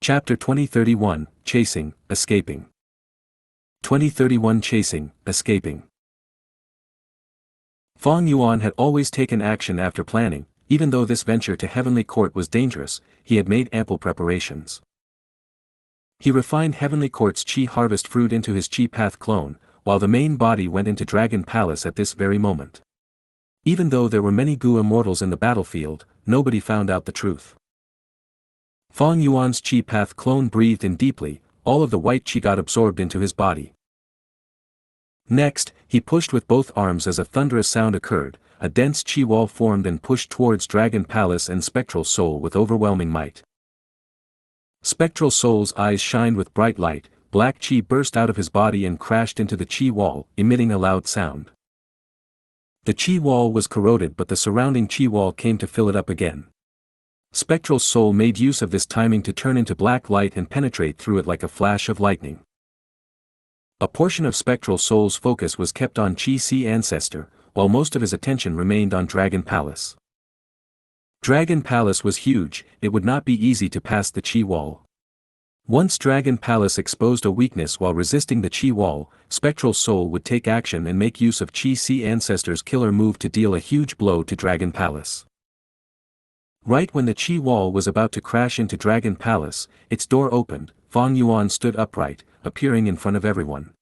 Chapter 2031, Chasing, Escaping. 2031 Chasing, Escaping. Fang Yuan had always taken action after planning. Even though this venture to Heavenly Court was dangerous, he had made ample preparations. He refined Heavenly Court's Qi Harvest fruit into his Qi Path clone, while the main body went into Dragon Palace at this very moment. Even though there were many Gu immortals in the battlefield, nobody found out the truth. Fang Yuan's Qi Path clone breathed in deeply, all of the white Qi got absorbed into his body. Next, he pushed with both arms as a thunderous sound occurred, a dense Qi wall formed and pushed towards Dragon Palace and Spectral Soul with overwhelming might. Spectral Soul's eyes shined with bright light, black Qi burst out of his body and crashed into the Qi wall, emitting a loud sound. The Qi wall was corroded, but the surrounding Qi wall came to fill it up again. Spectral Soul made use of this timing to turn into black light and penetrate through it like a flash of lightning. A portion of Spectral Soul's focus was kept on Qi Ancestor, while most of his attention remained on Dragon Palace. Dragon Palace was huge, it would not be easy to pass the Qi wall. Once Dragon Palace exposed a weakness while resisting the Qi wall, Spectral Soul would take action and make use of Qi Ancestor's killer move to deal a huge blow to Dragon Palace. Right when the Qi wall was about to crash into Dragon Palace, its door opened. Fang Yuan stood upright, appearing in front of everyone.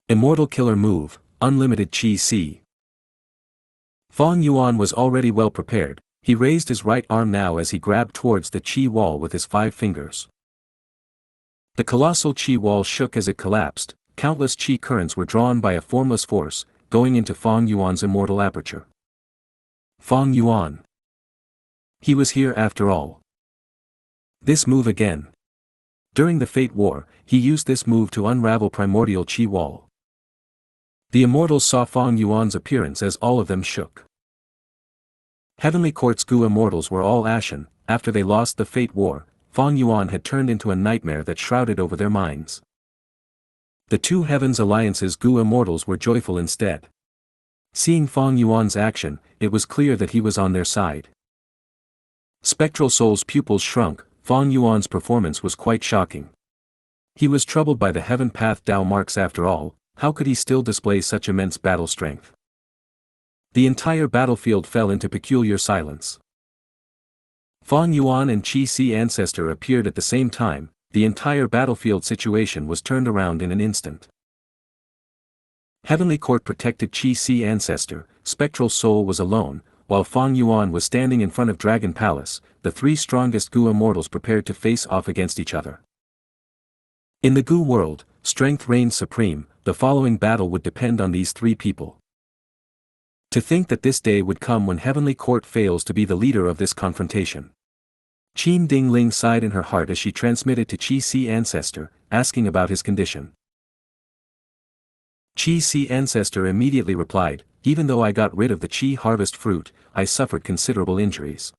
Immortal Killer Move, Unlimited Qi. Fang Yuan was already well prepared. He raised his right arm now as he grabbed towards the Qi wall with his 5 fingers. The colossal Qi wall shook as it collapsed. Countless Qi currents were drawn by a formless force, going into Fang Yuan's immortal aperture. Fang Yuan. He was here after all. This move again. During the Fate War, he used this move to unravel primordial Qi wall. The immortals saw Fang Yuan's appearance as all of them shook. Heavenly Court's Gu immortals were all ashen. After they lost the Fate War, Fang Yuan had turned into a nightmare that shrouded over their minds. The two Heavens Alliance's Gu immortals were joyful instead. Seeing Fang Yuan's action, it was clear that he was on their side. Spectral Soul's pupils shrunk. Fang Yuan's performance was quite shocking. He was troubled by the Heaven Path Dao marks after all. How could he still display such immense battle strength? The entire battlefield fell into peculiar silence. Fang Yuan and Qi Ancestor appeared at the same time. The entire battlefield situation was turned around in an instant. Heavenly Court protected Qi Ancestor. Spectral Soul was alone. While Fang Yuan was standing in front of Dragon Palace, the 3 strongest Gu immortals prepared to face off against each other. In the Gu world, strength reigns supreme. The following battle would depend on these 3 people. To think that this day would come when Heavenly Court fails to be the leader of this confrontation. Qin Dingling sighed in her heart as she transmitted to Qi Ancestor, asking about his condition. Qi Ancestor immediately replied, "Even though I got rid of the Qi Harvest fruit, I suffered considerable injuries.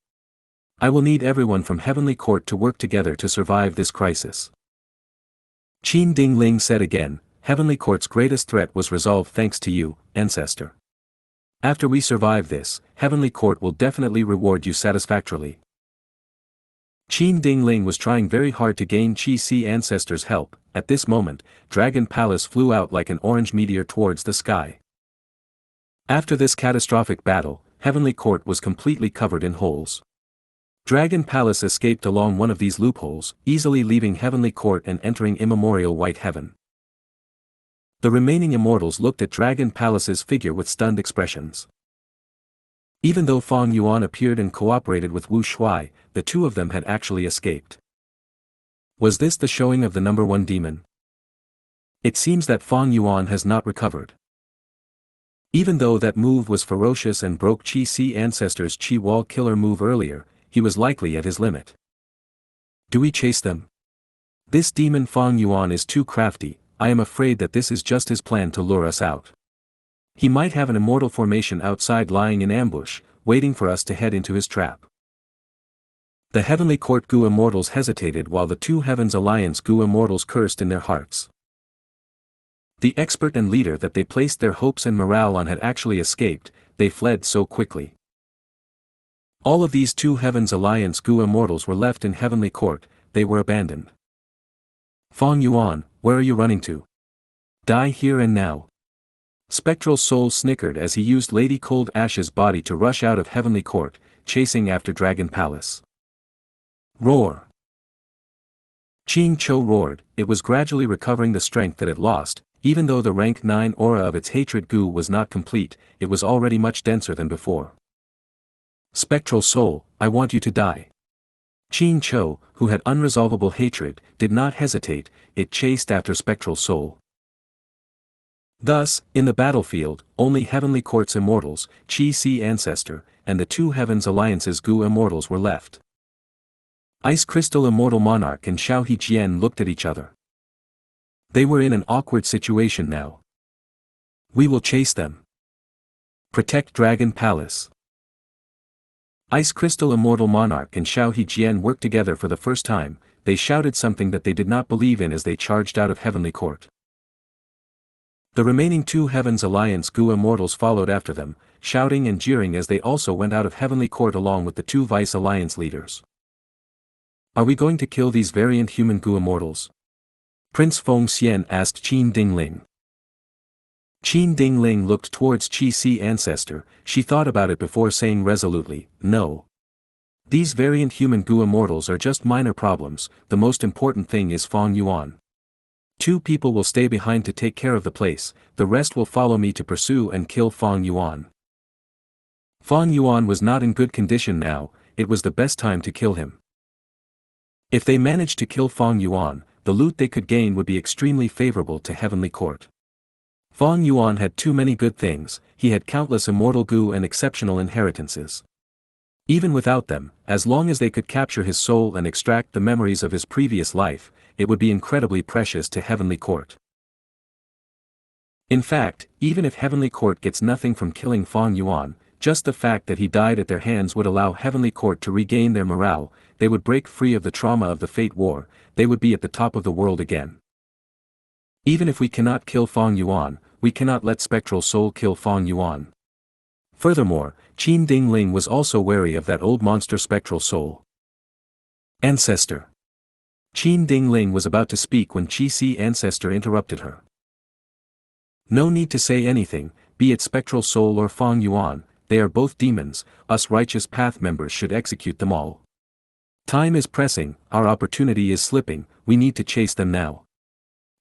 I will need everyone from Heavenly Court to work together to survive this crisis." Qin Dingling said again, "Heavenly Court's greatest threat was resolved thanks to you, Ancestor. After we survive this, Heavenly Court will definitely reward you satisfactorily." Qin Dingling was trying very hard to gain Qi Ancestor's help. At this moment, Dragon Palace flew out like an orange meteor towards the sky. After this catastrophic battle, Heavenly Court was completely covered in holes. Dragon Palace escaped along one of these loopholes, easily leaving Heavenly Court and entering immemorial White Heaven. The remaining immortals looked at Dragon Palace's figure with stunned expressions. Even though Fang Yuan appeared and cooperated with Wu Shuai, the 2 of them had actually escaped. Was this the showing of the number 1 demon? It seems that Fang Yuan has not recovered. Even though that move was ferocious and broke Qi Ancestor's Qi Wall killer move earlier, he was likely at his limit. Do we chase them? This demon Fang Yuan is too crafty. I am afraid that this is just his plan to lure us out. He might have an immortal formation outside lying in ambush, waiting for us to head into his trap. The Heavenly Court Gu immortals hesitated while the 2 Heavens Alliance Gu immortals cursed in their hearts. The expert and leader that they placed their hopes and morale on had actually escaped. They fled so quickly. All of these 2 Heavens Alliance Gu immortals were left in Heavenly Court. they were abandoned. Fang Yuan, where are you running to? Die here and now. Spectral Soul snickered as he used Lady Cold Ash's body to rush out of Heavenly Court, chasing after Dragon Palace. Roar! Qing Cho roared. It was gradually recovering the strength that it lost. Even though the rank 9 aura of its hatred Gu was not complete, it was already much denser than before. Spectral Soul, I want you to die. Qing Cho, who had unresolvable hatred, did not hesitate, it chased after Spectral Soul. Thus, in the battlefield, only Heavenly Court's immortals, Qi Si Ancestor, and the two Heavens Alliance's Gu immortals were left. Ice Crystal Immortal Monarch and Xiao Hijian looked at each other. They were in an awkward situation now. We will chase them. Protect Dragon Palace. Ice Crystal Immortal Monarch and Xiao Hijian worked together for the first time. They shouted something that they did not believe in as they charged out of Heavenly Court. The remaining two Heavens Alliance Gu immortals followed after them, shouting and jeering as they also went out of Heavenly Court along with the two Vice Alliance leaders. Are we going to kill these variant human Gu immortals? Prince Feng Xian asked Qin Dingling. Qin Dingling looked towards Qi Si Ancestor. She thought about it before saying resolutely, no. These variant human Gu immortals are just minor problems, the most important thing is Fang Yuan. 2 people will stay behind to take care of the place, the rest will follow me to pursue and kill Fang Yuan. Fang Yuan was not in good condition now, it was the best time to kill him. If they managed to kill Fang Yuan, the loot they could gain would be extremely favorable to Heavenly Court. Fang Yuan had too many good things, he had countless immortal Gu and exceptional inheritances. Even without them, as long as they could capture his soul and extract the memories of his previous life, it would be incredibly precious to Heavenly Court. In fact, even if Heavenly Court gets nothing from killing Fang Yuan, just the fact that he died at their hands would allow Heavenly Court to regain their morale, they would break free of the trauma of the Fate War, they would be at the top of the world again. Even if we cannot kill Fang Yuan, we cannot let Spectral Soul kill Fang Yuan. Furthermore, Qin Dingling was also wary of that old monster Spectral Soul. Ancestor. Qin Dingling was about to speak when Qi Si Ancestor interrupted her. No need to say anything, be it Spectral Soul or Fang Yuan, they are both demons, us righteous path members should execute them all. Time is pressing, our opportunity is slipping, we need to chase them now.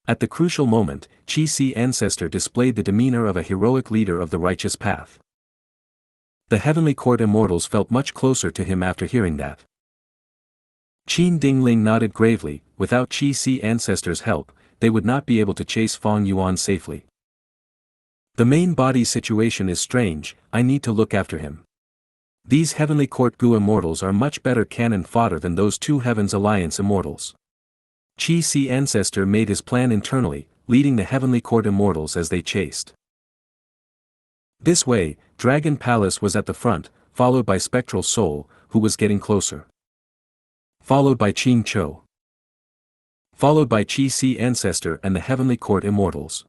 At the crucial moment, Qi Si Ancestor displayed the demeanor of a heroic leader of the righteous path. The Heavenly Court immortals felt much closer to him after hearing that. Qin Dingling nodded gravely, without Qi Si Ancestor's help, they would not be able to chase Fang Yuan safely. The main body's situation is strange, I need to look after him. These Heavenly Court Gu immortals are much better cannon fodder than those two Heavens Alliance immortals. Qi Si Ancestor made his plan internally, leading the Heavenly Court immortals as they chased. This way, Dragon Palace was at the front, followed by Spectral Soul, who was getting closer. Followed by Qing Cho. Followed by Qi Si Ancestor and the Heavenly Court immortals.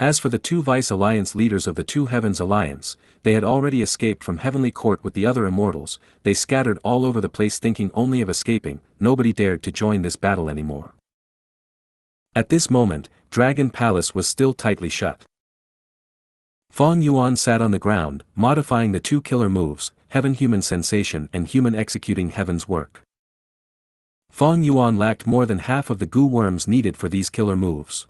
As for the two Vice Alliance leaders of the two Heavens Alliance, they had already escaped from Heavenly Court with the other immortals, they scattered all over the place thinking only of escaping, nobody dared to join this battle anymore. At this moment, Dragon Palace was still tightly shut. Fang Yuan sat on the ground, modifying the two killer moves, Heaven Human Sensation and Human Executing Heaven's Work. Fang Yuan lacked more than half of the Gu worms needed for these killer moves.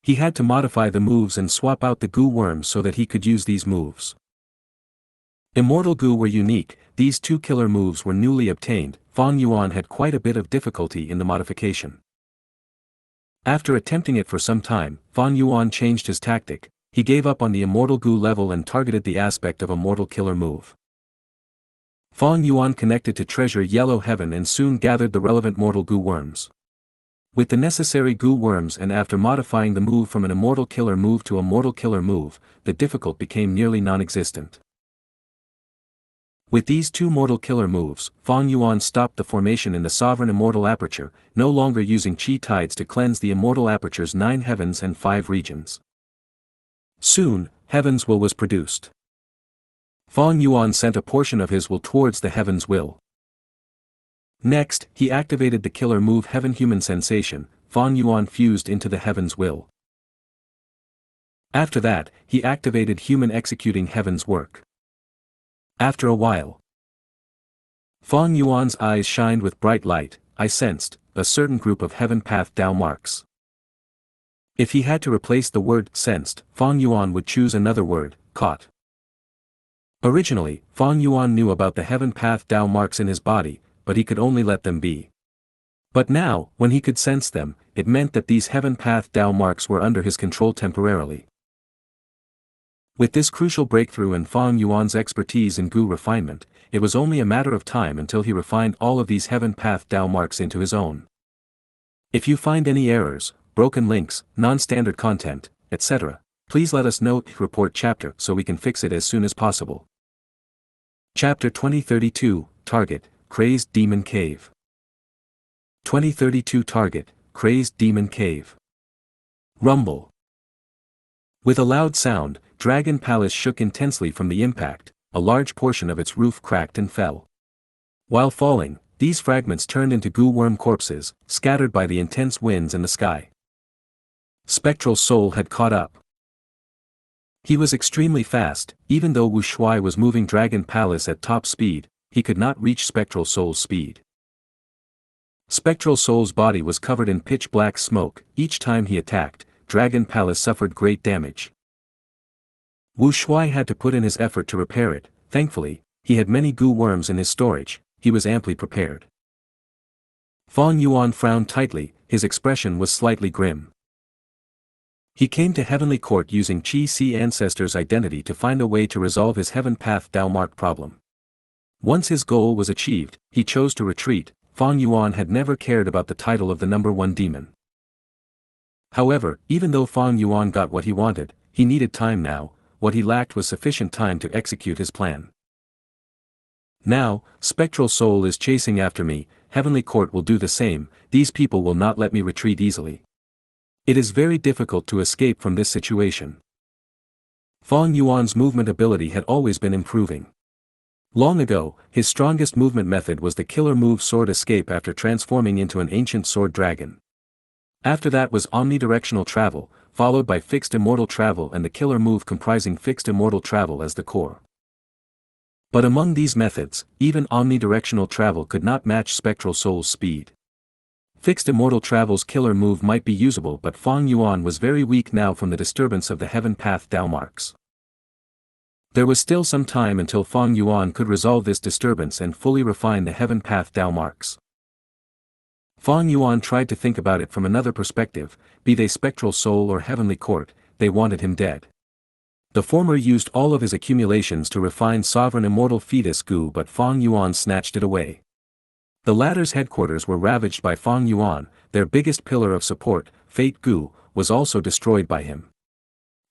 He had to modify the moves and swap out the Gu worms so that he could use these moves. Immortal Gu were unique, these two killer moves were newly obtained, Fang Yuan had quite a bit of difficulty in the modification. After attempting it for some time, Fang Yuan changed his tactic, he gave up on the Immortal Gu level and targeted the aspect of a mortal killer move. Fang Yuan connected to Treasure Yellow Heaven and soon gathered the relevant mortal Gu worms. With the necessary Gu worms and after modifying the move from an immortal killer move to a mortal killer move, the difficult became nearly non-existent. With these two mortal killer moves, Fang Yuan stopped the formation in the Sovereign Immortal Aperture, no longer using Qi Tides to cleanse the Immortal Aperture's 9 heavens and 5 regions. Soon, Heaven's Will was produced. Fang Yuan sent a portion of his will towards the Heaven's Will. Next, he activated the killer move Heaven Human Sensation, Fang Yuan fused into the Heaven's will. After that, he activated Human executing Heaven's work. After a while, Fang Yuan's eyes shined with bright light. I sensed a certain group of Heaven Path Dao marks. If he had to replace the word sensed, Fang Yuan would choose another word, caught. Originally, Fang Yuan knew about the Heaven Path Dao marks in his body, but he could only let them be. But now, when he could sense them, it meant that these Heaven Path Dao marks were under his control temporarily. With this crucial breakthrough in Fang Yuan's expertise in Gu refinement, it was only a matter of time until he refined all of these Heaven Path Dao marks into his own. If you find any errors, broken links, non-standard content, etc., please let us know. Report chapter so we can fix it as soon as possible. Chapter 2032, Target, Crazed Demon Cave. 2032 Target, Crazed Demon Cave. Rumble. With a loud sound, Dragon Palace shook intensely from the impact. A large portion of its roof cracked and fell. While falling, these fragments turned into goo worm corpses, scattered by the intense winds in the sky. Spectral Soul had caught up. He was extremely fast. Even though Wu Shuai was moving Dragon Palace at top speed, he could not reach Spectral Soul's speed. Spectral Soul's body was covered in pitch black smoke. Each time he attacked, Dragon Palace suffered great damage. Wu Shuai had to put in his effort to repair it. Thankfully, he had many goo worms in his storage. He was amply prepared. Fang Yuan frowned tightly. His expression was slightly grim. He came to Heavenly Court using Qi Si Ancestor's identity to find a way to resolve his Heaven Path Dao Mark problem. Once his goal was achieved, he chose to retreat. Fang Yuan had never cared about the title of the number one demon. However, even though Fang Yuan got what he wanted, he needed time now. What he lacked was sufficient time to execute his plan. Now, Spectral Soul is chasing after me. Heavenly Court will do the same. These people will not let me retreat easily. It is very difficult to escape from this situation. Fang Yuan's movement ability had always been improving. Long ago, his strongest movement method was the killer move Sword Escape after transforming into an ancient sword dragon. After that was omnidirectional travel, followed by fixed immortal travel and the killer move comprising fixed immortal travel as the core. But among these methods, even omnidirectional travel could not match Spectral Soul's speed. Fixed immortal travel's killer move might be usable, but Fang Yuan was very weak now from the disturbance of the Heaven Path Dao marks. There was still some time until Fang Yuan could resolve this disturbance and fully refine the Heaven Path Dao marks. Fang Yuan tried to think about it from another perspective. Be they Spectral Soul or Heavenly Court, they wanted him dead. The former used all of his accumulations to refine Sovereign Immortal Fetus Gu, but Fang Yuan snatched it away. The latter's headquarters were ravaged by Fang Yuan. Their biggest pillar of support, Fate Gu, was also destroyed by him.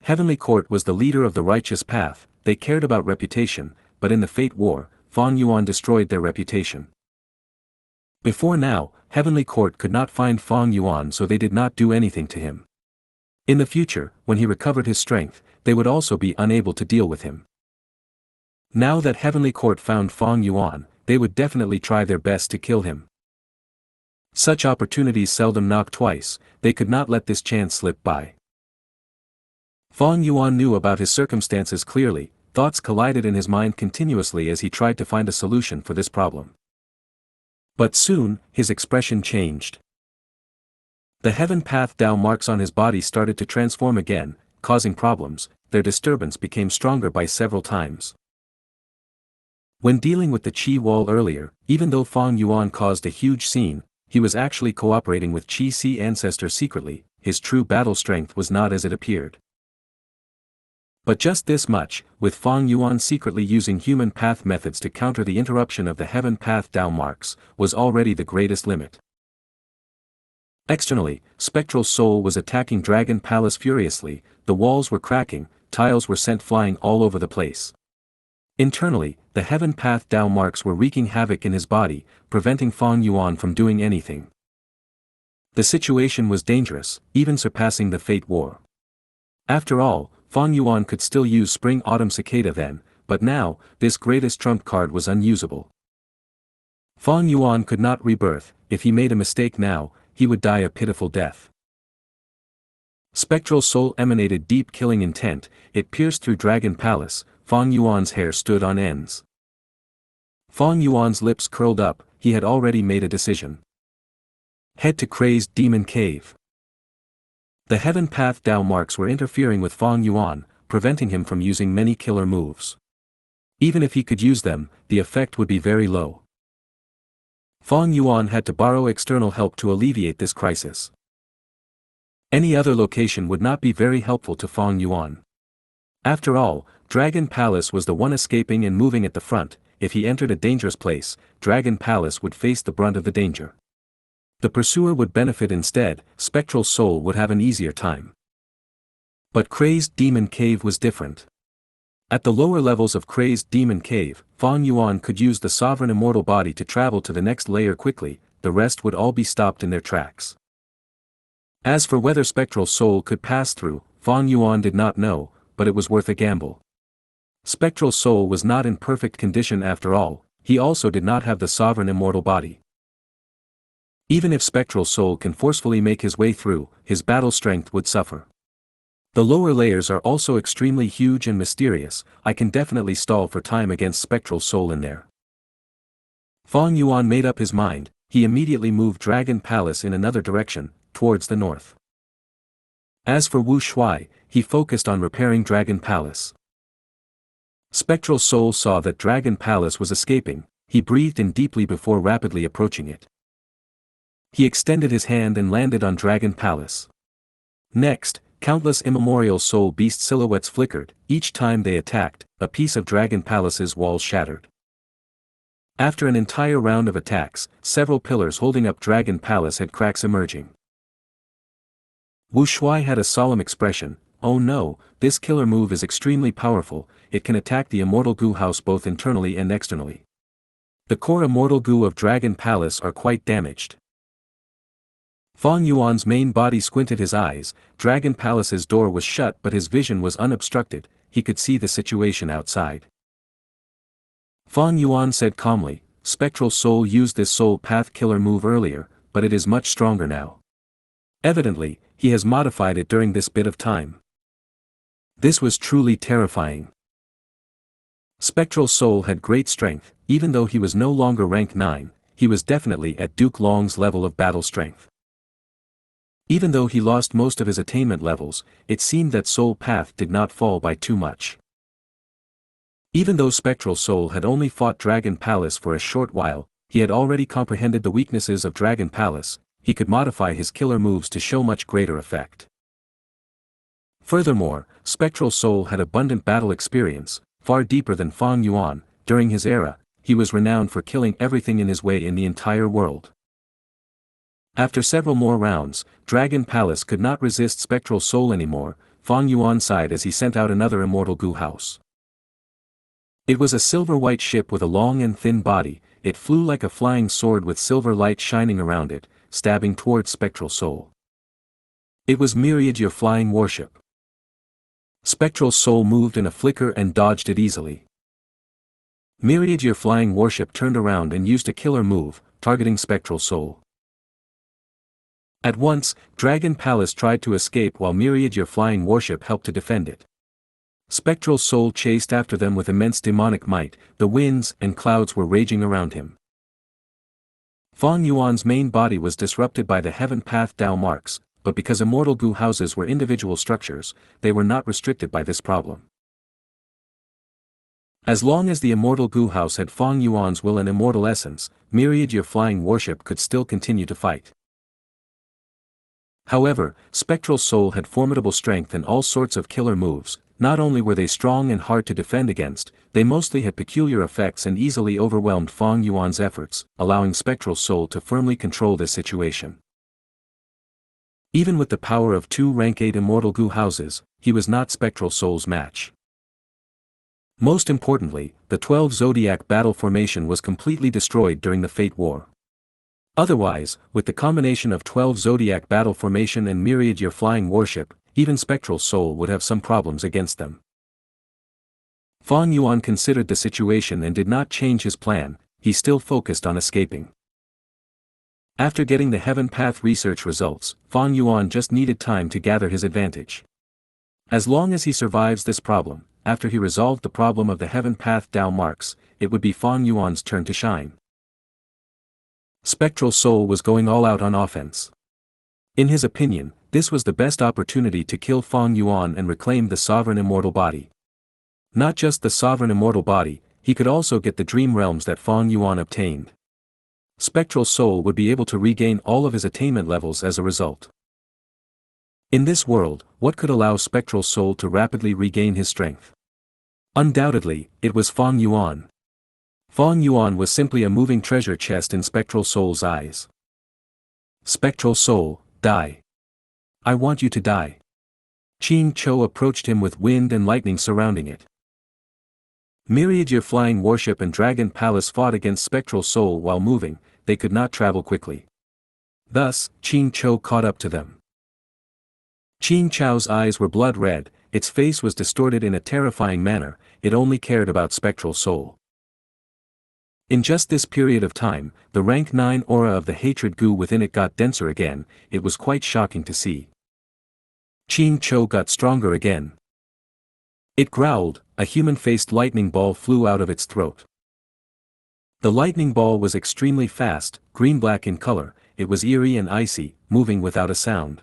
Heavenly Court was the leader of the righteous path. They cared about reputation, but in the Fate War, Fang Yuan destroyed their reputation. Before now, Heavenly Court could not find Fang Yuan, so they did not do anything to him. In the future, when he recovered his strength, they would also be unable to deal with him. Now that Heavenly Court found Fang Yuan, they would definitely try their best to kill him. Such opportunities seldom knock twice. They could not let this chance slip by. Fang Yuan knew about his circumstances clearly. Thoughts collided in his mind continuously as he tried to find a solution for this problem. But soon, his expression changed. The Heaven Path Dao marks on his body started to transform again, causing problems. Their disturbance became stronger by several times. When dealing with the Qi Wall earlier, even though Fang Yuan caused a huge scene, he was actually cooperating with Qi Si Ancestor secretly. His true battle strength was not as it appeared. But just this much, with Fang Yuan secretly using human path methods to counter the interruption of the Heaven Path Dao marks, was already the greatest limit. Externally, Spectral Soul was attacking Dragon Palace furiously. The walls were cracking, tiles were sent flying all over the place. Internally, the Heaven Path Dao marks were wreaking havoc in his body, preventing Fang Yuan from doing anything. The situation was dangerous, even surpassing the Fate War. After all, Fang Yuan could still use Spring-Autumn Cicada then, but now, this greatest trump card was unusable. Fang Yuan could not rebirth. If he made a mistake now, he would die a pitiful death. Spectral soul emanated deep killing intent, it pierced through Dragon Palace. Fang Yuan's hair stood on ends. Fang Yuan's lips curled up, he had already made a decision. Head to Crazed Demon Cave. The Heaven Path Dao marks were interfering with Fang Yuan, preventing him from using many killer moves. Even if he could use them, the effect would be very low. Fang Yuan had to borrow external help to alleviate this crisis. Any other location would not be very helpful to Fang Yuan. After all, Dragon Palace was the one escaping and moving at the front. If he entered a dangerous place, Dragon Palace would face the brunt of the danger. The pursuer would benefit instead, Spectral Soul would have an easier time. But Crazed Demon Cave was different. At the lower levels of Crazed Demon Cave, Fang Yuan could use the sovereign immortal body to travel to the next layer quickly, the rest would all be stopped in their tracks. As for whether Spectral Soul could pass through, Fang Yuan did not know, but it was worth a gamble. Spectral Soul was not in perfect condition after all, he also did not have the sovereign immortal body. Even if Spectral Soul can forcefully make his way through, his battle strength would suffer. The lower layers are also extremely huge and mysterious, I can definitely stall for time against Spectral Soul in there. Fang Yuan made up his mind, he immediately moved Dragon Palace in another direction, towards the north. As for Wu Shuai, he focused on repairing Dragon Palace. Spectral Soul saw that Dragon Palace was escaping, he breathed in deeply before rapidly approaching it. He extended his hand and landed on Dragon Palace. Next, countless immemorial soul beast silhouettes flickered, each time they attacked, a piece of Dragon Palace's walls shattered. After an entire round of attacks, several pillars holding up Dragon Palace had cracks emerging. Wu Shuai had a solemn expression, oh no, this killer move is extremely powerful, it can attack the Immortal Gu house both internally and externally. The core Immortal Gu of Dragon Palace are quite damaged. Fang Yuan's main body squinted his eyes, Dragon Palace's door was shut but his vision was unobstructed, he could see the situation outside. Fang Yuan said calmly, Spectral Soul used this Soul Path killer move earlier, but it is much stronger now. Evidently, he has modified it during this bit of time. This was truly terrifying. Spectral Soul had great strength, even though he was no longer rank 9, he was definitely at Duke Long's level of battle strength. Even though he lost most of his attainment levels, it seemed that Soul Path did not fall by too much. Even though Spectral Soul had only fought Dragon Palace for a short while, he had already comprehended the weaknesses of Dragon Palace, he could modify his killer moves to show much greater effect. Furthermore, Spectral Soul had abundant battle experience, far deeper than Fang Yuan. During his era, he was renowned for killing everything in his way in the entire world. After several more rounds, Dragon Palace could not resist Spectral Soul anymore. Fang Yuan sighed as he sent out another Immortal Gu house. It was a silver-white ship with a long and thin body, it flew like a flying sword with silver light shining around it, stabbing towards Spectral Soul. It was Myriad, your flying warship. Spectral Soul moved in a flicker and dodged it easily. Myriad, your flying warship turned around and used a killer move, targeting Spectral Soul. At once, Dragon Palace tried to escape while Myriad, your flying warship helped to defend it. Spectral Soul chased after them with immense demonic might, the winds and clouds were raging around him. Fang Yuan's main body was disrupted by the Heaven Path Dao marks, but because Immortal Gu houses were individual structures, they were not restricted by this problem. As long as the Immortal Gu house had Fang Yuan's will and immortal essence, Myriad, your flying warship could still continue to fight. However, Spectral Soul had formidable strength and all sorts of killer moves, not only were they strong and hard to defend against, they mostly had peculiar effects and easily overwhelmed Fang Yuan's efforts, allowing Spectral Soul to firmly control this situation. Even with the power of 2 rank 8 Immortal Gu houses, he was not Spectral Soul's match. Most importantly, the 12 Zodiac battle formation was completely destroyed during the Fate War. Otherwise, with the combination of 12 Zodiac battle formation and Myriad, your flying warship, even Spectral Soul would have some problems against them. Fang Yuan considered the situation and did not change his plan, he still focused on escaping. After getting the Heaven Path research results, Fang Yuan just needed time to gather his advantage. As long as he survives this problem, after he resolved the problem of the Heaven Path Dao marks, it would be Fang Yuan's turn to shine. Spectral Soul was going all out on offense. In his opinion, this was the best opportunity to kill Fang Yuan and reclaim the sovereign immortal body. Not just the sovereign immortal body, he could also get the dream realms that Fang Yuan obtained. Spectral Soul would be able to regain all of his attainment levels as a result. In this world, what could allow Spectral Soul to rapidly regain his strength? Undoubtedly, it was Fang Yuan. Fang Yuan was simply a moving treasure chest in Spectral Soul's eyes. Spectral Soul, die. I want you to die. Xianxia approached him with wind and lightning surrounding it. Myriad Year Flying Warship and Dragon Palace fought against Spectral Soul while moving, they could not travel quickly. Thus, Xianxia caught up to them. Xianxia's eyes were blood red, its face was distorted in a terrifying manner, it only cared about Spectral Soul. In just this period of time, the rank 9 aura of the hatred Gu within it got denser again, it was quite shocking to see. Xianxia got stronger again. It growled, a human-faced lightning ball flew out of its throat. The lightning ball was extremely fast, green-black in color, it was eerie and icy, moving without a sound.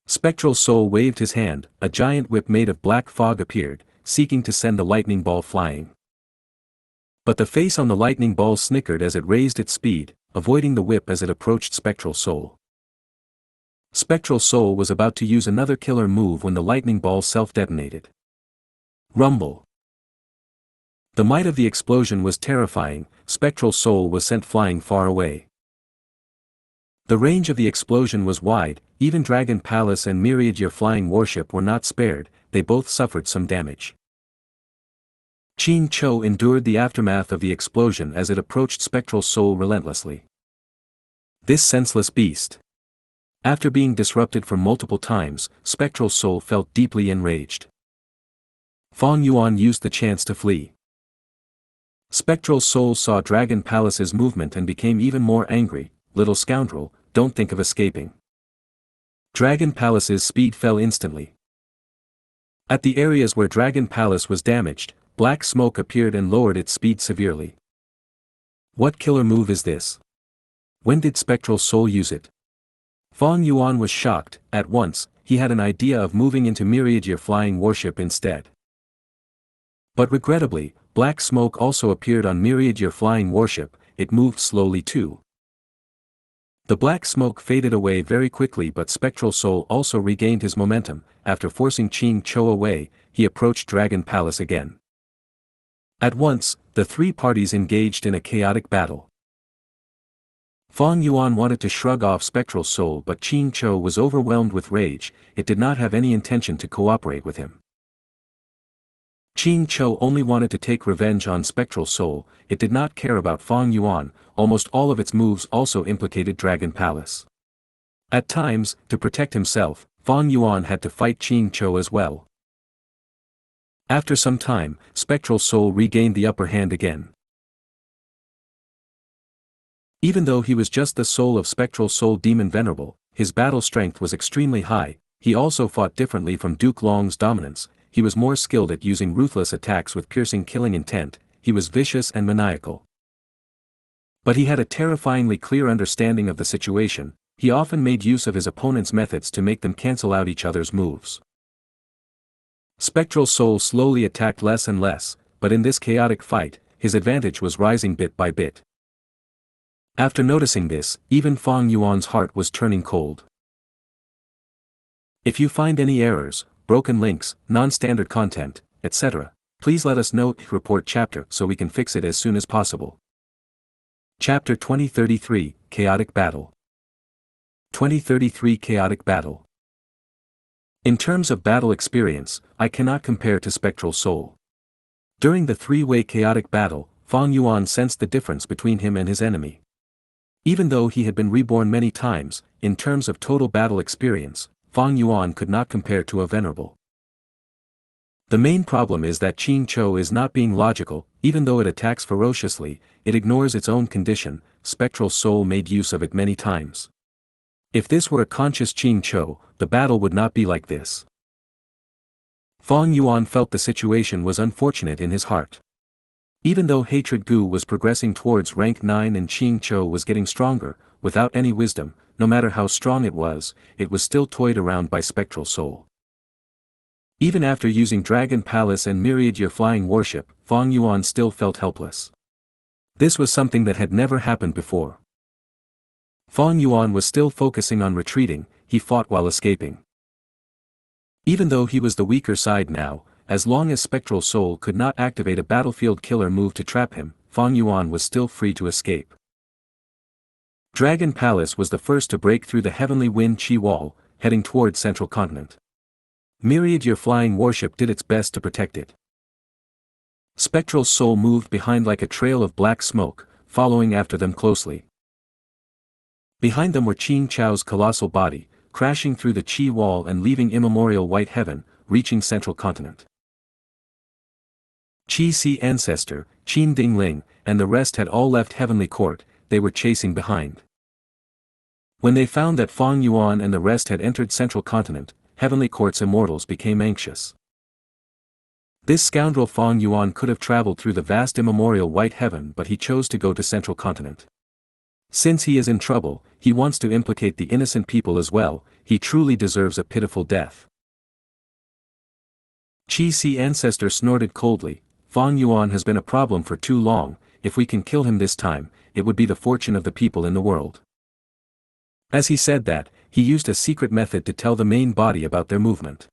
Spectral Soul waved his hand, a giant whip made of black fog appeared, seeking to send the lightning ball flying. But the face on the lightning ball snickered as it raised its speed, avoiding the whip as it approached Spectral Soul. Spectral Soul was about to use another killer move when the lightning ball self-detonated. Rumble. The might of the explosion was terrifying, Spectral Soul was sent flying far away. The range of the explosion was wide, even Dragon Palace and Myriad Year Flying Warship were not spared, they both suffered some damage. Xianxia endured the aftermath of the explosion as it approached Spectral Soul relentlessly. This senseless beast. After being disrupted for multiple times, Spectral Soul felt deeply enraged. Fang Yuan used the chance to flee. Spectral Soul saw Dragon Palace's movement and became even more angry. Little scoundrel, don't think of escaping. Dragon Palace's speed fell instantly. At the areas where Dragon Palace was damaged, black smoke appeared and lowered its speed severely. What killer move is this? When did Spectral Soul use it? Fang Yuan was shocked. At once, he had an idea of moving into Myriad Year Flying Warship instead. But regrettably, black smoke also appeared on Myriad Year Flying Warship, it moved slowly too. The black smoke faded away very quickly, but Spectral Soul also regained his momentum. After forcing Xianxia away, he approached Dragon Palace again. At once, the three parties engaged in a chaotic battle. Fang Yuan wanted to shrug off Spectral Soul, but Xianxia was overwhelmed with rage, it did not have any intention to cooperate with him. Xianxia only wanted to take revenge on Spectral Soul, it did not care about Fang Yuan, almost all of its moves also implicated Dragon Palace. At times, to protect himself, Fang Yuan had to fight Xianxia as well. After some time, Spectral Soul regained the upper hand again. Even though he was just the soul of Spectral Soul Demon Venerable, his battle strength was extremely high, he also fought differently from Duke Long's dominance, he was more skilled at using ruthless attacks with piercing killing intent, he was vicious and maniacal. But he had a terrifyingly clear understanding of the situation, he often made use of his opponent's methods to make them cancel out each other's moves. Spectral Soul slowly attacked less and less, but in this chaotic fight, his advantage was rising bit by bit. After noticing this, even Fang Yuan's heart was turning cold. If you find any errors, broken links, non-standard content, etc., please let us know. Report chapter so we can fix it as soon as possible. Chapter 2033, Chaotic Battle. 2033 Chaotic Battle. In terms of battle experience, I cannot compare to Spectral Soul. During the three-way chaotic battle, Fang Yuan sensed the difference between him and his enemy. Even though he had been reborn many times, in terms of total battle experience, Fang Yuan could not compare to a venerable. The main problem is that Xianxia is not being logical, even though it attacks ferociously, it ignores its own condition. Spectral soul made use of it many times. If this were a conscious Qing Chou, the battle would not be like this. Fang Yuan felt the situation was unfortunate in his heart. Even though Hatred Gu was progressing towards rank 9 and Qing Chou was getting stronger, without any wisdom, no matter how strong it was still toyed around by spectral soul. Even after using Dragon Palace and Myriad Year Flying Warship, Fang Yuan still felt helpless. This was something that had never happened before. Fang Yuan was still focusing on retreating, he fought while escaping. Even though he was the weaker side now, as long as Spectral Soul could not activate a battlefield killer move to trap him, Fang Yuan was still free to escape. Dragon Palace was the first to break through the Heavenly Wind Chi Wall, heading towards Central Continent. Myriad Year Flying Warship did its best to protect it. Spectral Soul moved behind like a trail of black smoke, following after them closely. Behind them were Qing Chou's colossal body, crashing through the Qi Wall and leaving immemorial white heaven, reaching Central Continent. Qi Si Ancestor, Qin Ding Ling, and the rest had all left Heavenly Court, they were chasing behind. When they found that Fang Yuan and the rest had entered Central Continent, Heavenly Court's immortals became anxious. This scoundrel Fang Yuan could have traveled through the vast immemorial white heaven, but he chose to go to Central Continent. Since he is in trouble, he wants to implicate the innocent people as well, he truly deserves a pitiful death. Qi Si Ancestor snorted coldly, Fang Yuan has been a problem for too long, if we can kill him this time, it would be the fortune of the people in the world. As he said that, he used a secret method to tell the main body about their movement.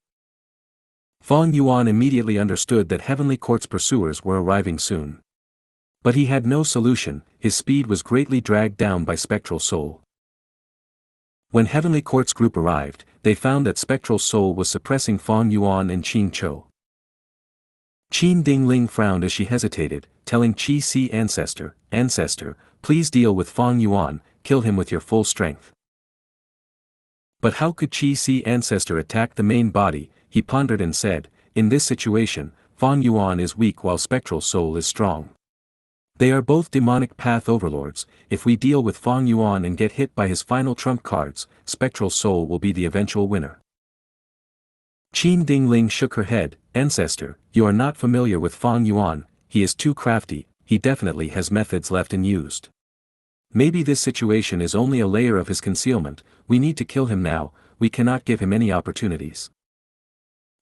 Fang Yuan immediately understood that Heavenly Court's pursuers were arriving soon. But he had no solution, his speed was greatly dragged down by Spectral Soul. When Heavenly Court's group arrived, they found that Spectral Soul was suppressing Fang Yuan and Qing Chou. Qin Ding Ling frowned as she hesitated, telling Qi Si Ancestor, please deal with Fang Yuan, kill him with your full strength. But how could Qi Si Ancestor attack the main body? He pondered and said, in this situation, Fang Yuan is weak while Spectral Soul is strong. They are both demonic path overlords, if we deal with Fang Yuan and get hit by his final trump cards, Spectral Soul will be the eventual winner. Qin Ding Ling shook her head, Ancestor, you are not familiar with Fang Yuan, he is too crafty, he definitely has methods left unused. Maybe this situation is only a layer of his concealment, we need to kill him now, we cannot give him any opportunities.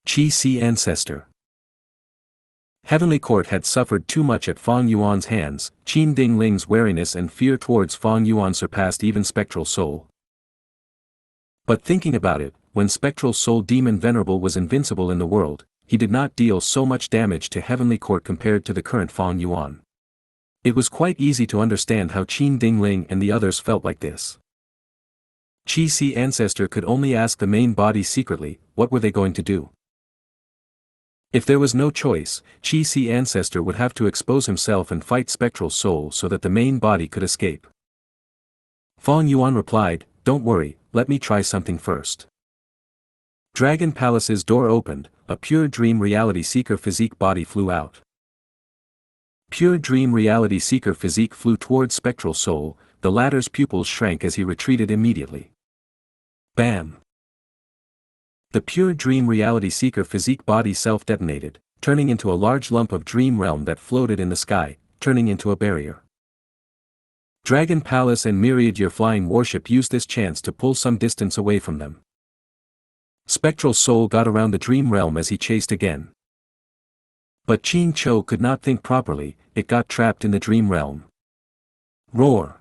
Qi Si Ancestor. Heavenly Court had suffered too much at Fang Yuan's hands, Qin Ding Ling's wariness and fear towards Fang Yuan surpassed even Spectral Soul. But thinking about it, when Spectral Soul Demon Venerable was invincible in the world, he did not deal so much damage to Heavenly Court compared to the current Fang Yuan. It was quite easy to understand how Qin Ding Ling and the others felt like this. Qi Si Ancestor could only ask the main body secretly, what were they going to do? If there was no choice, Qi Si Ancestor would have to expose himself and fight Spectral Soul so that the main body could escape. Fang Yuan replied, don't worry, let me try something first. Dragon Palace's door opened, a pure dream reality seeker physique body flew out. Pure dream reality seeker physique flew towards Spectral Soul, the latter's pupils shrank as he retreated immediately. Bam! The pure dream reality seeker physique body self-detonated, turning into a large lump of dream realm that floated in the sky, turning into a barrier. Dragon Palace and Myriad Year Flying Warship used this chance to pull some distance away from them. Spectral Soul got around the dream realm as he chased again. But Qing Chou could not think properly, it got trapped in the dream realm. Roar!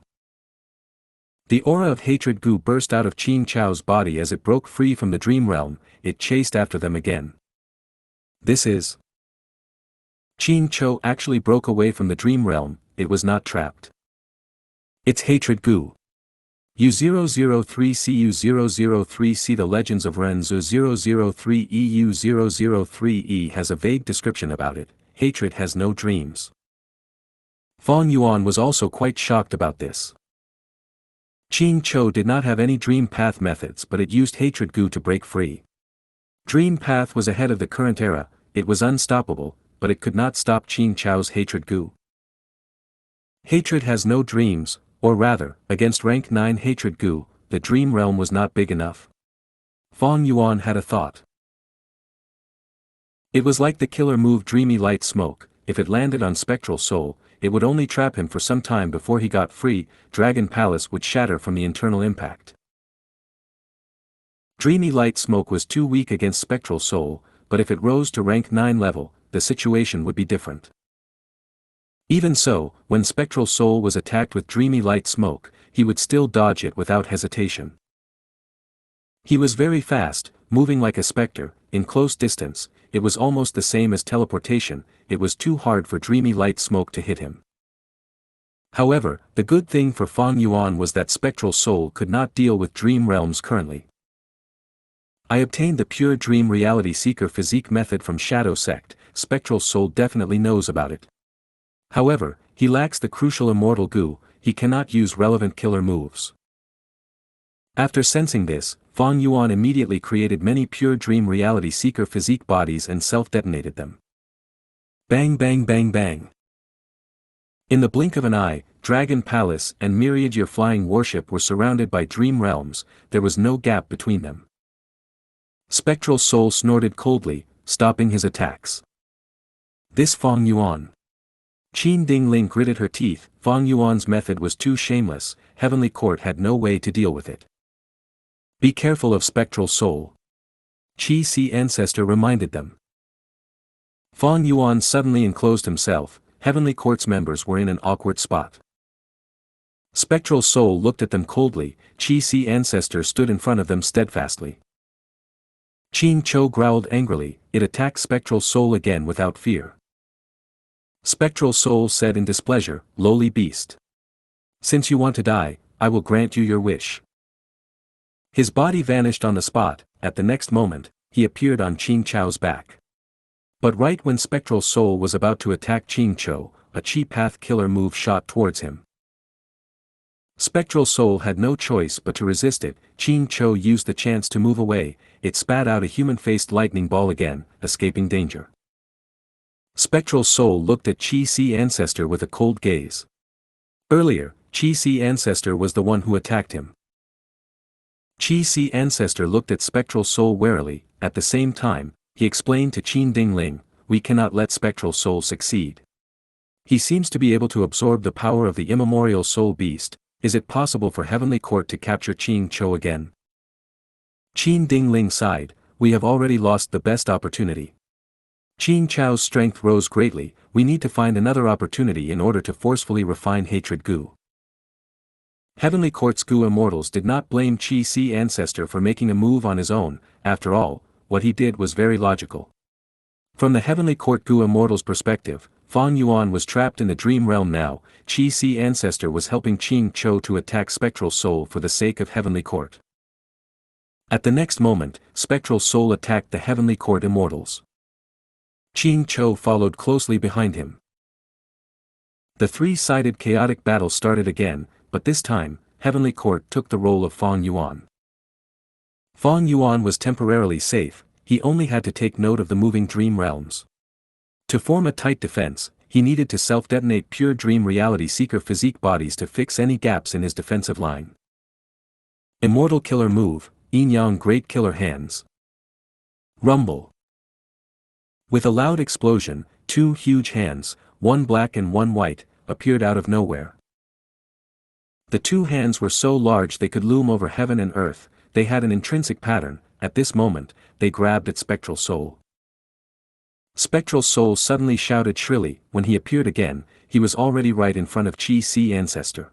The aura of Hatred Gu burst out of Qing Chou's body as it broke free from the dream realm, it chased after them again. This is... Qing Chou actually broke away from the dream realm, it was not trapped. It's Hatred Gu. U003CU003C. The Legends of Renzu 003 EU003E has a vague description about it, hatred has no dreams. Fang Yuan was also quite shocked about this. Qing Chou did not have any dream path methods, but it used Hatred Gu to break free. Dream path was ahead of the current era, it was unstoppable, but it could not stop Xianxia's hatred Gu. Hatred has no dreams, or rather, against rank 9 hatred Gu, the dream realm was not big enough. Fang Yuan had a thought. It was like the killer move Dreamy Light Smoke. If it landed on Spectral Soul, it would only trap him for some time before he got free. Dragon Palace would shatter from the internal impact. Dreamy Light Smoke was too weak against Spectral Soul, but if it rose to rank 9 level, the situation would be different. Even so, when Spectral Soul was attacked with Dreamy Light Smoke, he would still dodge it without hesitation. He was very fast, moving like a specter. In close distance, it was almost the same as teleportation. It was too hard for Dreamy Light Smoke to hit him. However, the good thing for Fang Yuan was that Spectral Soul could not deal with dream realms currently. I obtained the pure dream reality seeker physique method from Shadow Sect. Spectral Soul definitely knows about it. However, he lacks the crucial immortal Gu. He cannot use relevant killer moves. After sensing this, Fang Yuan immediately created many pure dream reality seeker physique bodies and self-detonated them. Bang bang bang bang. In the blink of an eye, Dragon Palace and myriad year flying warship were surrounded by dream realms. There was no gap between them. Spectral Soul snorted coldly, stopping his attacks. This Fang Yuan. Qin Dingling gritted her teeth. Fang Yuan's method was too shameless. Heavenly Court had no way to deal with it. Be careful of Spectral Soul. Qi Si Ancestor reminded them. Fang Yuan suddenly enclosed himself. Heavenly Court's members were in an awkward spot. Spectral Soul looked at them coldly. Qi Si Ancestor stood in front of them steadfastly. Qin Cho growled angrily. It attacked Spectral Soul again without fear. Spectral Soul said in displeasure, "Lowly beast. Since you want to die, I will grant you your wish." His body vanished on the spot. At the next moment, he appeared on Qing Chao's back. But right when Spectral Soul was about to attack Qing Cho, a Chi Path killer move shot towards him. Spectral Soul had no choice but to resist it. Qing Cho used the chance to move away. It spat out a human-faced lightning ball again, escaping danger. Spectral Soul looked at Qi Si Ancestor with a cold gaze. Earlier, Qi Si Ancestor was the one who attacked him. Qi Si Ancestor looked at Spectral Soul warily. At the same time, he explained to Qin Dingling, "We cannot let Spectral Soul succeed. He seems to be able to absorb the power of the immemorial Soul Beast. Is it possible for Heavenly Court to capture Qing Cho again?" Qin Dingling sighed. "We have already lost the best opportunity. Qing Chao's strength rose greatly. We need to find another opportunity in order to forcefully refine hatred Gu." Heavenly Court's Gu Immortals did not blame Qi Si Ancestor for making a move on his own. After all, what he did was very logical. From the Heavenly Court Gu Immortals' perspective, Fang Yuan was trapped in the dream realm now. Qi Si Ancestor was helping Qing Cho to attack Spectral Soul for the sake of Heavenly Court. At the next moment, Spectral Soul attacked the Heavenly Court Immortals. Qing Cho followed closely behind him. The three-sided chaotic battle started again, but this time, Heavenly Court took the role of Fang Yuan. Fang Yuan was temporarily safe. He only had to take note of the moving dream realms. To form a tight defense, he needed to self-detonate pure dream reality seeker physique bodies to fix any gaps in his defensive line. Immortal killer move, Yin Yang Great Killer Hands. Rumble. With a loud explosion, two huge hands, one black and one white, appeared out of nowhere. The two hands were so large they could loom over heaven and earth. They had an intrinsic pattern. At this moment, they grabbed at Spectral Soul. Spectral Soul suddenly shouted shrilly. When he appeared again, he was already right in front of Qi Si Ancestor.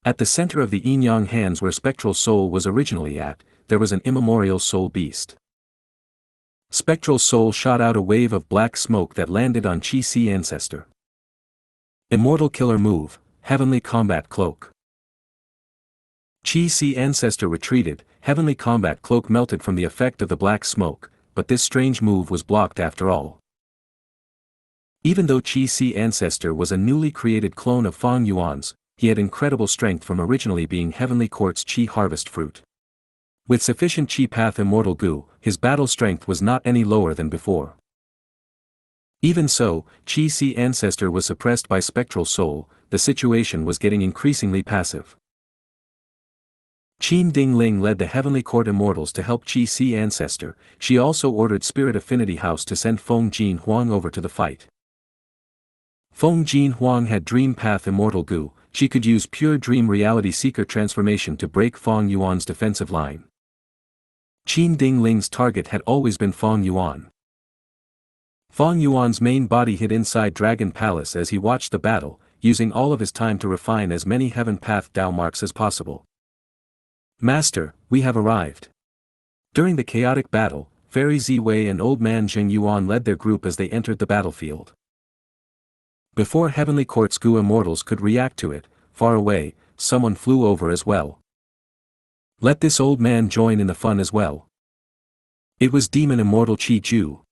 At the center of the Yin Yang hands where Spectral Soul was originally at, there was an immemorial Soul Beast. Spectral Soul shot out a wave of black smoke that landed on Qi Si Ancestor. Immortal killer move, Heavenly Combat Cloak. Qi Si Ancestor retreated. Heavenly Combat Cloak melted from the effect of the black smoke, but this strange move was blocked after all. Even though Qi Si Ancestor was a newly created clone of Fang Yuan's, he had incredible strength from originally being Heavenly Court's Qi Harvest Fruit. With sufficient Qi Path Immortal Gu, his battle strength was not any lower than before. Even so, Qi ancestor was suppressed by spectral soul, the situation was getting increasingly passive. Qin Dingling led the Heavenly Court Immortals to help Qi ancestor. She also ordered Spirit Affinity House to send Feng Jin Huang over to the fight. Feng Jin Huang had Dream Path Immortal Gu, she could use pure Dream Reality Seeker transformation to break Feng Yuan's defensive line. Qin Dingling's target had always been Feng Yuan. Feng Yuan's main body hid inside Dragon Palace as he watched the battle, using all of his time to refine as many Heaven Path Dao marks as possible. Master, we have arrived. During the chaotic battle, Fairy Ziwei and Old Man Zheng Yuan led their group as they entered the battlefield. Before Heavenly Court's Gu Immortals could react to it, far away, someone flew over as well. Let this old man join in the fun as well. It was Demon Immortal Qi Ju.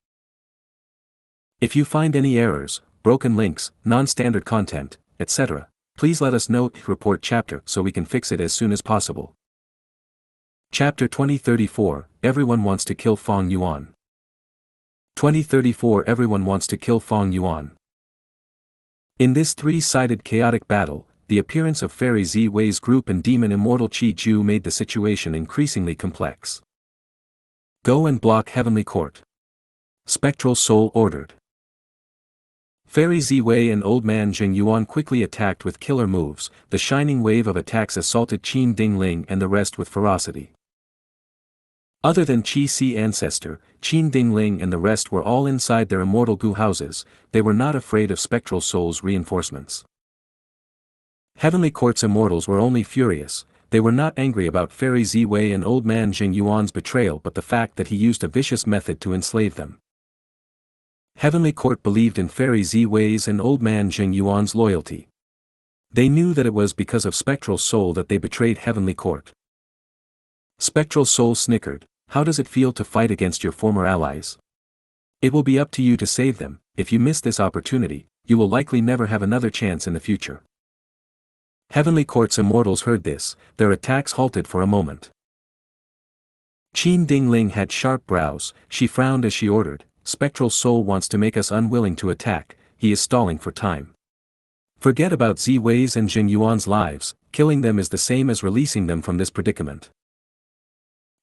If you find any errors, broken links, non-standard content, etc., please let us know. Report chapter so we can fix it as soon as possible. Chapter 2034, Everyone Wants to Kill Feng Yuan. 2034 Everyone Wants to Kill Feng Yuan. In this three-sided chaotic battle, the appearance of Fairy Ziwei's group and Demon Immortal Qi Ju made the situation increasingly complex. Go and block Heavenly Court. Spectral Soul ordered. Fairy Ziwei and Old Man Zheng Yuan quickly attacked with killer moves. The shining wave of attacks assaulted Qin Dingling and the rest with ferocity. Other than Qi ancestor, Qin Dingling and the rest were all inside their immortal Gu houses. They were not afraid of Spectral Soul's reinforcements. Heavenly Court's immortals were only furious. They were not angry about Fairy Ziwei and Old Man Zheng Yuan's betrayal but the fact that he used a vicious method to enslave them. Heavenly Court believed in Fairy Ziwei's and Old Man Zheng Yuan's loyalty. They knew that it was because of Spectral Soul that they betrayed Heavenly Court. Spectral Soul snickered. How does it feel to fight against your former allies? It will be up to you to save them. If you miss this opportunity, you will likely never have another chance in the future. Heavenly Court's immortals heard this, their attacks halted for a moment. Qin Dingling had sharp brows, she frowned as she ordered, Spectral Soul wants to make us unwilling to attack, he is stalling for time. Forget about Ziwei's and Zheng Yuan's lives, killing them is the same as releasing them from this predicament.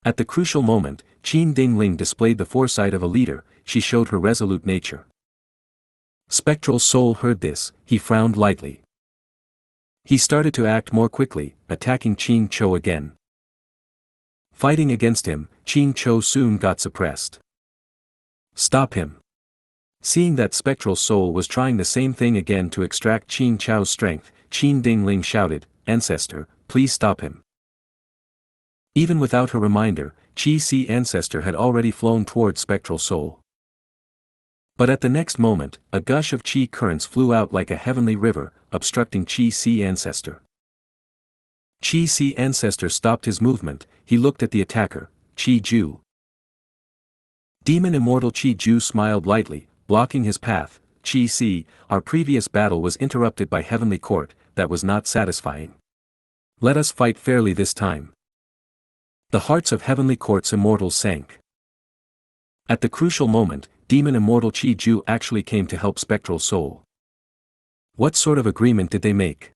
At the crucial moment, Qin Dingling displayed the foresight of a leader, she showed her resolute nature. Spectral Soul heard this, he frowned lightly. He started to act more quickly, attacking Qin Chou again. Fighting against him, Qin Chou soon got suppressed. Stop him. Seeing that Spectral Soul was trying the same thing again to extract Qin Chou's strength, Qin Dingling shouted, Ancestor, please stop him. Even without her reminder, Qi ancestor had already flown towards Spectral Soul. But at the next moment, a gush of Qi currents flew out like a heavenly river, obstructing Qi ancestor. Qi ancestor stopped his movement, he looked at the attacker, Qi Ju. Demon Immortal Qi Ju smiled lightly, blocking his path. Qi, our previous battle was interrupted by Heavenly Court, that was not satisfying. Let us fight fairly this time. The hearts of Heavenly Court's immortals sank. At the crucial moment, Demon Immortal Qi Ju actually came to help Spectral Soul. What sort of agreement did they make?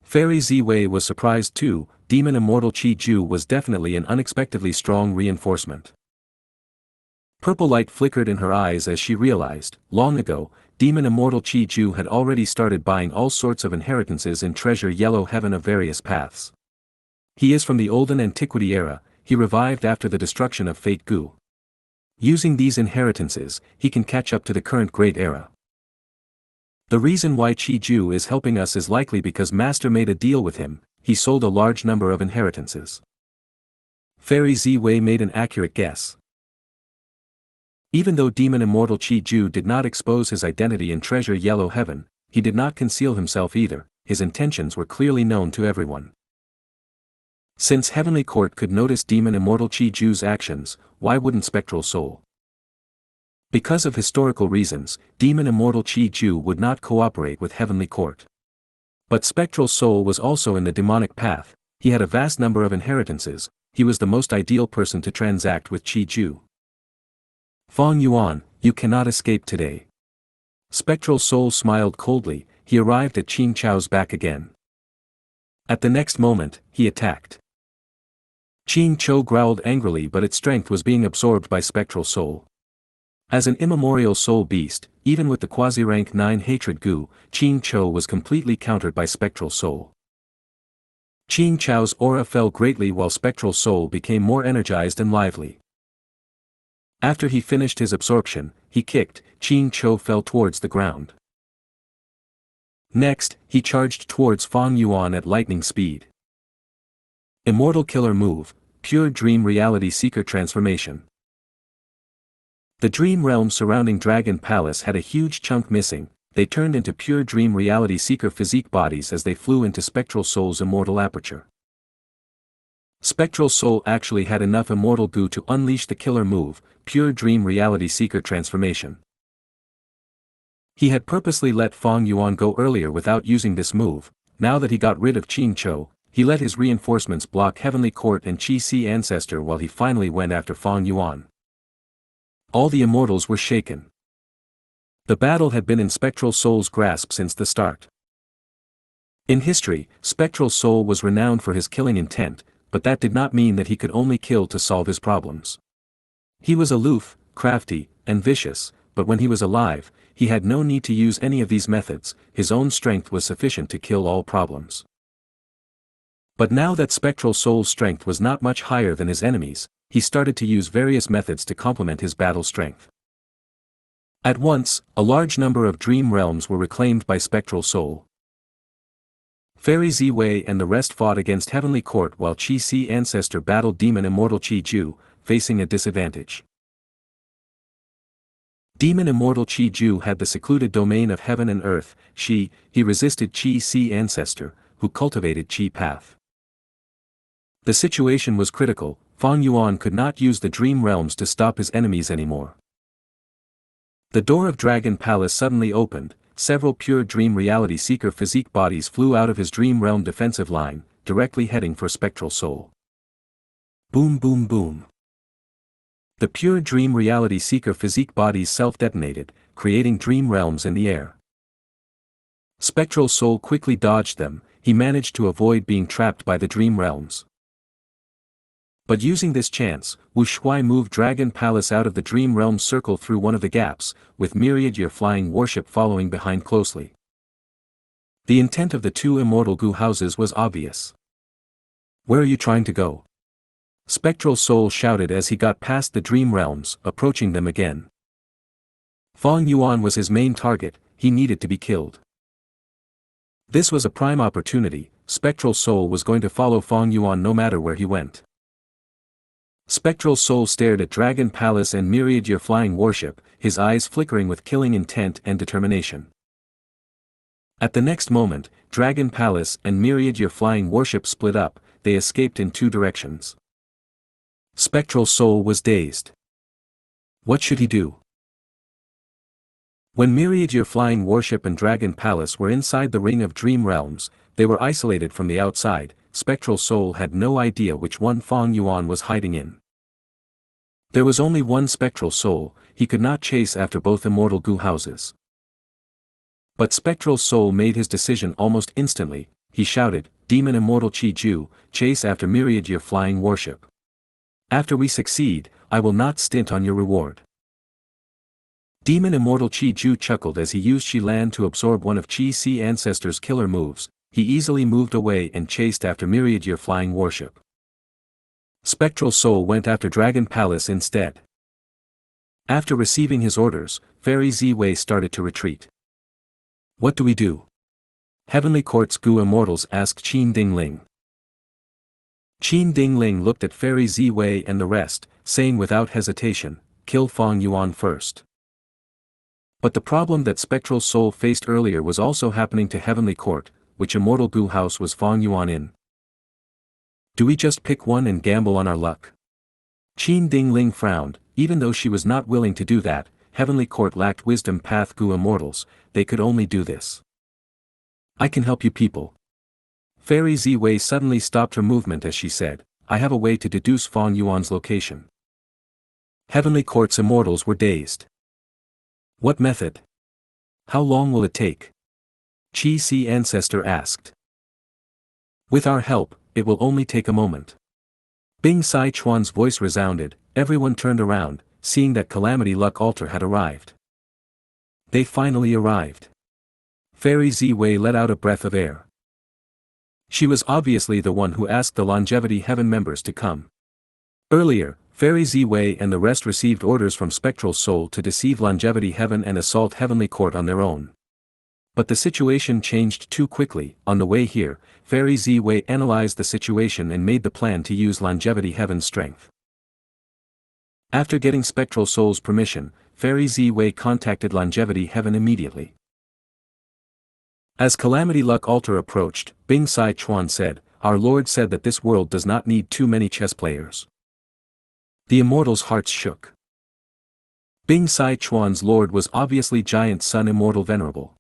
Fairy Ziwei was surprised too. Demon Immortal Qi Ju was definitely an unexpectedly strong reinforcement. Purple light flickered in her eyes as she realized, long ago, Demon Immortal Qi Ju had already started buying all sorts of inheritances in Treasure Yellow Heaven of various paths. He is from the olden antiquity era, he revived after the destruction of Fate Gu. Using these inheritances, he can catch up to the current Great Era. The reason why Qi Ju is helping us is likely because Master made a deal with him, he sold a large number of inheritances. Fairy Ziwei made an accurate guess. Even though Demon Immortal Qi Ju did not expose his identity in Treasure Yellow Heaven, he did not conceal himself either, his intentions were clearly known to everyone. Since Heavenly Court could notice Demon Immortal Qi Ju's actions, why wouldn't Spectral Soul? Because of historical reasons, Demon Immortal Qi Ju would not cooperate with Heavenly Court. But Spectral Soul was also in the demonic path, he had a vast number of inheritances, he was the most ideal person to transact with Qi Ju. Feng Yuan, You cannot escape today. Spectral Soul smiled coldly. He arrived at Xianxia's back again. At the next moment, he attacked. Xianxia growled angrily, but its strength was being absorbed by Spectral Soul. As an immemorial soul beast, even with the quasi-rank 9 Hatred Gu, Xianxia was completely countered by Spectral Soul. Xianxia's aura fell greatly while Spectral Soul became more energized and lively. After he finished his absorption, he kicked. Xianxia fell towards the ground. Next, he charged towards Fang Yuan at lightning speed. Immortal Killer Move, Pure Dream Reality Seeker Transformation. The dream realm surrounding Dragon Palace had a huge chunk missing. They turned into pure dream reality seeker physique bodies as they flew into Spectral Soul's immortal aperture. Spectral Soul actually had enough Immortal Gu to unleash the killer move, Pure Dream Reality Seeker Transformation. He had purposely let Fang Yuan go earlier without using this move. Now that he got rid of Xianxia, he let his reinforcements block Heavenly Court and Qi Si Ancestor while he finally went after Fang Yuan. All the immortals were shaken. The battle had been in Spectral Soul's grasp since the start. In history, Spectral Soul was renowned for his killing intent, but that did not mean that he could only kill to solve his problems. He was aloof, crafty, and vicious, but when he was alive, he had no need to use any of these methods. His own strength was sufficient to kill all problems. But now that Spectral Soul's strength was not much higher than his enemies, he started to use various methods to complement his battle strength. At once, a large number of dream realms were reclaimed by Spectral Soul. Fairy Ziwei and the rest fought against Heavenly Court while Qi Si Ancestor battled Demon Immortal Qi Ju, facing a disadvantage. Demon Immortal Qi Ju had the secluded domain of heaven and earth. He resisted Qi Si Ancestor, who cultivated Qi Path. The situation was critical. Fang Yuan could not use the dream realms to stop his enemies anymore. The door of Dragon Palace suddenly opened. Several pure dream reality seeker physique bodies flew out of his dream realm defensive line, directly heading for Spectral Soul. Boom boom boom. The pure dream reality seeker physique bodies self-detonated, creating dream realms in the air. Spectral Soul quickly dodged them. He managed to avoid being trapped by the dream realms. But using this chance, Wu Shuai moved Dragon Palace out of the Dream Realm circle through one of the gaps, with myriad year flying warship following behind closely. The intent of the two Immortal Gu houses was obvious. Where are you trying to go? Spectral Soul shouted as he got past the Dream Realms, approaching them again. Fang Yuan was his main target. He needed to be killed. This was a prime opportunity. Spectral Soul was going to follow Fang Yuan no matter where he went. Spectral Soul stared at Dragon Palace and myriad year flying warship, his eyes flickering with killing intent and determination. At the next moment, Dragon Palace and myriad year flying warship split up. They escaped in two directions. Spectral Soul was dazed. What should he do? When myriad year flying warship and Dragon Palace were inside the ring of dream realms, they were isolated from the outside. Spectral Soul had no idea which one Fang Yuan was hiding in. There was only one Spectral Soul. He could not chase after both Immortal Gu houses. But Spectral Soul made his decision almost instantly. He shouted, Demon Immortal Qi Ju, chase after myriad year flying warship. After we succeed, I will not stint on your reward. Demon Immortal Qi Ju chuckled as he used Qi Lan to absorb one of Qi Si Ancestor's killer moves. He easily moved away and chased after myriad year flying warship. Spectral Soul went after Dragon Palace instead. After receiving his orders, Fairy Ziwei started to retreat. What do we do? Heavenly Court's Gu Immortals asked Qin Dingling. Qin Dingling looked at Fairy Ziwei and the rest, saying without hesitation, kill Fang Yuan first. But the problem that Spectral Soul faced earlier was also happening to Heavenly Court. Which Immortal Gu house was Fang Yuan in? Do we just pick one and gamble on our luck? Qin Dingling frowned. Even though she was not willing to do that, Heavenly Court lacked wisdom path Gu Immortals. They could only do this. I can help you people. Fairy Ziwei suddenly stopped her movement as she said, I have a way to deduce Fang Yuan's location. Heavenly Court's immortals were dazed. What method? How long will it take? Qi Si ancestor asked. With our help, it will only take a moment. Bing Sai Chuan's voice resounded. Everyone turned around, seeing that Calamity Luck Altar had arrived. They finally arrived. Fairy Ziwei let out a breath of air. She was obviously the one who asked the Longevity Heaven members to come. Earlier, Fairy Ziwei and the rest received orders from Spectral Soul to deceive Longevity Heaven and assault Heavenly Court on their own. But the situation changed too quickly. On the way here, Fairy Ziwei analyzed the situation and made the plan to use Longevity Heaven's strength. After getting Spectral Soul's permission, Fairy Ziwei contacted Longevity Heaven immediately. As Calamity Luck Altar approached, Bing Sai Chuan said, "Our Lord said that this world does not need too many chess players." The immortals' hearts shook. Bing Sai Chuan's Lord was obviously Giant Sun Immortal Venerable.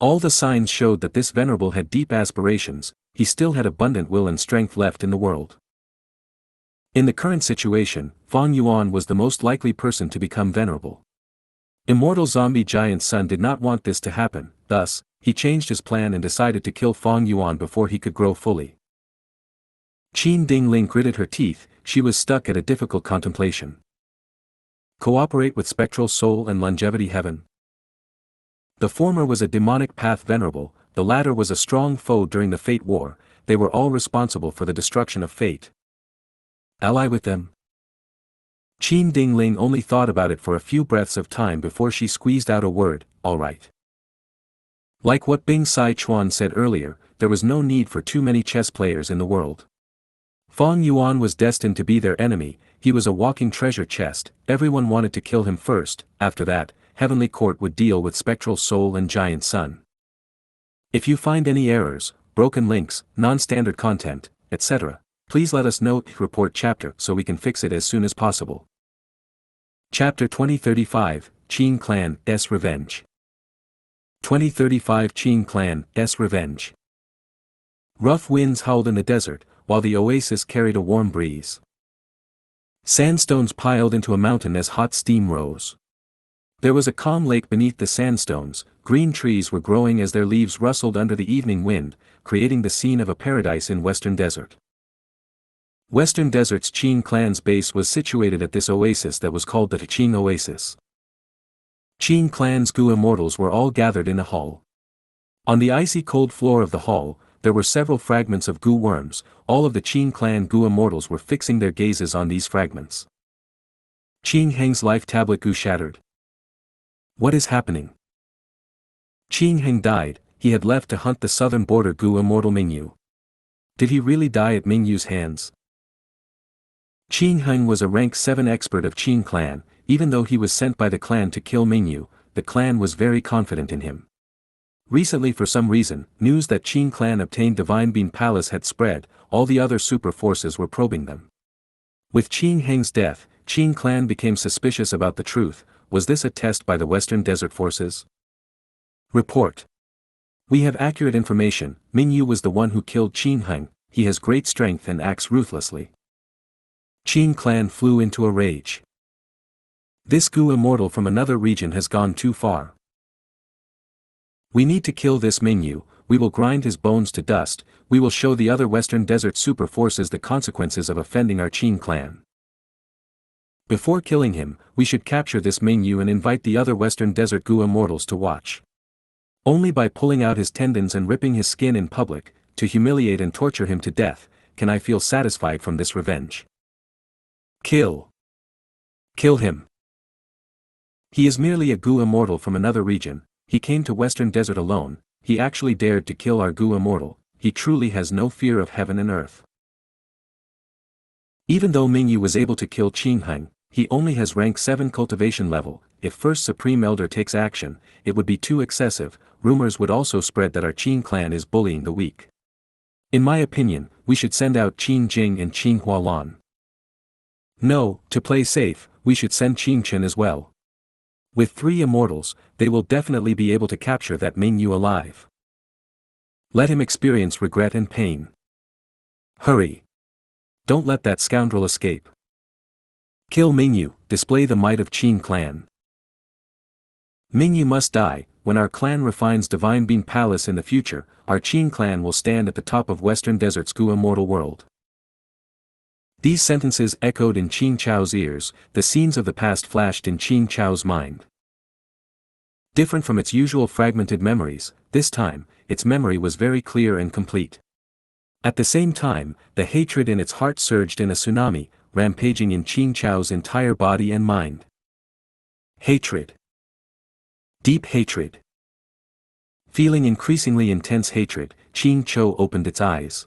All the signs showed that this Venerable had deep aspirations. He still had abundant will and strength left in the world. In the current situation, Fang Yuan was the most likely person to become venerable. Immortal Zombie Giant Sun did not want this to happen, thus, he changed his plan and decided to kill Fang Yuan before he could grow fully. Qin Dingling gritted her teeth. She was stuck at a difficult contemplation. Cooperate with Spectral Soul and Longevity Heaven. The former was a demonic path venerable, the latter was a strong foe during the Fate War. They were all responsible for the destruction of Fate. Ally with them? Qin Dingling only thought about it for a few breaths of time before she squeezed out a word, "All right." Like what Bing Sai Chuan said earlier, there was no need for too many chess players in the world. Fang Yuan was destined to be their enemy. He was a walking treasure chest. Everyone wanted to kill him first. After that, Heavenly Court would deal with Spectral Soul and Giant Sun. If you find any errors, broken links, non-standard content, etc., please let us know. Report chapter so we can fix it as soon as possible. Chapter 2035, Qin Clan S Revenge. 2035 Qin Clan S Revenge. Rough winds howled in the desert, while the oasis carried a warm breeze. Sandstones piled into a mountain as hot steam rose. There was a calm lake beneath the sandstones. Green trees were growing as their leaves rustled under the evening wind, creating the scene of a paradise in Western Desert. Western Desert's Qin clan's base was situated at this oasis that was called the Qin Oasis. Qin clan's Gu immortals were all gathered in a hall. On the icy cold floor of the hall, there were several fragments of Gu worms. All of the Qin clan Gu immortals were fixing their gazes on these fragments. Qin Heng's life tablet Gu shattered. What is happening? Qin Heng died. He had left to hunt the southern border Gu immortal Mingyu. Did he really die at Mingyu's hands? Qin Heng was a rank 7 expert of Qin clan. Even though he was sent by the clan to kill Mingyu, the clan was very confident in him. Recently, for some reason, news that Qin clan obtained Divine Bean Palace had spread. All the other super forces were probing them. With Qin Heng's death, Qin clan became suspicious about the truth. Was this a test by the Western Desert forces? Report. We have accurate information. Mingyu was the one who killed Qin Heng. He has great strength and acts ruthlessly. Qin clan flew into a rage. This Gu immortal from another region has gone too far. We need to kill this Mingyu. We will grind his bones to dust. We will show the other Western Desert super forces the consequences of offending our Qin clan. Before killing him, we should capture this Mingyu and invite the other Western Desert Gu immortals to watch. Only by pulling out his tendons and ripping his skin in public, to humiliate and torture him to death, can I feel satisfied from this revenge. Kill. Kill him. He is merely a Gu immortal from another region. He came to Western Desert alone. He actually dared to kill our Gu immortal. He truly has no fear of heaven and earth. Even though Mingyu was able to kill Qin Heng, he only has rank 7 cultivation level. If First Supreme Elder takes action, it would be too excessive. Rumors would also spread that our Qin clan is bullying the weak. In my opinion, we should send out Qin Jing and Qin Hualan. No, to play safe, we should send Qin Chen as well. With 3 immortals, they will definitely be able to capture that Mingyu alive. Let him experience regret and pain. Hurry. Don't let that scoundrel escape. Kill Mingyu, display the might of Qin clan. Ming Yu must die. When our clan refines Divine Bean Palace in the future, our Qin clan will stand at the top of Western Desert's Gu immortal world. These sentences echoed in Qin Chao's ears, the scenes of the past flashed in Qin Chao's mind. Different from its usual fragmented memories, this time, its memory was very clear and complete. At the same time, the hatred in its heart surged in a tsunami, rampaging in Qin Chao's entire body and mind. Hatred. Deep hatred. Feeling increasingly intense hatred, Qin Chou opened its eyes.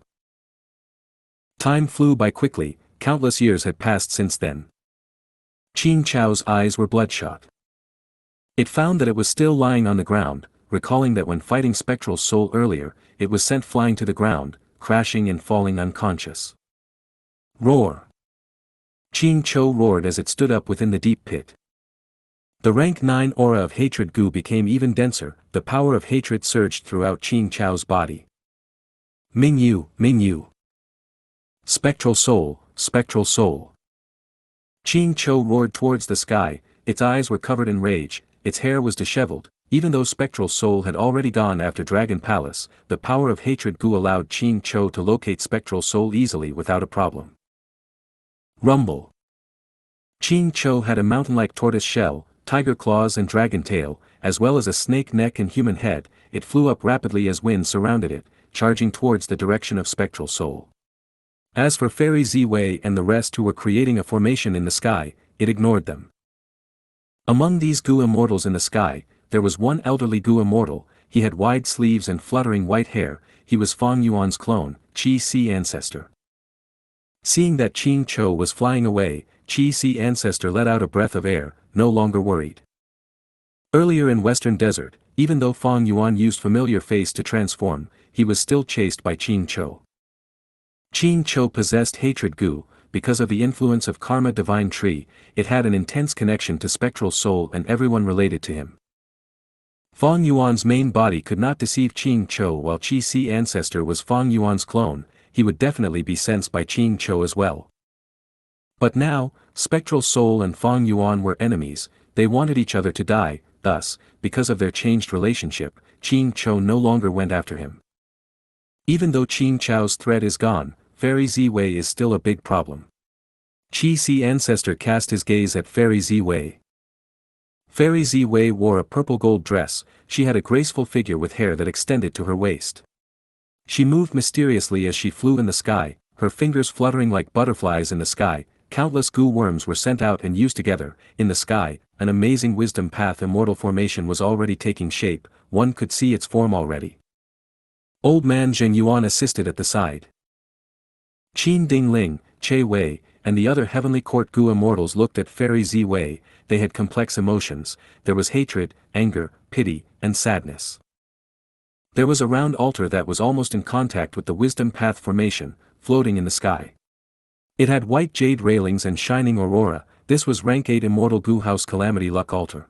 Time flew by quickly, countless years had passed since then. Qin Chao's eyes were bloodshot. It found that it was still lying on the ground, recalling that when fighting Spectral Soul earlier, it was sent flying to the ground, crashing and falling unconscious. Roar! Qin Chou roared as it stood up within the deep pit. The rank 9 aura of hatred Gu became even denser, the power of hatred surged throughout Qin Chao's body. Ming Yu, Ming Yu. Spectral Soul, Spectral Soul. Qin Chou roared towards the sky, its eyes were covered in rage, its hair was disheveled. Even though Spectral Soul had already gone after Dragon Palace, the power of hatred Gu allowed Qin Chou to locate Spectral Soul easily without a problem. Rumble. Qin Chou had a mountain-like tortoise shell, tiger claws and dragon tail, as well as a snake neck and human head. It flew up rapidly as wind surrounded it, charging towards the direction of Spectral Soul. As for Fairy Ziwei and the rest who were creating a formation in the sky, it ignored them. Among these Gu immortals in the sky, there was one elderly Gu immortal. He had wide sleeves and fluttering white hair. He was Fang Yuan's clone, Qi Si ancestor. Seeing that Qin Chou was flying away, Qi Si ancestor let out a breath of air, no longer worried. Earlier in Western Desert, even though Fang Yuan used familiar face to transform, he was still chased by Qin Chou. Qin Chou possessed hatred Gu. Because of the influence of Karma Divine Tree, it had an intense connection to Spectral Soul and everyone related to him. Fang Yuan's main body could not deceive Qin Chou while Qi Si ancestor was Fang Yuan's clone. He would definitely be sensed by Qin Chou as well. But now, Spectral Soul and Fang Yuan were enemies. They wanted each other to die. Thus, because of their changed relationship, Qin Chou no longer went after him. Even though Qin Chou's threat is gone, Fairy Ziwei is still a big problem. Qi Si ancestor cast his gaze at Fairy Ziwei. Fairy Ziwei wore a purple gold dress. She had a graceful figure with hair that extended to her waist. She moved mysteriously as she flew in the sky, her fingers fluttering like butterflies in the sky. Countless Gu worms were sent out and used together. In the sky, an amazing wisdom path immortal formation was already taking shape. One could see its form already. Old man Zheng Yuan assisted at the side. Qin Dingling, Che Wei, and the other Heavenly Court Gu immortals looked at Fairy Ziwei. They had complex emotions. There was hatred, anger, pity, and sadness. There was a round altar that was almost in contact with the wisdom path formation, floating in the sky. It had white jade railings and shining aurora. This was rank 8 immortal Gu House Calamity Luck Altar.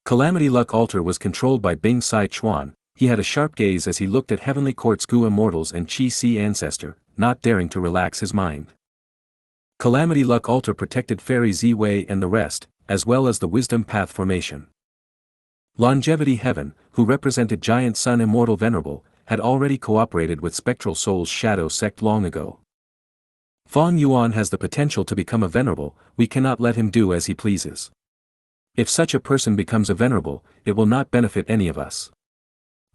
Calamity Luck Altar was controlled by Bing Sai Chuan. He had a sharp gaze as he looked at Heavenly Court's Gu immortals and Qi Si ancestor, not daring to relax his mind. Calamity Luck Altar protected Fairy Ziwei and the rest, as well as the wisdom path formation. Longevity Heaven, who represented Giant Sun Immortal Venerable, had already cooperated with Spectral Soul's Shadow Sect long ago. Fang Yuan has the potential to become a Venerable. We cannot let him do as he pleases. If such a person becomes a Venerable, it will not benefit any of us.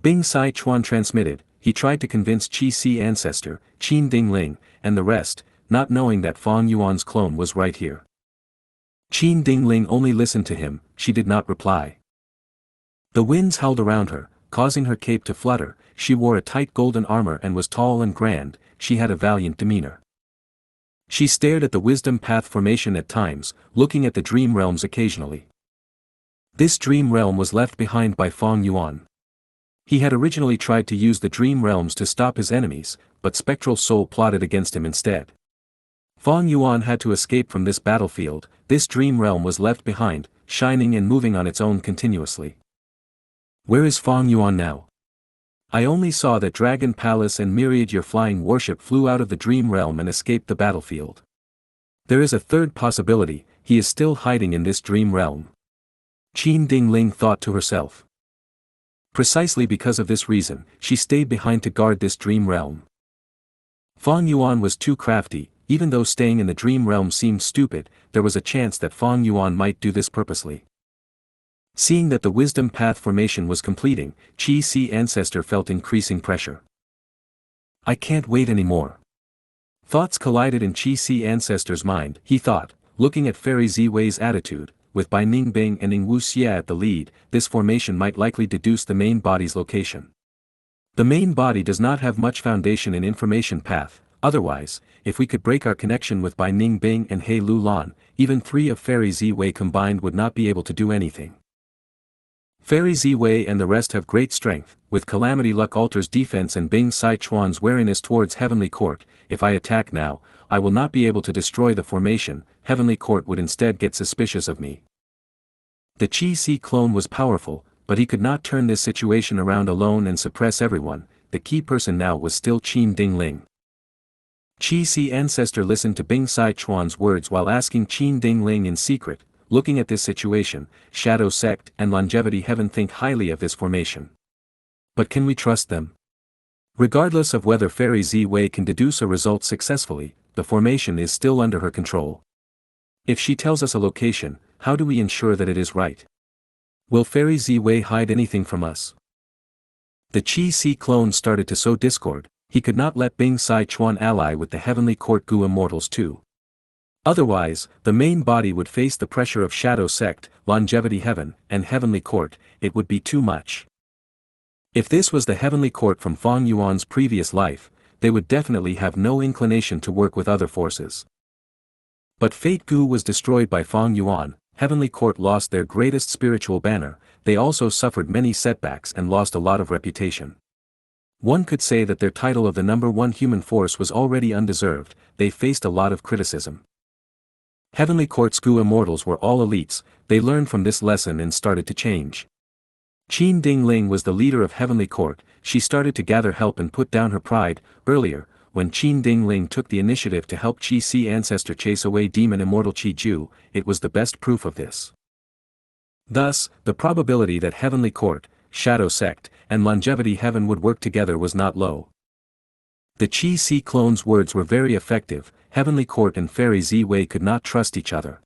Bing Sai Chuan transmitted. He tried to convince Qi Si ancestor, Qin Dingling, and the rest, not knowing that Fang Yuan's clone was right here. Qin Dingling only listened to him. She did not reply. The winds howled around her, causing her cape to flutter. She wore a tight golden armor and was tall and grand. She had a valiant demeanor. She stared at the wisdom path formation at times, looking at the dream realms occasionally. This dream realm was left behind by Fang Yuan. He had originally tried to use the dream realms to stop his enemies, but Spectral Soul plotted against him instead. Fang Yuan had to escape from this battlefield. This dream realm was left behind, shining and moving on its own continuously. Where is Fang Yuan now? I only saw that Dragon Palace and myriad your flying warship flew out of the dream realm and escaped the battlefield. There is a third possibility. He is still hiding in this dream realm. Qin Dingling thought to herself. Precisely because of this reason, she stayed behind to guard this dream realm. Fang Yuan was too crafty. Even though staying in the dream realm seemed stupid, there was a chance that Fang Yuan might do this purposely. Seeing that the wisdom path formation was completing, Qi Si Ancestor felt increasing pressure. I can't wait anymore. Thoughts collided in Qi Si Ancestor's mind. He thought, looking at Fairy Ziwei's attitude, with Bai Ningbing and Ning Wuxia at the lead, this formation might likely deduce the main body's location. The main body does not have much foundation in information path. Otherwise, if we could break our connection with Bai Ningbing and He Lulan, even 3 of Fairy Ziwei combined would not be able to do anything. Fairy Ziwei and the rest have great strength, with Calamity Luck Alter's defense and Bing Sichuan's wariness towards Heavenly Court. If I attack now, I will not be able to destroy the formation. Heavenly Court would instead get suspicious of me. The Qi Si clone was powerful, but he could not turn this situation around alone and suppress everyone. The key person now was still Qin Dingling. Qi Si Ancestor listened to Bing Sichuan's words while asking Qin Dingling in secret. Looking at this situation, Shadow Sect and Longevity Heaven think highly of this formation. But can we trust them? Regardless of whether Fairy Ziwei can deduce a result successfully, the formation is still under her control. If she tells us a location, how do we ensure that it is right? Will Fairy Ziwei hide anything from us? The Qi Si clone started to sow discord. He could not let Bing Sichuan ally with the Heavenly Court Gu immortals too. Otherwise, the main body would face the pressure of Shadow Sect, Longevity Heaven, and Heavenly Court. It would be too much. If this was the Heavenly Court from Fang Yuan's previous life, they would definitely have no inclination to work with other forces. But Fate Gu was destroyed by Fang Yuan. Heavenly Court lost their greatest spiritual banner. They also suffered many setbacks and lost a lot of reputation. One could say that their title of the #1 human force was already undeserved. They faced a lot of criticism. Heavenly Court's Gu immortals were all elites. They learned from this lesson and started to change. Qin Dingling was the leader of Heavenly Court. She started to gather help and put down her pride. Earlier, when Qin Dingling took the initiative to help Qi Si Ancestor chase away demon immortal Qi Ju, it was the best proof of this. Thus, the probability that Heavenly Court, Shadow Sect, and Longevity Heaven would work together was not low. The Qi Si clone's words were very effective. Heavenly Court and Fairy Ziwei could not trust each other.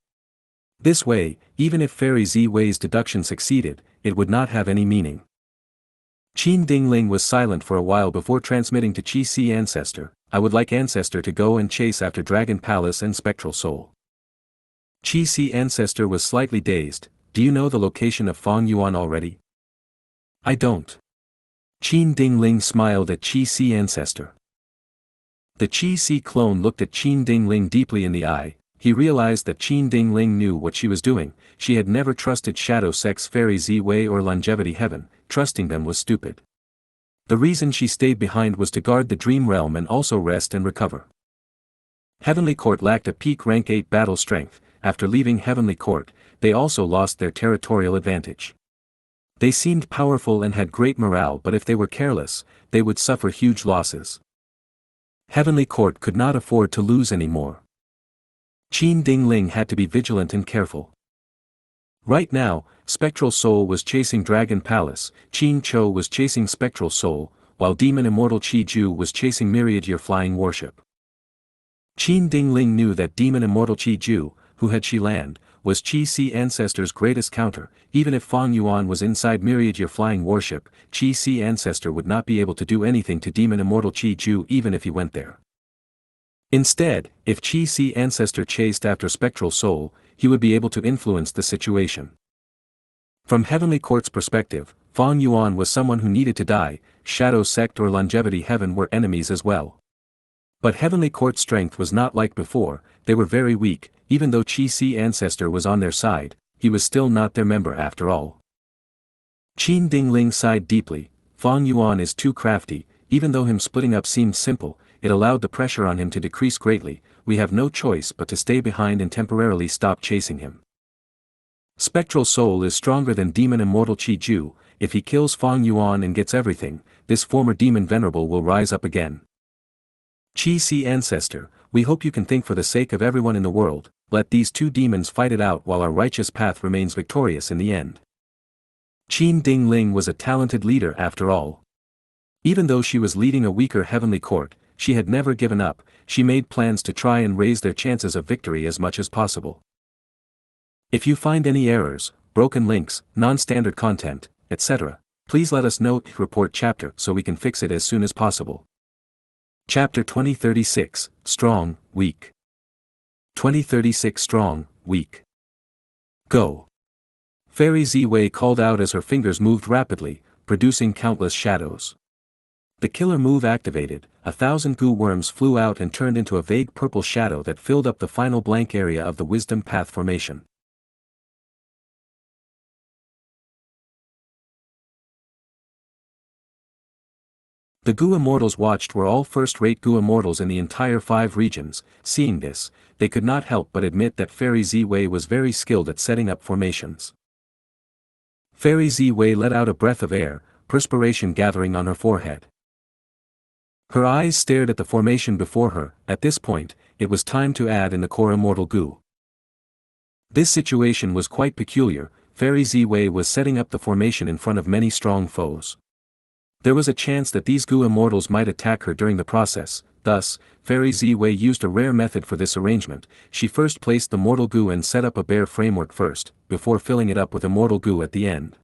This way, even if Fairy Ziwei's deduction succeeded, it would not have any meaning. Qin Dingling was silent for a while before transmitting to Qi Si Ancestor. I would like Ancestor to go and chase after Dragon Palace and Spectral Soul. Qi Si Ancestor was slightly dazed. Do you know the location of Fang Yuan already? I don't. Qin Dingling smiled at Qi Si Ancestor. The Qi Si clone looked at Qin Dingling deeply in the eye. He realized that Qin Dingling knew what she was doing. She had never trusted Shadow Sect's Fairy Ziwei or Longevity Heaven. Trusting them was stupid. The reason she stayed behind was to guard the Dream Realm and also rest and recover. Heavenly Court lacked a peak rank 8 battle strength. After leaving Heavenly Court, they also lost their territorial advantage. They seemed powerful and had great morale, but if they were careless, they would suffer huge losses. Heavenly Court could not afford to lose any more. Qin Dingling had to be vigilant and careful. Right now, Spectral Soul was chasing Dragon Palace, Qin Cho was chasing Spectral Soul, while Demon Immortal Qi Ju was chasing Myriad Year Flying Warship. Qin Dingling knew that Demon Immortal Qi Ju, who had Shi Land, was Qi Si Ancestor's greatest counter. Even if Fang Yuan was inside Myriad Year Flying Warship, Qi Si Ancestor would not be able to do anything to Demon Immortal Qi Ju even if he went there. Instead, if Qi Si Ancestor chased after Spectral Soul, he would be able to influence the situation. From Heavenly Court's perspective, Fang Yuan was someone who needed to die. Shadow Sect or Longevity Heaven were enemies as well. But Heavenly Court's strength was not like before. They were very weak. Even though Qi Si Ancestor was on their side, he was still not their member after all. Qin Dingling sighed deeply. Fang Yuan is too crafty. Even though him splitting up seemed simple, it allowed the pressure on him to decrease greatly. We have no choice but to stay behind and temporarily stop chasing him. Spectral Soul is stronger than Demon Immortal Qi Ju. If he kills Fang Yuan and gets everything, this former Demon Venerable will rise up again. Qi Si Ancestor, we hope you can think for the sake of everyone in the world. let these two demons fight it out while our righteous path remains victorious in the end. Qin Dingling was a talented leader after all. Even though she was leading a weaker heavenly court, she had never given up. She made plans to try and raise their chances of victory as much as possible. If you find any errors, broken links, non-standard content, etc., please let us know. Report chapter so we can fix it as soon as possible. Chapter 2036, Strong, Weak. 2036 Strong, Weak. Go. Fairy Ziwei called out as her fingers moved rapidly, producing countless shadows. The killer move activated, 1,000 goo worms flew out and turned into a vague purple shadow that filled up the final blank area of the Wisdom Path formation. The Gu Immortals watched were all first-rate Gu Immortals in the entire 5 regions. Seeing this, they could not help but admit that Fairy Ziwei was very skilled at setting up formations. Fairy Ziwei let out a breath of air, perspiration gathering on her forehead. Her eyes stared at the formation before her. At this point, it was time to add in the core Immortal Gu. This situation was quite peculiar. Fairy Ziwei was setting up the formation in front of many strong foes. There was a chance that these Gu Immortals might attack her during the process. Thus, Fairy Ziwei used a rare method for this arrangement. She first placed the Mortal Gu and set up a bare framework first, before filling it up with Immortal Gu at the end.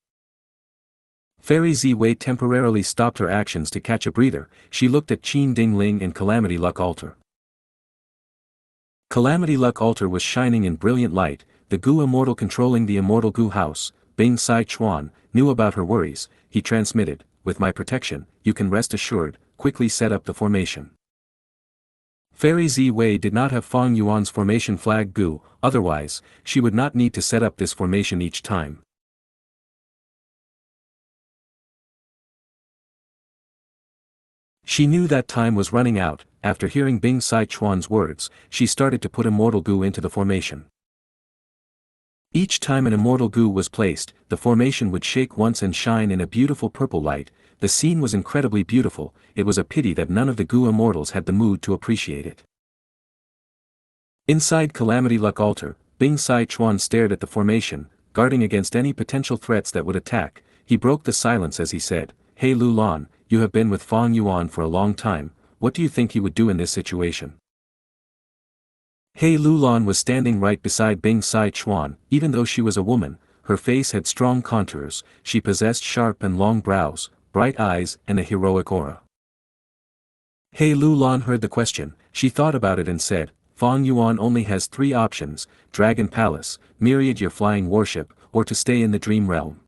Fairy Ziwei temporarily stopped her actions to catch a breather. She looked at Qin Dingling and Calamity Luck Altar. Calamity Luck Altar was shining in brilliant light. The Gu Immortal controlling the Immortal Gu house, Bing Sai Chuan, knew about her worries. He transmitted, "With my protection, you can rest assured, quickly set up the formation." Fairy Ziwei did not have Fang Yuan's formation flag Gu, otherwise, she would not need to set up this formation each time. She knew that time was running out. After hearing Bing Sai Chuan's words, she started to put Immortal Gu into the formation. Each time an Immortal Gu was placed, the formation would shake once and shine in a beautiful purple light. The scene was incredibly beautiful. It was a pity that none of the Gu Immortals had the mood to appreciate it. Inside Calamity Luck Altar, Bing Sai Chuan stared at the formation, guarding against any potential threats that would attack. He broke the silence as he said, "Hey Lu Lan, you have been with Fang Yuan for a long time. What do you think he would do in this situation?" Hey Lu Lan was standing right beside Bing Sai Chuan. Even though she was a woman, her face had strong contours. She possessed sharp and long brows, bright eyes, and a heroic aura. Hey Lu Lan heard the question. She thought about it and said, "Fang Yuan only has 3 options: Dragon Palace, Myriad Your Flying Warship, or to stay in the Dream Realm.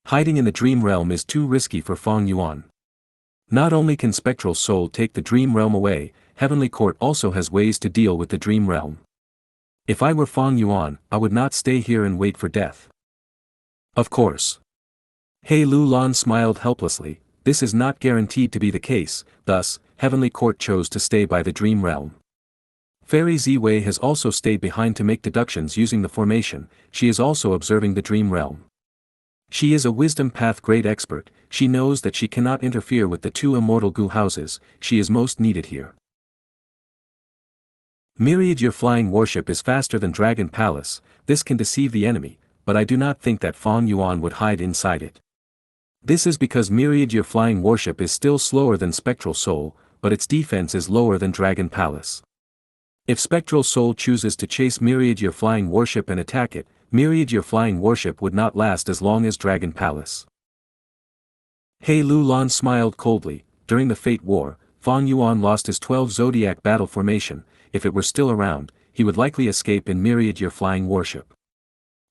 Hiding in the Dream Realm is too risky for Fang Yuan. Not only can Spectral Soul take the Dream Realm away, Heavenly Court also has ways to deal with the Dream Realm. If I were Fang Yuan, I would not stay here and wait for death." Of course. Hey Lu Lan smiled helplessly. This is not guaranteed to be the case. Thus, Heavenly Court chose to stay by the Dream Realm. Fairy Ziwei has also stayed behind to make deductions using the formation. She is also observing the Dream Realm. She is a Wisdom Path great expert. She knows that she cannot interfere with the 2 Immortal Gu houses. She is most needed here. Myriad Your Flying Warship is faster than Dragon Palace. This can deceive the enemy, but I do not think that Fang Yuan would hide inside it. This is because Myriad Your Flying Warship is still slower than Spectral Soul, but its defense is lower than Dragon Palace. If Spectral Soul chooses to chase Myriad Your Flying Warship and attack it, Myriad Your Flying Warship would not last as long as Dragon Palace. Hey Lu Lan smiled coldly. During the Fate War, Fang Yuan lost his 12 Zodiac battle formation. If it were still around, he would likely escape in Myriad Your Flying Warship.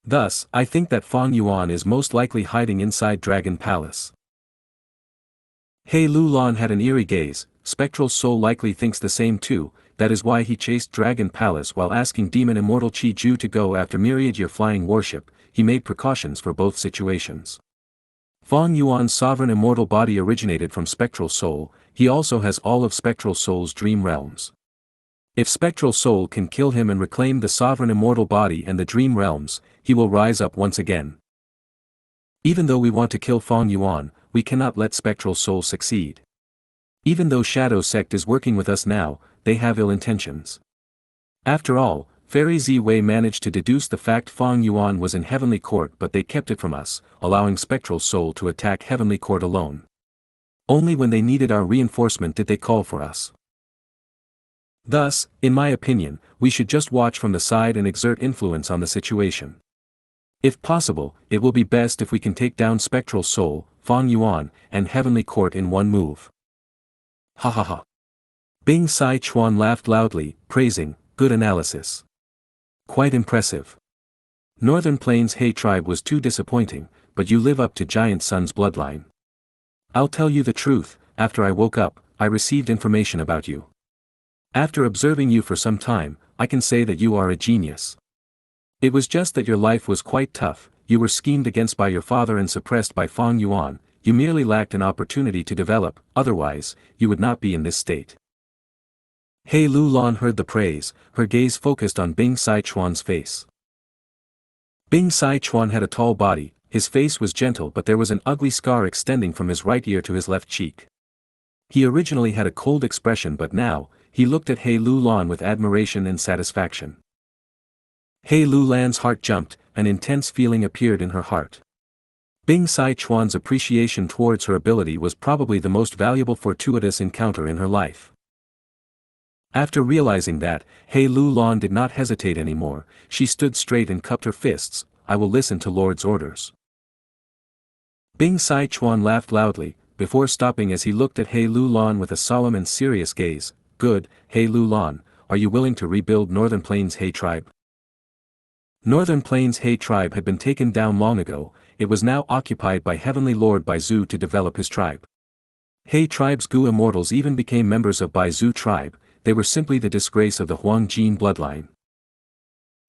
Thus, I think that Fang Yuan is most likely hiding inside Dragon Palace. Hey Lu Lan had an eerie gaze. Spectral Soul likely thinks the same too. That is why he chased Dragon Palace while asking Demon Immortal Qi Ju to go after Myriad Your Flying Warship. He made precautions for both situations. Fang Yuan's sovereign immortal body originated from Spectral Soul. He also has all of Spectral Soul's dream realms. If Spectral Soul can kill him and reclaim the sovereign immortal body and the dream realms, he will rise up once again. Even though we want to kill Fang Yuan, we cannot let Spectral Soul succeed. Even though Shadow Sect is working with us now, they have ill intentions. After all, Fairy Zi Wei managed to deduce the fact Fang Yuan was in Heavenly Court, but they kept it from us, allowing Spectral Soul to attack Heavenly Court alone. Only when they needed our reinforcement did they call for us. Thus, in my opinion, we should just watch from the side and exert influence on the situation. If possible, it will be best if we can take down Spectral Soul, Fang Yuan, and Heavenly Court in one move. Ha ha ha. Bing Sai Chuan laughed loudly, praising, good analysis. Quite impressive. Northern Plains He tribe was too disappointing, but you live up to Giant Sun's bloodline. I'll tell you the truth, after I woke up, I received information about you. After observing you for some time, I can say that you are a genius. It was just that your life was quite tough, you were schemed against by your father and suppressed by Fang Yuan, you merely lacked an opportunity to develop, otherwise, you would not be in this state. He Lulan heard the praise, her gaze focused on Bing Sai Chuan's face. Bing Sai Chuan had a tall body, his face was gentle, but there was an ugly scar extending from his right ear to his left cheek. He originally had a cold expression, but now, he looked at He Lulan with admiration and satisfaction. He Lulan's heart jumped, an intense feeling appeared in her heart. Bing Sai Chuan's appreciation towards her ability was probably the most valuable fortuitous encounter in her life. After realizing that, He Lulan did not hesitate anymore, she stood straight and cupped her fists. I will listen to Lord's orders. Bing Sai Chuan laughed loudly, before stopping as he looked at He Lulan with a solemn and serious gaze. Good, He Lulan, are you willing to rebuild Northern Plains He tribe? Northern Plains He tribe had been taken down long ago, it was now occupied by Heavenly Lord Baizu to develop his tribe. He tribe's Gu immortals even became members of Baizu tribe, they were simply the disgrace of the Huang Jin bloodline.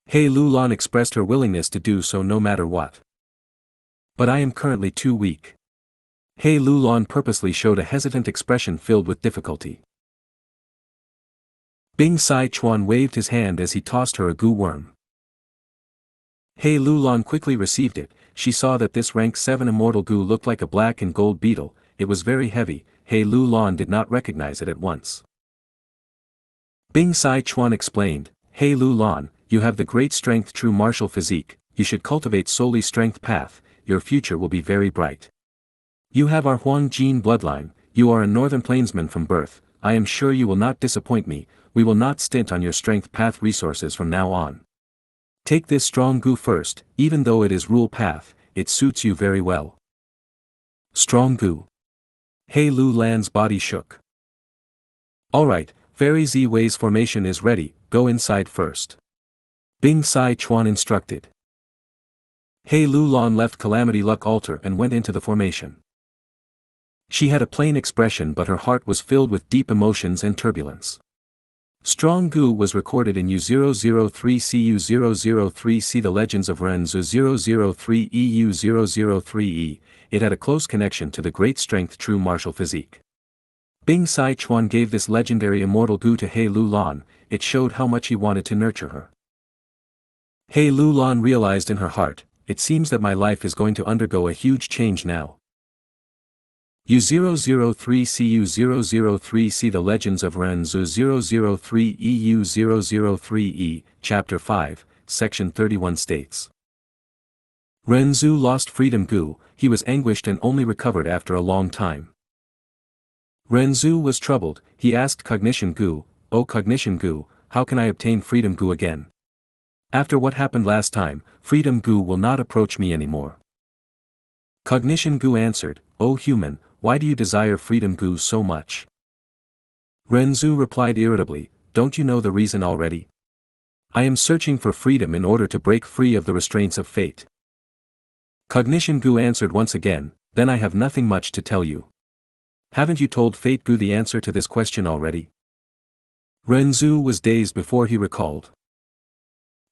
He Lulan expressed her willingness to do so no matter what. But I am currently too weak. He Lulan purposely showed a hesitant expression filled with difficulty. Bing Sai Chuan waved his hand as he tossed her a Gu worm. He Lulan quickly received it, she saw that this rank 7 immortal Gu looked like a black and gold beetle, it was very heavy, He Lulan did not recognize it at once. Bing Sai Chuan explained, He Lulan, you have the great strength true martial physique, you should cultivate solely strength path, your future will be very bright. You have our Huang Jin bloodline, you are a Northern Plainsman from birth, I am sure you will not disappoint me, we will not stint on your strength path resources from now on. Take this strong Gu first, even though it is rule path, it suits you very well. Strong Gu. He Lulan's body shook. Alright, Fairy Zi Wei's formation is ready, go inside first. Bing Sai Chuan instructed. He Lulan left Calamity Luck Altar and went into the formation. She had a plain expression, but her heart was filled with deep emotions and turbulence. Strong Gu was recorded in U003CU003C. The Legends of Renzu 003 EU003E, it had a close connection to the great strength true martial physique. Bing Sai Chuan gave this legendary immortal Gu to He Lulan, it showed how much he wanted to nurture her. He Lulan realized in her heart, it seems that my life is going to undergo a huge change now. U003CU003C. The Legends of Renzu 003 EU003E, Chapter 5, Section 31 states. Renzu lost freedom Gu, he was anguished and only recovered after a long time. Renzu was troubled, he asked Cognition Gu, "Oh Cognition Gu, how can I obtain freedom Gu again? After what happened last time, freedom Gu will not approach me anymore." Cognition Gu answered, "Oh human, why do you desire freedom Gu so much?" Renzu replied irritably, "Don't you know the reason already? I am searching for freedom in order to break free of the restraints of fate." Cognition Gu answered once again, "Then I have nothing much to tell you. Haven't you told Fate Gu the answer to this question already?" Renzu was dazed before he recalled.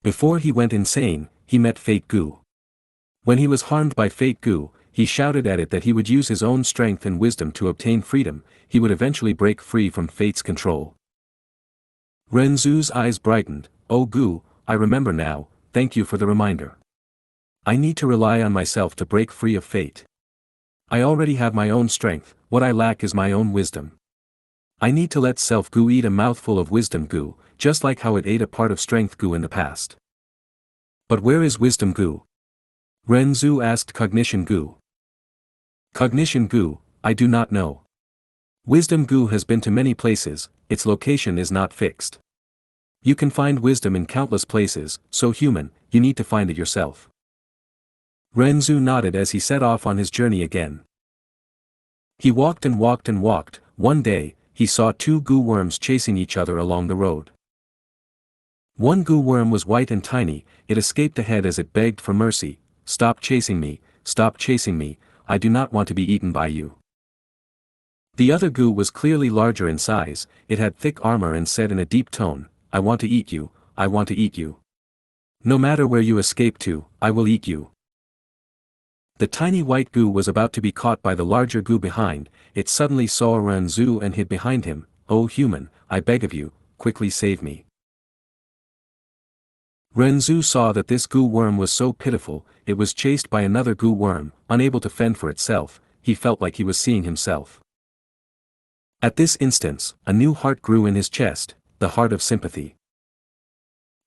Before he went insane, he met Fate Gu. When he was harmed by Fate Gu, he shouted at it that he would use his own strength and wisdom to obtain freedom, he would eventually break free from Fate's control. Renzu's eyes brightened, "Oh Gu, I remember now, thank you for the reminder. I need to rely on myself to break free of Fate. I already have my own strength, what I lack is my own wisdom. I need to let Self Gu eat a mouthful of wisdom Gu, just like how it ate a part of Strength Gu in the past. But where is Wisdom Gu? Renzu asked Cognition Gu. Cognition Gu, I do not know. Wisdom Gu has been to many places, its location is not fixed. You can find wisdom in countless places, so human, you need to find it yourself. Renzu nodded as he set off on his journey again. He walked and walked and walked. One day, he saw two Gu worms chasing each other along the road. One Gu worm was white and tiny, it escaped ahead as it begged for mercy, "Stop chasing me, I do not want to be eaten by you." The other Gu was clearly larger in size, it had thick armor and said in a deep tone, "I want to eat you, I want to eat you. No matter where you escape to, I will eat you." The tiny white Gu was about to be caught by the larger Gu behind, it suddenly saw Renzu and hid behind him. "Oh human, I beg of you, quickly save me." Renzu saw that this Gu worm was so pitiful, it was chased by another Gu worm, unable to fend for itself, he felt like he was seeing himself. At this instance, a new heart grew in his chest, the heart of sympathy.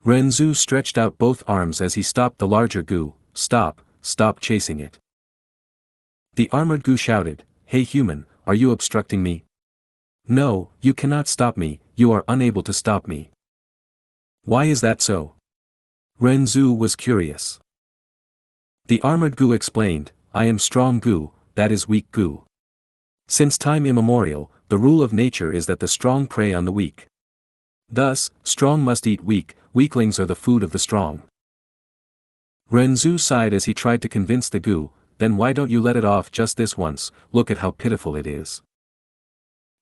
Renzu stretched out both arms as he stopped the larger Gu. Stop chasing it." The armored Gu shouted, "Hey human, are you obstructing me? No, you cannot stop me, you are unable to stop me." "Why is that so?" Renzu was curious. The armored Gu explained, "I am strong Gu, that is weak Gu. Since time immemorial, the rule of nature is that the strong prey on the weak. Thus, strong must eat weak, weaklings are the food of the strong." Renzu sighed as he tried to convince the Gu, "Then why don't you let it off just this once, look at how pitiful it is."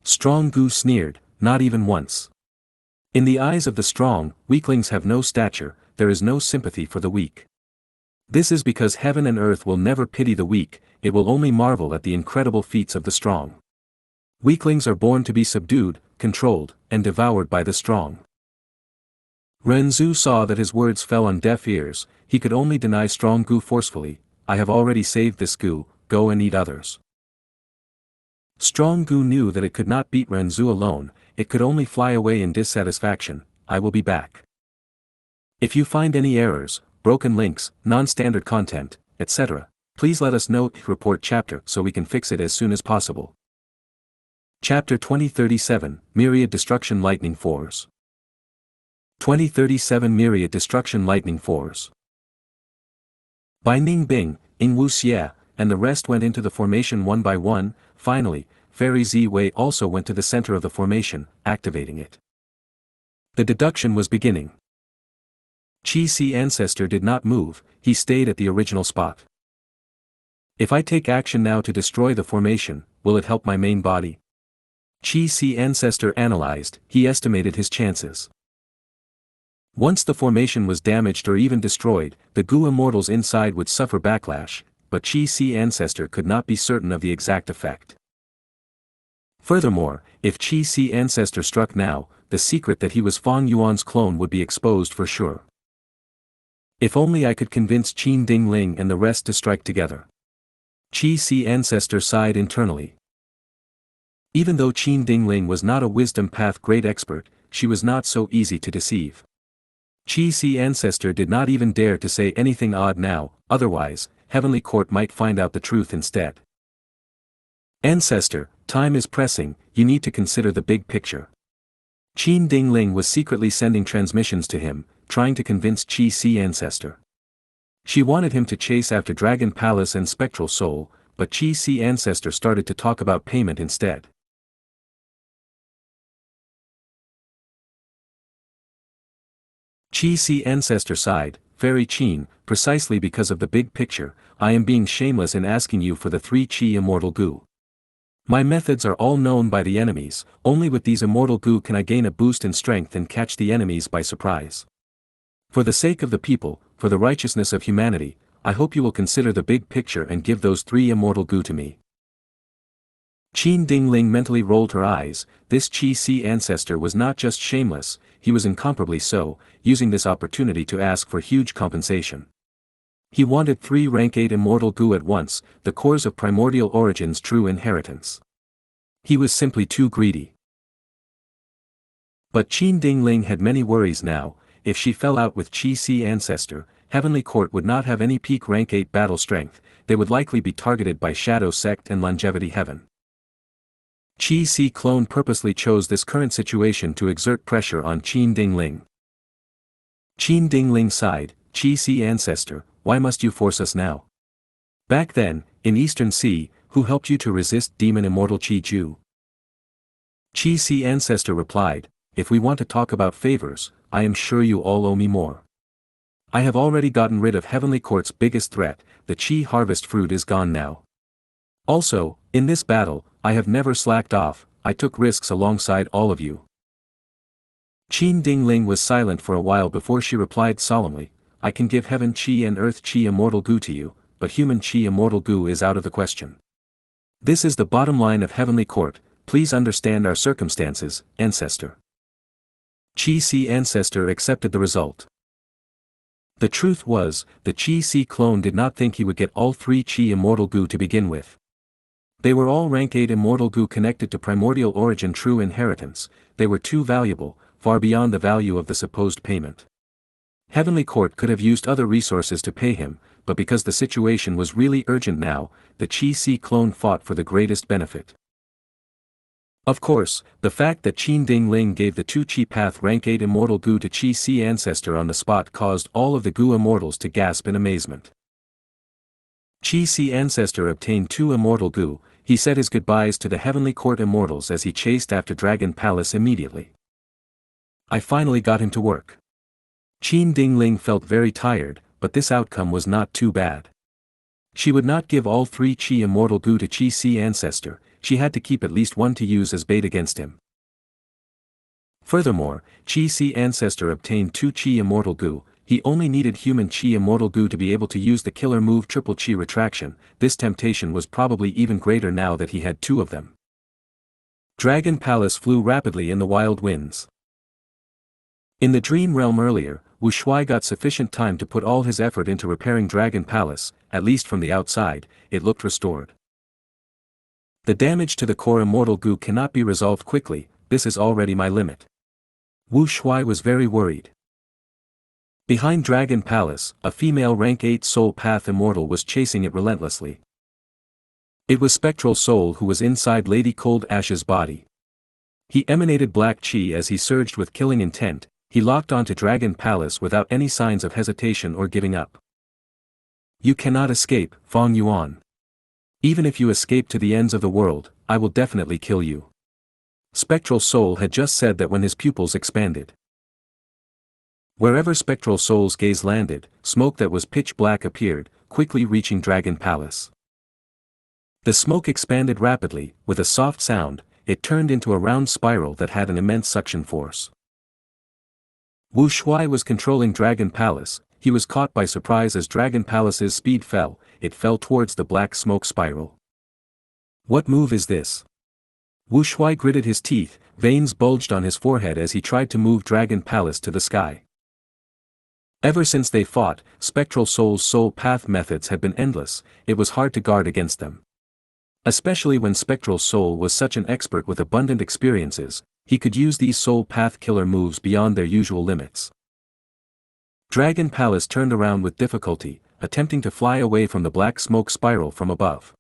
Strong Gu sneered, "Not even once. In the eyes of the strong, weaklings have no stature, there is no sympathy for the weak. This is because heaven and earth will never pity the weak, it will only marvel at the incredible feats of the strong. Weaklings are born to be subdued, controlled, and devoured by the strong." Renzu saw that his words fell on deaf ears, he could only deny strong Gu forcefully, "I have already saved this Gu, go and eat others." Strong Gu knew that it could not beat Renzu alone, it could only fly away in dissatisfaction. "I will be back. If you find any errors, broken links, non-standard content, etc., please let us know, report chapter so we can fix it as soon as possible." Chapter 2037, Myriad Destruction Lightning Force. 2037 Myriad Destruction Lightning Force. Bai Ning Bing, Ing Wu Xie, and the rest went into the formation one by one. Finally, Fairy Zi Wei also went to the center of the formation, activating it. The deduction was beginning. Qi Si Ancestor did not move, he stayed at the original spot. "If I take action now to destroy the formation, will it help my main body?" Qi Si Ancestor analyzed, he estimated his chances. Once the formation was damaged or even destroyed, the Gu immortals inside would suffer backlash, but Qi Si Ancestor could not be certain of the exact effect. Furthermore, if Qi Si Ancestor struck now, the secret that he was Fang Yuan's clone would be exposed for sure. "If only I could convince Qin Ding Ling and the rest to strike together." Qi Si Ancestor sighed internally. Even though Qin Ding Ling was not a wisdom path great expert, she was not so easy to deceive. Qi Si Ancestor did not even dare to say anything odd now, otherwise, Heavenly Court might find out the truth instead. "Ancestor, time is pressing, you need to consider the big picture." Qin Ding Ling was secretly sending transmissions to him, trying to convince Qi Si Ancestor. She wanted him to chase after Dragon Palace and Spectral Soul, but Qi Si Ancestor started to talk about payment instead. Qi Si Ancestor sighed, "Fairy Qin, precisely because of the big picture, I am being shameless in asking you for the 3 Qi Immortal Gu. My methods are all known by the enemies, only with these Immortal Gu can I gain a boost in strength and catch the enemies by surprise. For the sake of the people, for the righteousness of humanity, I hope you will consider the big picture and give those 3 Immortal Gu to me." Qin Ding Ling mentally rolled her eyes, this Qi Si Ancestor was not just shameless, he was incomparably so, using this opportunity to ask for huge compensation. He wanted 3 rank 8 Immortal Gu at once, the cores of Primordial Origin's true inheritance. He was simply too greedy. But Qin Dingling had many worries now. If she fell out with Qi Si Ancestor, Heavenly Court would not have any peak rank 8 battle strength, they would likely be targeted by Shadow Sect and Longevity Heaven. Qi Si Clone purposely chose this current situation to exert pressure on Qin Dingling. Qin Dingling sighed, Qi Si Ancestor, why must you force us now? Back then, in Eastern Sea, who helped you to resist Demon Immortal Qi Ju? Qi Si Ancestor replied, if we want to talk about favors, I am sure you all owe me more. I have already gotten rid of Heavenly Court's biggest threat, the Qi harvest fruit is gone now. Also, in this battle, I have never slacked off, I took risks alongside all of you. Qin Dingling was silent for a while before she replied solemnly, I can give Heaven Qi and Earth Qi Immortal Gu to you, but Human Qi Immortal Gu is out of the question. This is the bottom line of Heavenly Court, please understand our circumstances, Ancestor. Qi Si Ancestor accepted the result. The truth was, the Qi Si clone did not think he would get all 3 Qi Immortal Gu to begin with. They were all rank 8 Immortal Gu connected to primordial origin true inheritance, they were too valuable, far beyond the value of the supposed payment. Heavenly Court could have used other resources to pay him, but because the situation was really urgent now, the Qi Si clone fought for the greatest benefit. Of course, the fact that Qin Dingling gave the 2 Qi Path rank 8 Immortal Gu to Qi Si Ancestor on the spot caused all of the Gu Immortals to gasp in amazement. Qi Si Ancestor obtained 2 Immortal Gu, he said his goodbyes to the Heavenly Court Immortals as he chased after Dragon Palace immediately. I finally got him to work. Qin Dingling felt very tired, but this outcome was not too bad. She would not give all 3 Qi Immortal Gu to Qi Si Ancestor, she had to keep at least 1 to use as bait against him. Furthermore, Qi Si Ancestor obtained 2 Qi Immortal Gu, he only needed Human Qi Immortal Gu to be able to use the killer move Triple Qi Retraction, this temptation was probably even greater now that he had 2 of them. Dragon Palace flew rapidly in the wild winds. In the Dream Realm earlier, Wu Shuai got sufficient time to put all his effort into repairing Dragon Palace, at least from the outside, it looked restored. The damage to the core Immortal Gu cannot be resolved quickly, this is already my limit. Wu Shuai was very worried. Behind Dragon Palace, a female rank 8 Soul Path Immortal was chasing it relentlessly. It was Spectral Soul who was inside Lady Cold Ash's body. He emanated black chi as he surged with killing intent, he locked onto Dragon Palace without any signs of hesitation or giving up. You cannot escape, Fang Yuan. Even if you escape to the ends of the world, I will definitely kill you. Spectral Soul had just said that when his pupils expanded. Wherever Spectral Soul's gaze landed, smoke that was pitch black appeared, quickly reaching Dragon Palace. The smoke expanded rapidly, with a soft sound, it turned into a round spiral that had an immense suction force. Wu Shuai was controlling Dragon Palace, he was caught by surprise as Dragon Palace's speed fell, it fell towards the black smoke spiral. What move is this? Wu Shuai gritted his teeth, veins bulged on his forehead as he tried to move Dragon Palace to the sky. Ever since they fought, Spectral Soul's soul path methods had been endless, it was hard to guard against them. Especially when Spectral Soul was such an expert with abundant experiences, he could use these soul path killer moves beyond their usual limits. Dragon Palace turned around with difficulty, attempting to fly away from the black smoke spiral from above.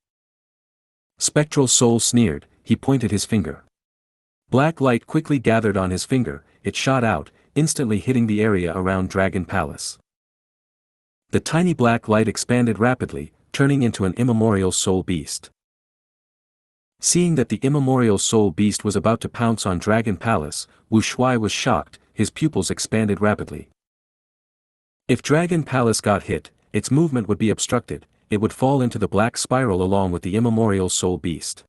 Spectral Soul sneered, he pointed his finger. Black light quickly gathered on his finger, it shot out, instantly hitting the area around Dragon Palace. The tiny black light expanded rapidly, turning into an immemorial soul beast. Seeing that the immemorial soul beast was about to pounce on Dragon Palace, Wu Shuai was shocked, his pupils expanded rapidly. If Dragon Palace got hit, its movement would be obstructed, it would fall into the black spiral along with the immemorial soul beast.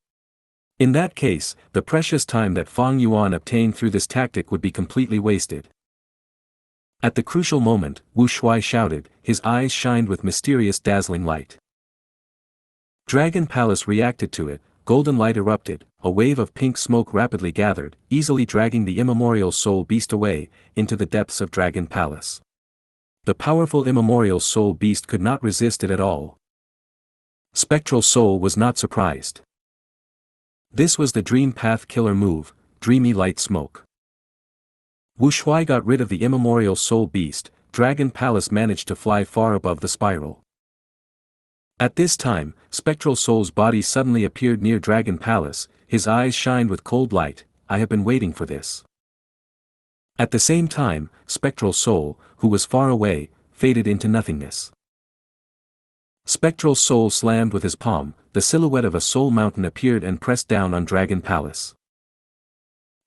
In that case, the precious time that Fang Yuan obtained through this tactic would be completely wasted. At the crucial moment, Wu Shuai shouted, his eyes shined with mysterious dazzling light. Dragon Palace reacted to it, golden light erupted, a wave of pink smoke rapidly gathered, easily dragging the immemorial soul beast away, into the depths of Dragon Palace. The powerful immemorial soul beast could not resist it at all. Spectral Soul was not surprised. This was the Dream Path killer move, Dreamy Light Smoke. Wu Shuai got rid of the immemorial soul beast. Dragon Palace managed to fly far above the spiral. At this time, Spectral Soul's body suddenly appeared near Dragon Palace. His eyes shined with cold light. I have been waiting for this. At the same time, Spectral Soul, who was far away, faded into nothingness. Spectral Soul slammed with his palm. The silhouette of a soul mountain appeared and pressed down on Dragon Palace.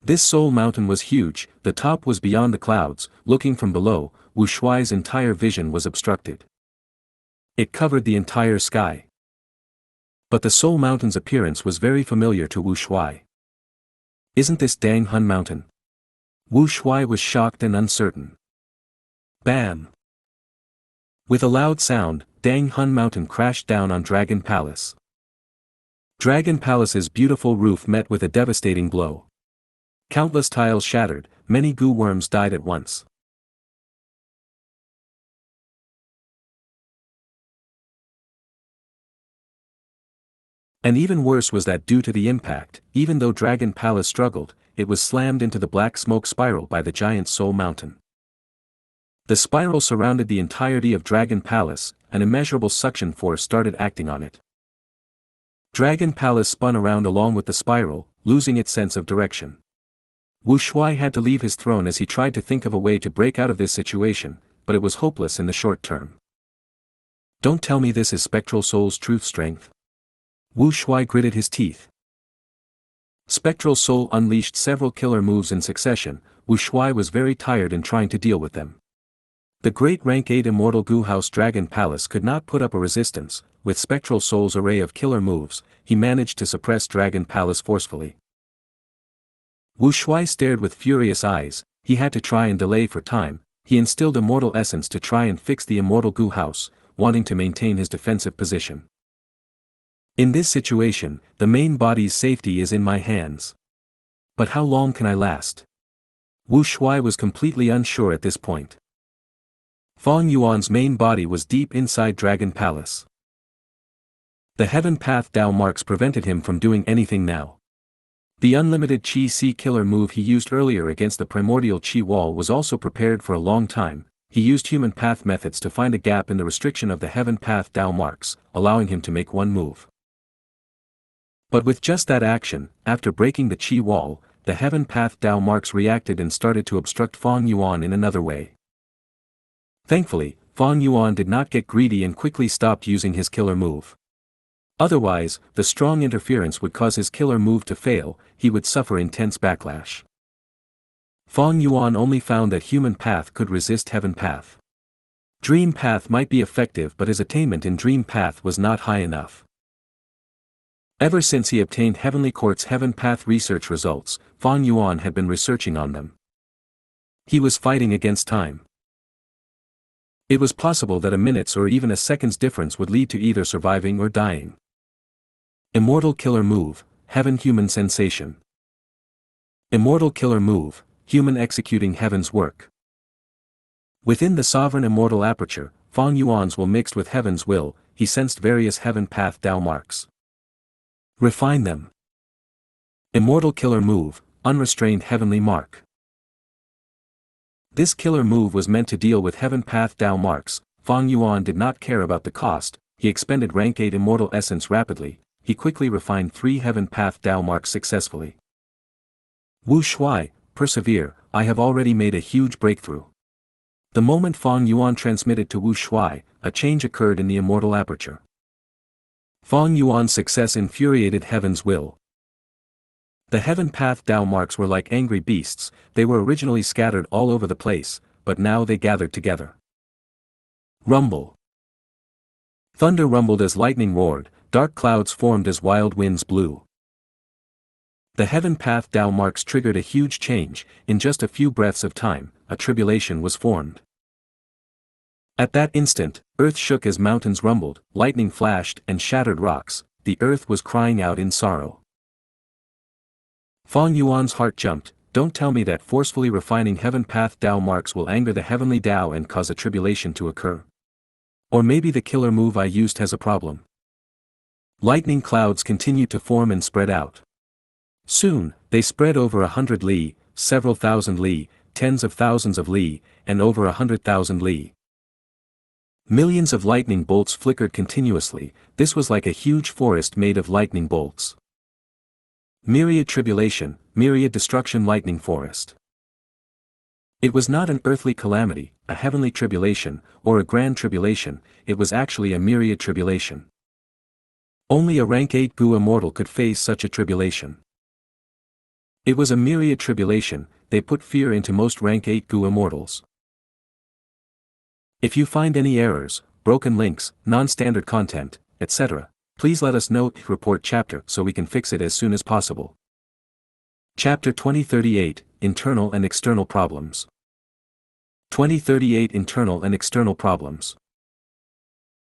This soul mountain was huge. The top was beyond the clouds. Looking from below, Wu Shuai's entire vision was obstructed. It covered the entire sky. But the soul mountain's appearance was very familiar to Wu Shuai. Isn't this Dang Hun Mountain? Wu Shuai was shocked and uncertain. Bam! With a loud sound, Dang Hun Mountain crashed down on Dragon Palace. Dragon Palace's beautiful roof met with a devastating blow. Countless tiles shattered, many goo worms died at once. And even worse was that due to the impact, even though Dragon Palace struggled, it was slammed into the black smoke spiral by the giant Soul Mountain. The spiral surrounded the entirety of Dragon Palace. An immeasurable suction force started acting on it. Dragon Palace spun around along with the spiral, losing its sense of direction. Wu Shuai had to leave his throne as he tried to think of a way to break out of this situation, but it was hopeless in the short term. Don't tell me this is Spectral Soul's truth strength. Wu Shuai gritted his teeth. Spectral Soul unleashed several killer moves in succession. Wu Shuai was very tired in trying to deal with them. The great rank 8 Immortal Gu House Dragon Palace could not put up a resistance. With Spectral Soul's array of killer moves, he managed to suppress Dragon Palace forcefully. Wu Shuai stared with furious eyes. He had to try and delay for time. He instilled immortal essence to try and fix the Immortal Gu House, wanting to maintain his defensive position. In this situation, the main body's safety is in my hands. But how long can I last? Wu Shuai was completely unsure at this point. Fang Yuan's main body was deep inside Dragon Palace. The Heaven Path Dao marks prevented him from doing anything now. The unlimited Qi Si killer move he used earlier against the primordial Qi wall was also prepared for a long time. He used human path methods to find a gap in the restriction of the Heaven Path Dao marks, allowing him to make one move. But with just that action, after breaking the Qi wall, the Heaven Path Dao marks reacted and started to obstruct Fang Yuan in another way. Thankfully, Fang Yuan did not get greedy and quickly stopped using his killer move. Otherwise, the strong interference would cause his killer move to fail. He would suffer intense backlash. Fang Yuan only found that Human Path could resist Heaven Path. Dream Path might be effective, but his attainment in Dream Path was not high enough. Ever since he obtained Heavenly Court's Heaven Path research results, Fang Yuan had been researching on them. He was fighting against time. It was possible that a minute's or even a second's difference would lead to either surviving or dying. Immortal Killer Move, Heaven Human Sensation. Immortal Killer Move, Human executing Heaven's work. Within the sovereign immortal aperture, Fang Yuan's will mixed with Heaven's will, he sensed various Heaven Path Dao marks. Refine them. Immortal Killer Move, Unrestrained Heavenly Mark. This killer move was meant to deal with Heaven Path Dao marks. Fang Yuan did not care about the cost. He expended rank 8 immortal essence rapidly. He quickly refined 3 Heaven Path Dao marks successfully. Wu Shuai, persevere, I have already made a huge breakthrough. The moment Fang Yuan transmitted to Wu Shuai, a change occurred in the immortal aperture. Fang Yuan's success infuriated Heaven's will. The Heaven Path Dao marks were like angry beasts. They were originally scattered all over the place, but now they gathered together. Rumble. Thunder rumbled as lightning roared, dark clouds formed as wild winds blew. The Heaven Path Dao marks triggered a huge change. In just a few breaths of time, a tribulation was formed. At that instant, earth shook as mountains rumbled, lightning flashed and shattered rocks. The earth was crying out in sorrow. Fang Yuan's heart jumped. Don't tell me that forcefully refining Heaven Path Dao marks will anger the heavenly Dao and cause a tribulation to occur. Or maybe the killer move I used has a problem. Lightning clouds continued to form and spread out. Soon, they spread over 100 li, several thousand li. tens of thousands of li, and over 100,000 li. Millions of lightning bolts flickered continuously. This was like a huge forest made of lightning bolts. Myriad tribulation, myriad destruction, lightning forest. It was not an earthly calamity, a heavenly tribulation, or a grand tribulation, it was actually a myriad tribulation. Only a rank 8 Gu immortal could face such a tribulation. It was a myriad tribulation. They put fear into most rank 8 Gu immortals. If you find any errors, broken links, non-standard content, etc., please let us know. Report chapter so we can fix it as soon as possible. Chapter 2038, Internal and External Problems. 2038 Internal and External Problems.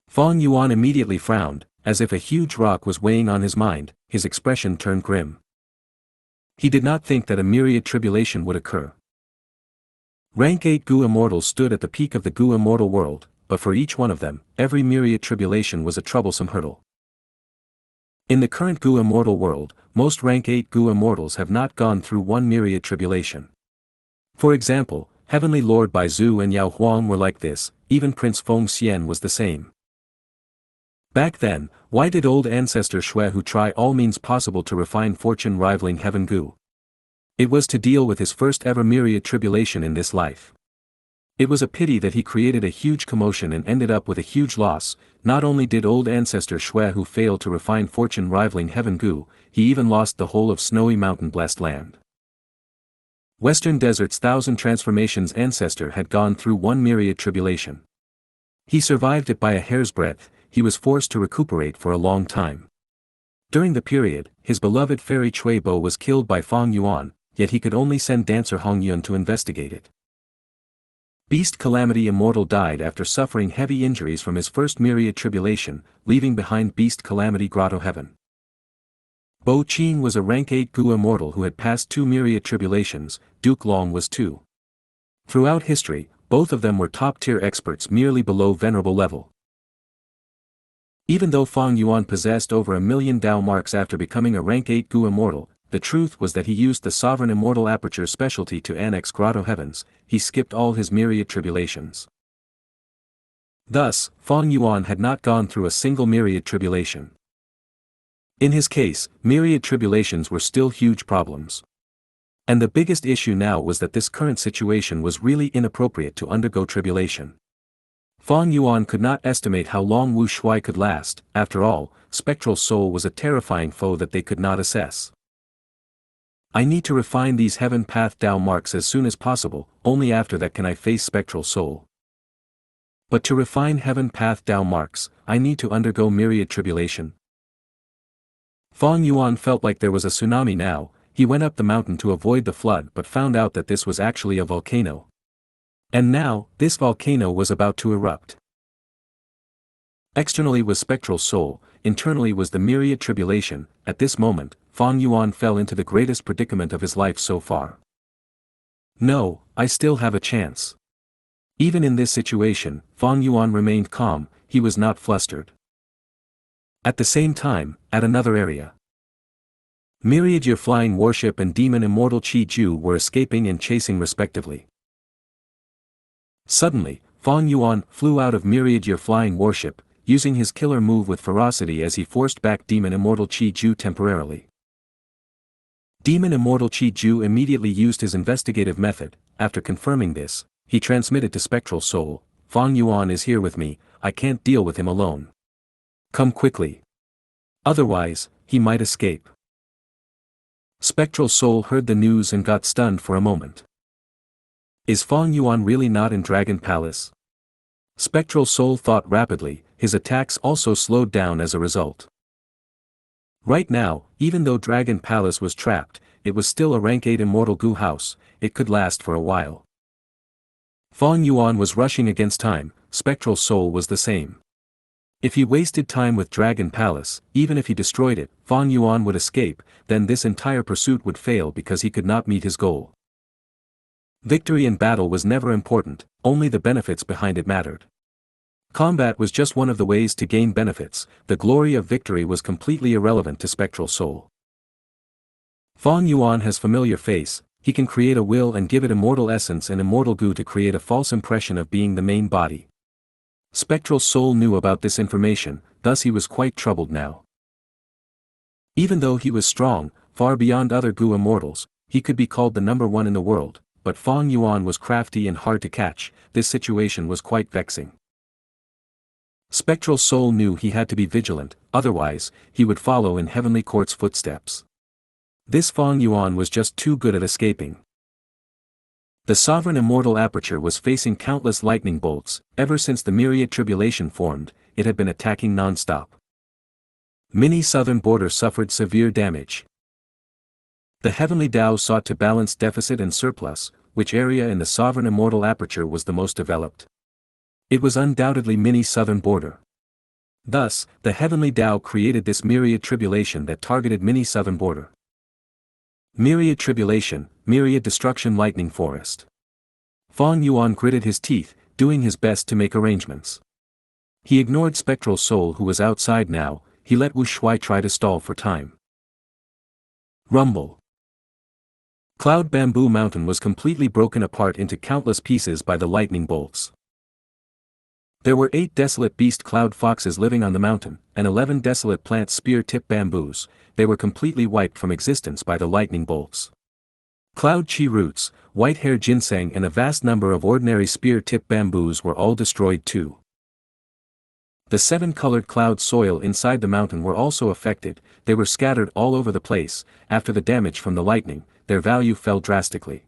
Fang Yuan immediately frowned, as if a huge rock was weighing on his mind. His expression turned grim. He did not think that a myriad tribulation would occur. Rank 8 Gu immortals stood at the peak of the Gu immortal world, but for each one of them, every myriad tribulation was a troublesome hurdle. In the current Gu immortal world, most rank 8 Gu immortals have not gone through one myriad tribulation. For example, Heavenly Lord Bai Zhu and Yao Huang were like this, even Prince Feng Xian was the same. Back then, why did old ancestor Shui Hu try all means possible to refine fortune rivaling Heaven Gu? It was to deal with his first ever myriad tribulation in this life. It was a pity that he created a huge commotion and ended up with a huge loss. Not only did old ancestor Shui Hu fail to refine fortune rivaling Heaven Gu, he even lost the whole of snowy mountain blessed land. Western Desert's 1,000 transformations ancestor had gone through one myriad tribulation. He survived it by a hair's breadth. He was forced to recuperate for a long time. During the period, his beloved fairy Cui Bo was killed by Fang Yuan, yet he could only send dancer Hong Yun to investigate it. Beast Calamity Immortal died after suffering heavy injuries from his first myriad tribulation, leaving behind Beast Calamity Grotto Heaven. Bo Qing was a rank 8 Gu immortal who had passed 2 myriad tribulations. Duke Long was too. Throughout history, both of them were top-tier experts merely below venerable level. Even though Fang Yuan possessed over 1 million Dao marks after becoming a rank 8 Gu immortal, the truth was that he used the Sovereign Immortal Aperture specialty to annex Grotto Heavens. He skipped all his myriad tribulations. Thus, Fang Yuan had not gone through a single myriad tribulation. In his case, myriad tribulations were still huge problems. And the biggest issue now was that this current situation was really inappropriate to undergo tribulation. Fang Yuan could not estimate how long Wu Shui could last. After all, spectral soul was a terrifying foe that they could not assess. I need to refine these heaven path Dao marks as soon as possible, only after that can I face spectral soul. But to refine heaven path Dao marks, I need to undergo myriad tribulation. Fang Yuan felt like there was a tsunami now. He went up the mountain to avoid the flood but found out that this was actually a volcano. And now, this volcano was about to erupt. Externally was spectral soul, internally was the myriad tribulation. At this moment, Fang Yuan fell into the greatest predicament of his life so far. No, I still have a chance. Even in this situation, Fang Yuan remained calm. He was not flustered. At the same time, at another area, myriad year flying warship and demon immortal Qi Ju were escaping and chasing respectively. Suddenly, Fang Yuan flew out of myriad year flying warship, using his killer move with ferocity as he forced back demon immortal Qi Ju temporarily. Demon immortal Qi Ju immediately used his investigative method. After confirming this, he transmitted to spectral soul, Fang Yuan is here with me, I can't deal with him alone. Come quickly. Otherwise, he might escape. Spectral soul heard the news and got stunned for a moment. Is Fang Yuan really not in Dragon Palace? Spectral soul thought rapidly, his attacks also slowed down as a result. Right now, even though Dragon Palace was trapped, it was still a rank 8 immortal Gu house, it could last for a while. Fang Yuan was rushing against time, spectral soul was the same. If he wasted time with Dragon Palace, even if he destroyed it, Fang Yuan would escape, then this entire pursuit would fail because he could not meet his goal. Victory in battle was never important, only the benefits behind it mattered. Combat was just one of the ways to gain benefits, the glory of victory was completely irrelevant to spectral soul. Fang Yuan has familiar face, he can create a will and give it immortal essence and immortal goo to create a false impression of being the main body. Spectral Soul knew about this information, thus he was quite troubled now. Even though he was strong, far beyond other Gu immortals, he could be called the number one in the world, but Fang Yuan was crafty and hard to catch. This situation was quite vexing. Spectral Soul knew he had to be vigilant, otherwise, he would follow in Heavenly Court's footsteps. This Fang Yuan was just too good at escaping. The sovereign immortal aperture was facing countless lightning bolts. Ever since the myriad tribulation formed, it had been attacking non-stop. Mini southern border suffered severe damage. The heavenly Tao sought to balance deficit and surplus, which area in the sovereign immortal aperture was the most developed. It was undoubtedly mini southern border. Thus, the heavenly Tao created this myriad tribulation that targeted mini southern border. Myriad tribulation, myriad destruction lightning forest. Fang Yuan gritted his teeth, doing his best to make arrangements. He ignored Spectral Soul who was outside now. He let Wu Shui try to stall for time. Rumble. Cloud Bamboo Mountain was completely broken apart into countless pieces by the lightning bolts. There were 8 desolate beast cloud foxes living on the mountain, and 11 desolate plant spear-tip bamboos. They were completely wiped from existence by the lightning bolts. Cloud chi roots, white-hair ginseng and a vast number of ordinary spear-tip bamboos were all destroyed too. The 7-colored cloud soil inside the mountain were also affected. They were scattered all over the place. After the damage from the lightning, their value fell drastically.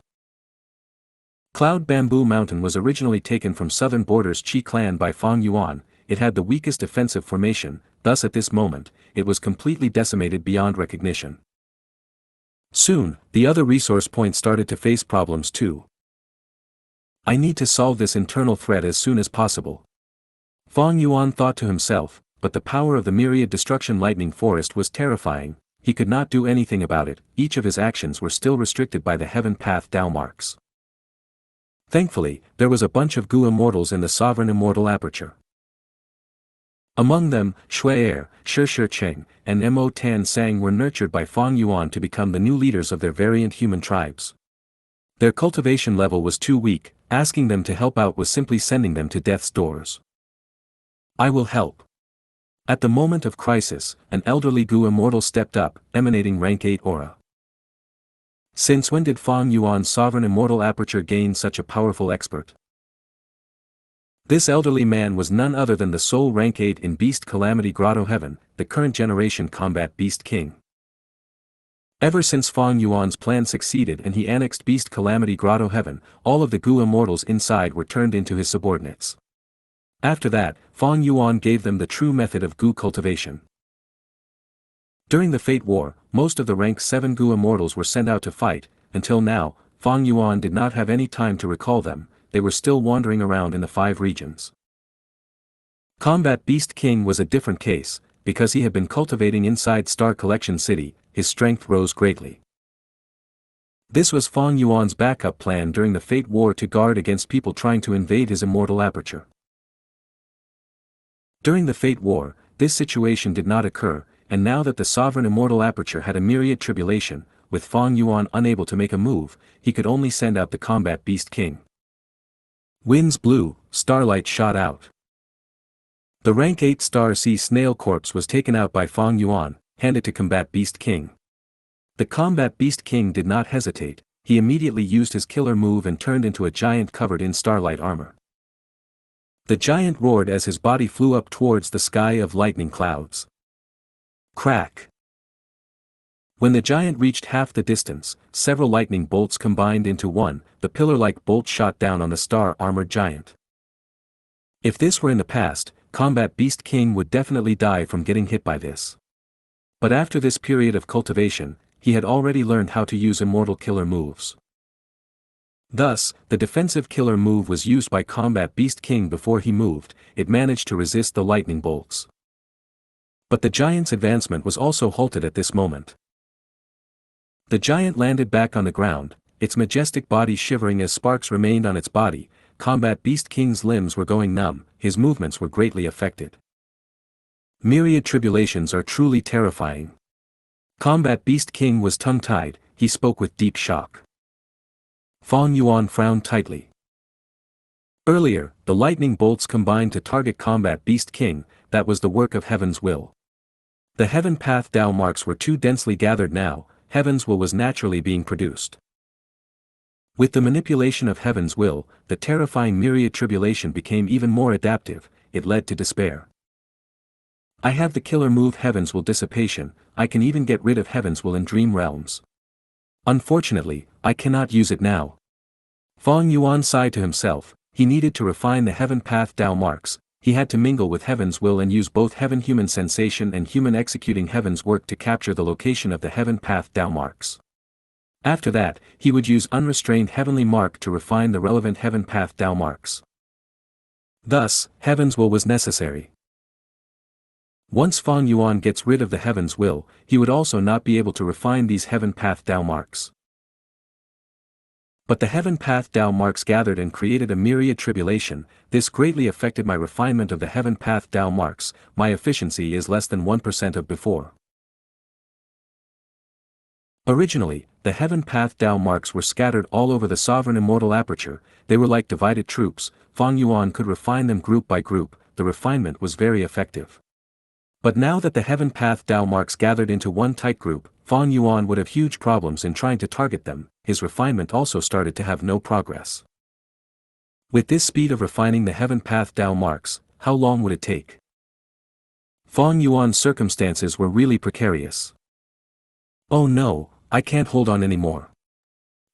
Cloud Bamboo Mountain was originally taken from Southern Borders Qi clan by Fang Yuan. It had the weakest defensive formation, thus at this moment, it was completely decimated beyond recognition. Soon, the other resource points started to face problems too. I need to solve this internal threat as soon as possible. Fang Yuan thought to himself, but the power of the myriad destruction lightning forest was terrifying. He could not do anything about it. Each of his actions were still restricted by the heaven path Tao marks. Thankfully, there was a bunch of Gu immortals in the sovereign immortal aperture. Among them, Shui Shi Cheng, and Mo Tan Sang were nurtured by Fang Yuan to become the new leaders of their variant human tribes. Their cultivation level was too weak. Asking them to help out was simply sending them to death's doors. I will help. At the moment of crisis, an elderly Gu immortal stepped up, emanating rank 8 aura. Since when did Fang Yuan's sovereign immortal aperture gain such a powerful expert? This elderly man was none other than the sole rank 8 in Beast Calamity Grotto Heaven, the current generation combat Beast King. Ever since Fang Yuan's plan succeeded and he annexed Beast Calamity Grotto Heaven, all of the Gu immortals inside were turned into his subordinates. After that, Fang Yuan gave them the true method of Gu cultivation. During the Fate War, most of the rank 7 Gu immortals were sent out to fight. Until now, Fang Yuan did not have any time to recall them. They were still wandering around in the 5 regions. Combat Beast King was a different case. Because he had been cultivating inside Star Collection City, his strength rose greatly. This was Fang Yuan's backup plan during the Fate War to guard against people trying to invade his immortal aperture. During the Fate War, this situation did not occur, and now that the sovereign immortal aperture had a myriad tribulation, with Fang Yuan unable to make a move, he could only send out the combat Beast King. Winds blew, starlight shot out. The rank 8 Star Sea Snail corpse was taken out by Fang Yuan, handed to combat Beast King. The combat Beast King did not hesitate. He immediately used his killer move and turned into a giant covered in starlight armor. The giant roared as his body flew up towards the sky of lightning clouds. Crack! When the giant reached half the distance, several lightning bolts combined into one. The pillar-like bolt shot down on the star-armored giant. If this were in the past, combat Beast King would definitely die from getting hit by this. But after this period of cultivation, he had already learned how to use immortal killer moves. Thus, the defensive killer move was used by combat Beast King before he moved. It managed to resist the lightning bolts. But the giant's advancement was also halted at this moment. The giant landed back on the ground, its majestic body shivering as sparks remained on its body. Combat Beast King's limbs were going numb, his movements were greatly affected. Myriad tribulations are truly terrifying. Combat Beast King was tongue-tied, he spoke with deep shock. Fang Yuan frowned tightly. Earlier, the lightning bolts combined to target combat Beast King, that was the work of Heaven's Will. The Heaven Path Dao marks were too densely gathered now, Heaven's Will was naturally being produced. With the manipulation of Heaven's Will, the terrifying myriad tribulation became even more adaptive, it led to despair. I have the killer move Heaven's Will dissipation, I can even get rid of Heaven's Will in dream realms. Unfortunately, I cannot use it now. Fang Yuan sighed to himself, he needed to refine the Heaven Path Dao marks, he had to mingle with Heaven's Will and use both Heaven human sensation and human executing Heaven's work to capture the location of the Heaven Path Dao marks. After that, he would use unrestrained heavenly mark to refine the relevant Heaven Path Dao marks. Thus, Heaven's Will was necessary. Once Fang Yuan gets rid of the Heaven's Will, he would also not be able to refine these Heaven Path Dao marks. But the Heaven Path Dao marks gathered and created a myriad tribulation, this greatly affected my refinement of the Heaven Path Dao marks, my efficiency is less than 1% of before. Originally, the Heaven Path Dao marks were scattered all over the sovereign immortal aperture, they were like divided troops, Fang Yuan could refine them group by group, the refinement was very effective. But now that the Heaven Path Dao marks gathered into one tight group, Fang Yuan would have huge problems in trying to target them, his refinement also started to have no progress. With this speed of refining the Heaven Path Dao marks, how long would it take? Fang Yuan's circumstances were really precarious. Oh no, I can't hold on anymore.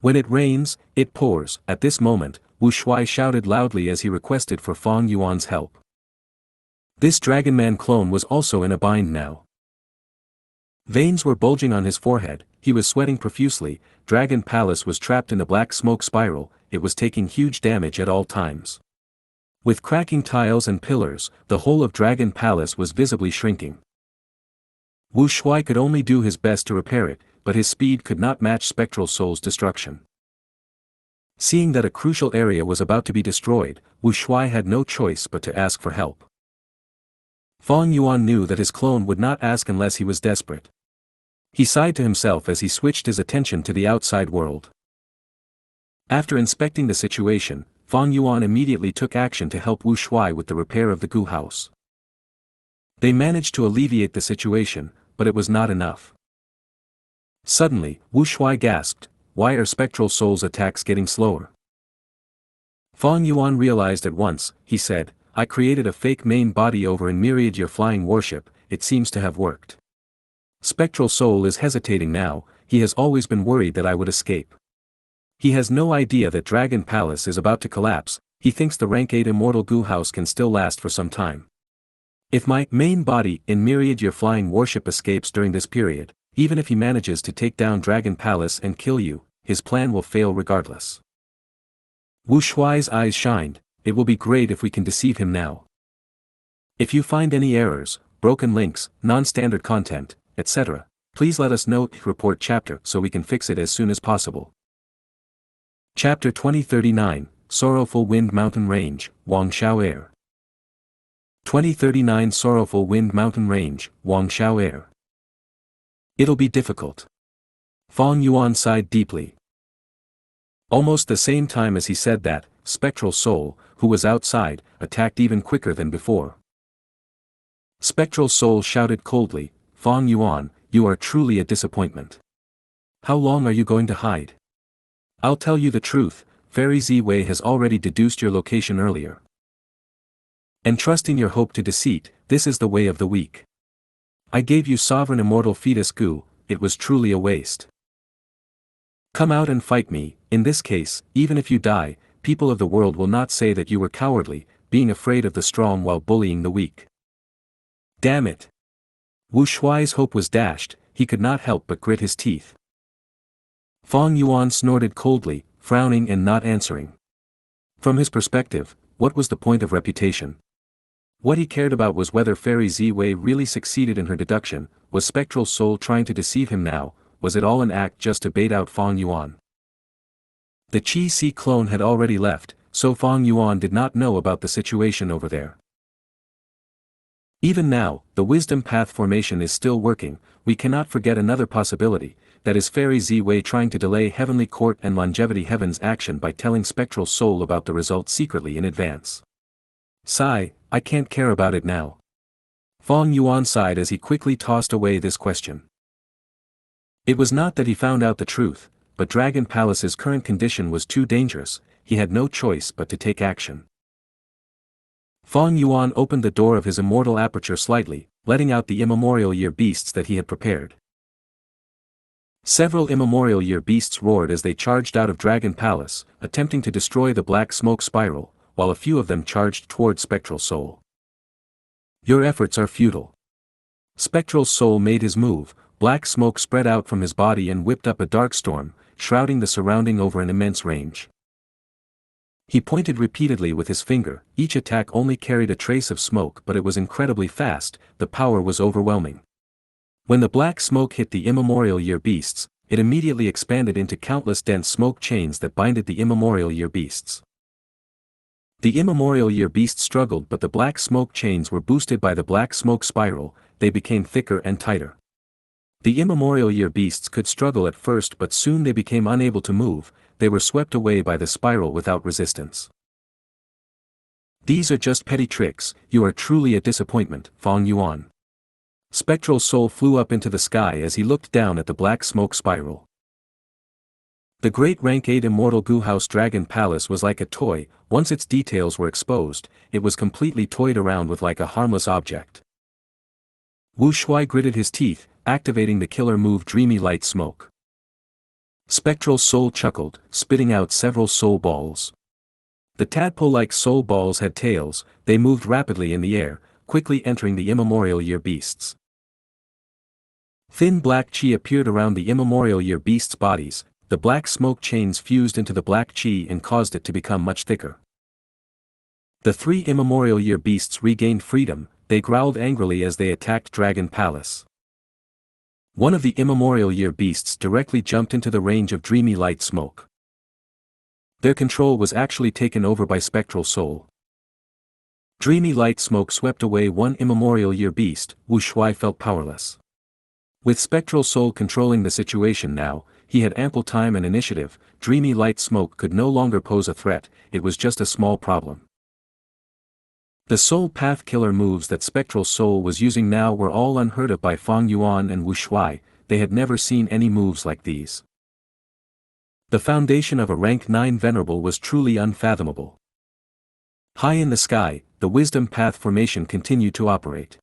When it rains, it pours, at this moment, Wu Shuai shouted loudly as he requested for Fang Yuan's help. This Dragonman clone was also in a bind now. Veins were bulging on his forehead, he was sweating profusely, Dragon Palace was trapped in a black smoke spiral, it was taking huge damage at all times. With cracking tiles and pillars, the whole of Dragon Palace was visibly shrinking. Wu Shuai could only do his best to repair it, but his speed could not match Spectral Soul's destruction. Seeing that a crucial area was about to be destroyed, Wu Shuai had no choice but to ask for help. Fang Yuan knew that his clone would not ask unless he was desperate. He sighed to himself as he switched his attention to the outside world. After inspecting the situation, Fang Yuan immediately took action to help Wu Shuai with the repair of the Gu house. They managed to alleviate the situation, but it was not enough. Suddenly, Wu Shuai gasped, "Why are Spectral Soul's attacks getting slower?" Fang Yuan realized at once, he said, "I created a fake main body over in Myriad Year Flying Warship, it seems to have worked. Spectral Soul is hesitating now, he has always been worried that I would escape. He has no idea that Dragon Palace is about to collapse, he thinks the rank 8 Immortal Gu House can still last for some time. If my main body in Myriad Year Flying Warship escapes during this period, even if he manages to take down Dragon Palace and kill you, his plan will fail regardless." Wu Shuai's eyes shined, "It will be great if we can deceive him now. If you find any errors, broken links, non-standard content, etc., please let us know, report chapter so we can fix it as soon as possible." Chapter 2039, Sorrowful Wind Mountain Range, Wangshao Air. 2039 Sorrowful Wind Mountain Range, Wangshao Air. It'll be difficult. Fang Yuan sighed deeply. Almost the same time as he said that, Spectral Soul, who was outside, attacked even quicker than before. Spectral Soul shouted coldly, "Fang Yuan, you are truly a disappointment. How long are you going to hide? I'll tell you the truth, Fairy Z-Wei has already deduced your location earlier. Entrusting your hope to deceit, this is the way of the weak. I gave you Sovereign Immortal Fetus Gu, it was truly a waste. Come out and fight me, in this case, even if you die, people of the world will not say that you were cowardly, being afraid of the strong while bullying the weak. Damn it!" Wu Shuai's hope was dashed, he could not help but grit his teeth. Fang Yuan snorted coldly, frowning and not answering. From his perspective, what was the point of reputation? What he cared about was whether Fairy Z-Wei really succeeded in her deduction, was Spectral Soul trying to deceive him now, was it all an act just to bait out Fang Yuan? The Qi Si clone had already left, so Fang Yuan did not know about the situation over there. Even now, the Wisdom Path formation is still working, we cannot forget another possibility, that is Fairy Z Wei trying to delay Heavenly Court and Longevity Heaven's action by telling Spectral Soul about the result secretly in advance. Sigh, I can't care about it now. Fong Yuan sighed as he quickly tossed away this question. It was not that he found out the truth, but Dragon Palace's current condition was too dangerous, he had no choice but to take action. Fong Yuan opened the door of his immortal aperture slightly, letting out the immemorial year beasts that he had prepared. Several immemorial year beasts roared as they charged out of Dragon Palace, attempting to destroy the black smoke spiral, while a few of them charged toward Spectral Soul. Your efforts are futile. Spectral Soul made his move, black smoke spread out from his body and whipped up a dark storm, shrouding the surrounding over an immense range. He pointed repeatedly with his finger, each attack only carried a trace of smoke but it was incredibly fast, the power was overwhelming. When the black smoke hit the immemorial year beasts, it immediately expanded into countless dense smoke chains that binded the immemorial year beasts. The immemorial year beasts struggled but the black smoke chains were boosted by the black smoke spiral, they became thicker and tighter. The immemorial year beasts could struggle at first but soon they became unable to move, they were swept away by the spiral without resistance. These are just petty tricks, you are truly a disappointment, Fong Yuan. Spectral Soul flew up into the sky as he looked down at the black smoke spiral. The great rank 8 immortal Gu House Dragon Palace was like a toy, once its details were exposed, it was completely toyed around with like a harmless object. Wu Shuai gritted his teeth, activating the killer move Dreamy Light Smoke. Spectral Soul chuckled, spitting out several soul balls. The tadpole-like soul balls had tails, they moved rapidly in the air, quickly entering the immemorial year beasts. Thin black chi appeared around the immemorial year beasts' bodies, the black smoke chains fused into the black chi and caused it to become much thicker. The 3 immemorial year beasts regained freedom, they growled angrily as they attacked Dragon Palace. One of the immemorial year beasts directly jumped into the range of Dreamy Light Smoke. Their control was actually taken over by Spectral Soul. Dreamy Light Smoke swept away one immemorial year beast, Wu Shuai felt powerless. With Spectral Soul controlling the situation now, he had ample time and initiative, Dreamy Light Smoke could no longer pose a threat, it was just a small problem. The Soul Path killer moves that Spectral Soul was using now were all unheard of by Fong Yuan and Wu Shuai, they had never seen any moves like these. The foundation of a rank 9 venerable was truly unfathomable. High in the sky, the Wisdom Path formation continued to operate.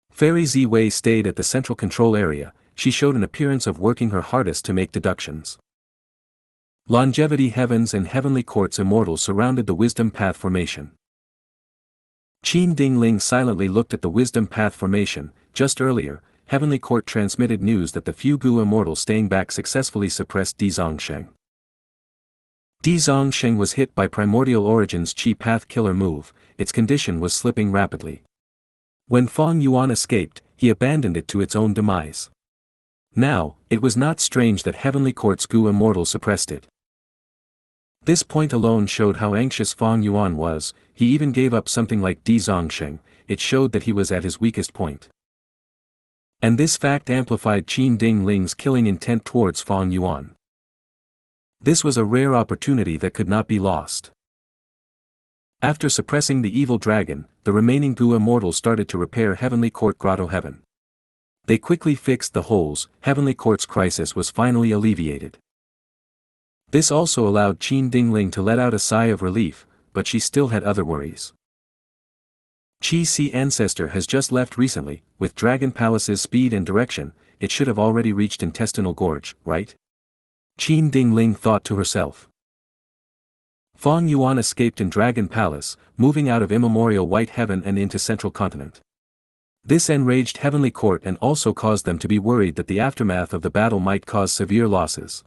Fairy Z Wei stayed at the central control area, she showed an appearance of working her hardest to make deductions. Longevity Heavens and Heavenly Courts immortals surrounded the Wisdom Path formation. Qin Dingling silently looked at the Wisdom Path formation, just earlier, Heavenly Court transmitted news that the few Gu immortals staying back successfully suppressed Di Zongsheng. Di Zongsheng was hit by Primordial Origin's Qi Path killer move, its condition was slipping rapidly. When Fong Yuan escaped, he abandoned it to its own demise. Now, it was not strange that Heavenly Court's Gu immortal suppressed it. This point alone showed how anxious Fong Yuan was, he even gave up something like Di Zongsheng, it showed that he was at his weakest point. And this fact amplified Qin Dingling's killing intent towards Fong Yuan. This was a rare opportunity that could not be lost. After suppressing the evil dragon, the remaining Gu immortals started to repair Heavenly Court Grotto Heaven. They quickly fixed the holes, Heavenly Court's crisis was finally alleviated. This also allowed Qin Dingling to let out a sigh of relief, but she still had other worries. Qi Si Ancestor has just left recently, with Dragon Palace's speed and direction, it should have already reached Intestinal Gorge, right? Qin Dingling thought to herself. Fong Yuan escaped in Dragon Palace, moving out of immemorial White Heaven and into Central Continent. This enraged Heavenly Court and also caused them to be worried that the aftermath of the battle might cause severe losses.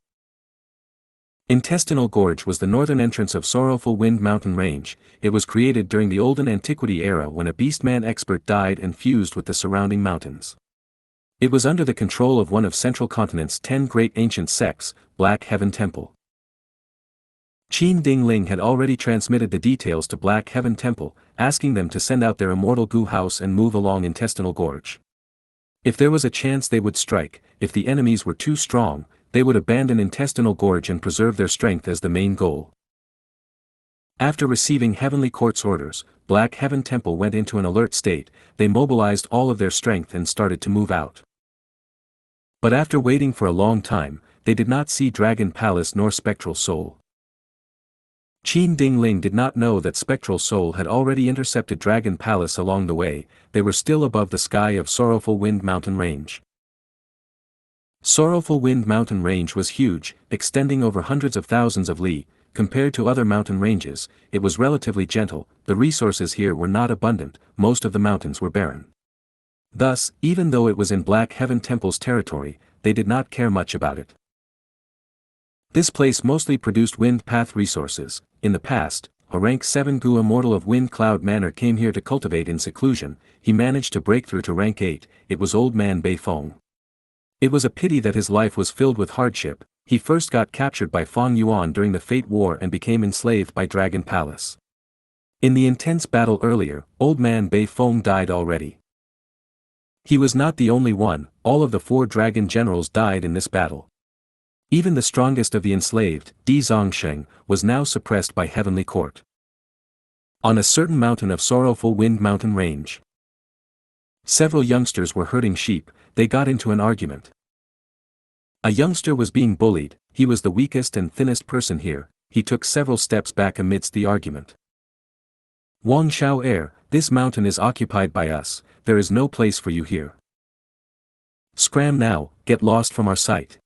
Intestinal Gorge was the northern entrance of Sorrowful Wind Mountain Range, it was created during the Olden Antiquity era when a Beastman expert died and fused with the surrounding mountains. It was under the control of one of Central Continent's 10 great ancient sects, Black Heaven Temple. Qin Dingling had already transmitted the details to Black Heaven Temple, asking them to send out their immortal Gu House and move along Intestinal Gorge. If there was a chance they would strike, if the enemies were too strong, they would abandon Intestinal Gorge and preserve their strength as the main goal. After receiving Heavenly Court's orders, Black Heaven Temple went into an alert state. They mobilized all of their strength and started to move out. But after waiting for a long time, they did not see Dragon Palace nor Spectral Soul. Qin Ding Ling did not know that Spectral Soul had already intercepted Dragon Palace along the way. They were still above the sky of Sorrowful Wind Mountain Range. Sorrowful Wind Mountain Range was huge, extending over hundreds of thousands of li. Compared to other mountain ranges, it was relatively gentle. The resources here were not abundant, most of the mountains were barren. Thus, even though it was in Black Heaven Temple's territory, they did not care much about it. This place mostly produced wind path resources. In the past, a rank 7 Gu immortal of Wind Cloud Manor came here to cultivate in seclusion. He managed to break through to rank 8, it was Old Man Bei Feng. It was a pity that his life was filled with hardship. He first got captured by Feng Yuan during the Fate War and became enslaved by Dragon Palace. In the intense battle earlier, Old Man Bei Feng died already. He was not the only one, all of the 4 dragon generals died in this battle. Even the strongest of the enslaved, Di Zongsheng, was now suppressed by Heavenly Court. On a certain mountain of Sorrowful Wind Mountain Range, several youngsters were herding sheep. They got into an argument. A youngster was being bullied. He was the weakest and thinnest person here. He took several steps back amidst the argument. Wang Xiao, this mountain is occupied by us. There is no place for you here. Scram now, get lost from our sight.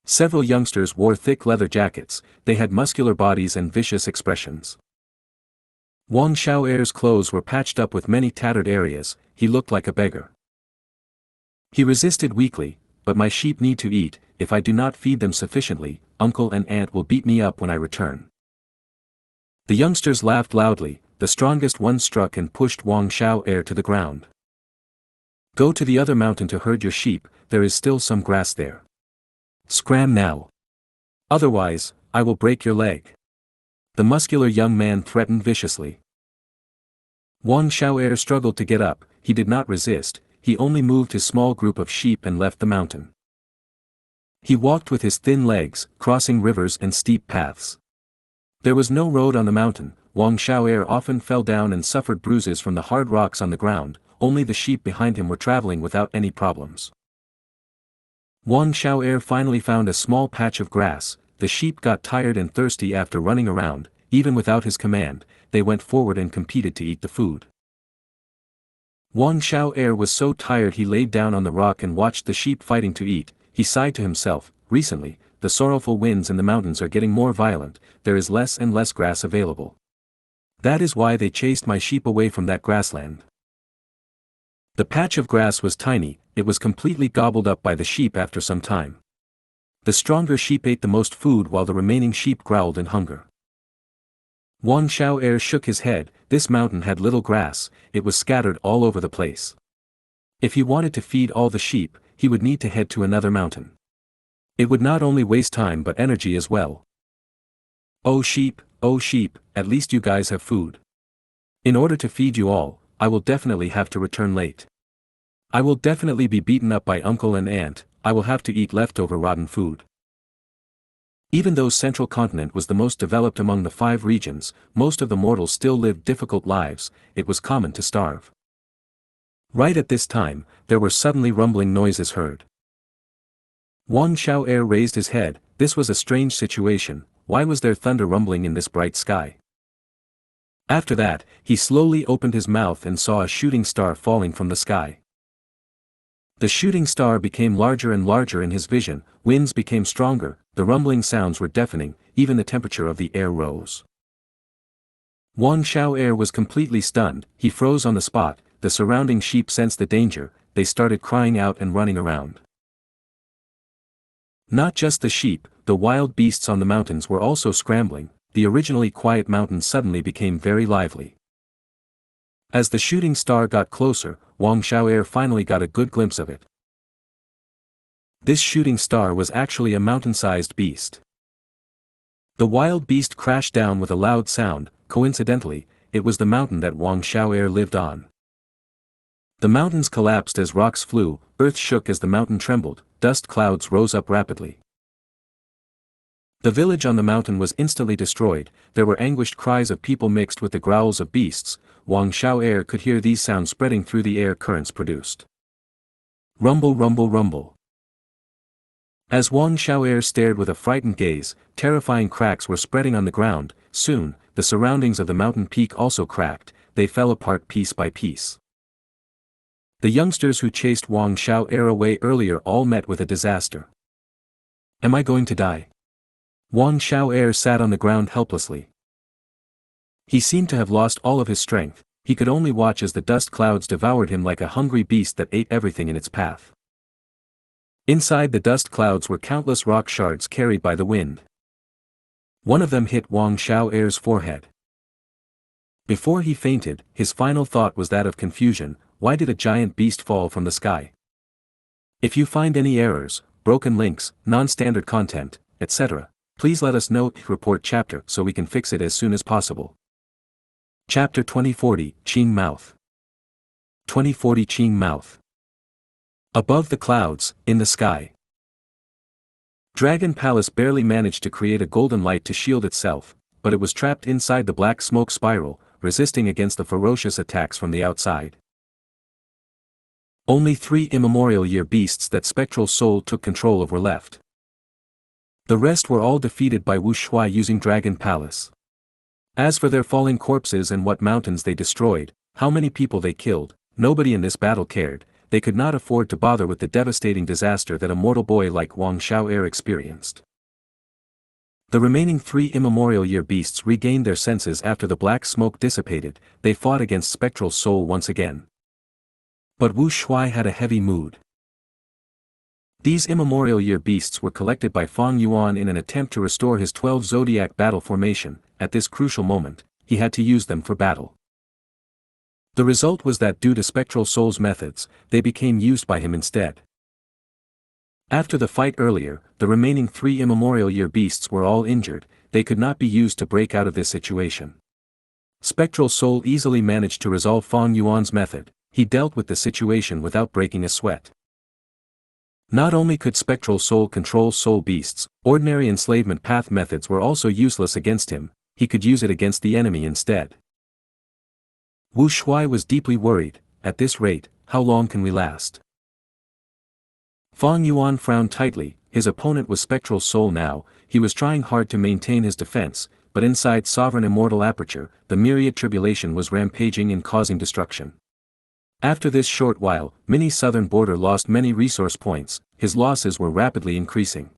Several youngsters wore thick leather jackets. They had muscular bodies and vicious expressions. Wang Xiao's clothes were patched up with many tattered areas. He looked like a beggar. He resisted weakly. But my sheep need to eat. If I do not feed them sufficiently, uncle and aunt will beat me up when I return. The youngsters laughed loudly. The strongest one struck and pushed Wang Xiao to the ground. Go to the other mountain to herd your sheep. There is still some grass there. Scram now. Otherwise, I will break your leg. The muscular young man threatened viciously. Wang Xiao struggled to get up. He did not resist. He only moved his small group of sheep and left the mountain. He walked with his thin legs, crossing rivers and steep paths. There was no road on the mountain. Wang Xiao often fell down and suffered bruises from the hard rocks on the ground. Only the sheep behind him were traveling without any problems. Wang Xiao finally found a small patch of grass. The sheep got tired and thirsty after running around. Even without his command, they went forward and competed to eat the food. Wang Xiao was so tired he laid down on the rock and watched the sheep fighting to eat. He sighed to himself. Recently, the sorrowful winds in the mountains are getting more violent. There is less and less grass available. That is why they chased my sheep away from that grassland. The patch of grass was tiny. It was completely gobbled up by the sheep after some time. The stronger sheep ate the most food while the remaining sheep growled in hunger. Wang Xiao shook his head. This mountain had little grass. It was scattered all over the place. If he wanted to feed all the sheep, he would need to head to another mountain. It would not only waste time but energy as well. Oh sheep, at least you guys have food. In order to feed you all, I will definitely have to return late. I will definitely be beaten up by uncle and aunt. I will have to eat leftover rotten food. Even though Central Continent was the most developed among the 5 regions, most of the mortals still lived difficult lives. It was common to starve. Right at this time, there were suddenly rumbling noises heard. Wang Xiao raised his head. This was a strange situation. Why was there thunder rumbling in this bright sky? After that, he slowly opened his mouth and saw a shooting star falling from the sky. The shooting star became larger and larger in his vision. Winds became stronger. The rumbling sounds were deafening. Even the temperature of the air rose. Wang Xiao was completely stunned. He froze on the spot. The surrounding sheep sensed the danger. They started crying out and running around. Not just the sheep, the wild beasts on the mountains were also scrambling. The originally quiet mountain suddenly became very lively. As the shooting star got closer, Wang Xiao finally got a good glimpse of it. This shooting star was actually a mountain-sized beast. The wild beast crashed down with a loud sound. Coincidentally, it was the mountain that Wang Xiao lived on. The mountains collapsed as rocks flew, earth shook as the mountain trembled, dust clouds rose up rapidly. The village on the mountain was instantly destroyed. There were anguished cries of people mixed with the growls of beasts. Wang Xiao could hear these sounds spreading through the air currents produced. Rumble, rumble, rumble. As Wang Xiao stared with a frightened gaze, terrifying cracks were spreading on the ground. Soon, the surroundings of the mountain peak also cracked. They fell apart piece by piece. The youngsters who chased Wang Xiao away earlier all met with a disaster. Am I going to die? Wang Xiao sat on the ground helplessly. He seemed to have lost all of his strength. He could only watch as the dust clouds devoured him like a hungry beast that ate everything in its path. Inside the dust clouds were countless rock shards carried by the wind. One of them hit Wang Xiao's forehead. Before he fainted, his final thought was that of confusion. Why did a giant beast fall from the sky? If you find any errors, broken links, non-standard content, etc., please let us know. Report chapter so we can fix it as soon as possible. Chapter 2040, Qing Mouth. 2040 Qing Mouth. Above the clouds, in the sky. Dragon Palace barely managed to create a golden light to shield itself, but it was trapped inside the black smoke spiral, resisting against the ferocious attacks from the outside. Only 3 immemorial year beasts that Spectral Soul took control of were left. The rest were all defeated by Wu Shuai using Dragon Palace. As for their falling corpses and what mountains they destroyed, how many people they killed, nobody in this battle cared. They could not afford to bother with the devastating disaster that a mortal boy like Wang Xiao experienced. The remaining 3 immemorial year beasts regained their senses after the black smoke dissipated. They fought against Spectral Soul once again. But Wu Shuai had a heavy mood. These immemorial year beasts were collected by Fang Yuan in an attempt to restore his 12 zodiac battle formation. At this crucial moment, he had to use them for battle. The result was that due to Spectral Soul's methods, they became used by him instead. After the fight earlier, the remaining 3 immemorial year beasts were all injured. They could not be used to break out of this situation. Spectral Soul easily managed to resolve Fang Yuan's method. He dealt with the situation without breaking a sweat. Not only could Spectral Soul control soul beasts, ordinary enslavement path methods were also useless against him. He could use it against the enemy instead. Wu Shuai was deeply worried. At this rate, how long can we last? Fang Yuan frowned tightly. His opponent was Spectral Soul now. He was trying hard to maintain his defense, but inside Sovereign Immortal Aperture, the myriad tribulation was rampaging and causing destruction. After this short while, Mini Southern Border lost many resource points. His losses were rapidly increasing.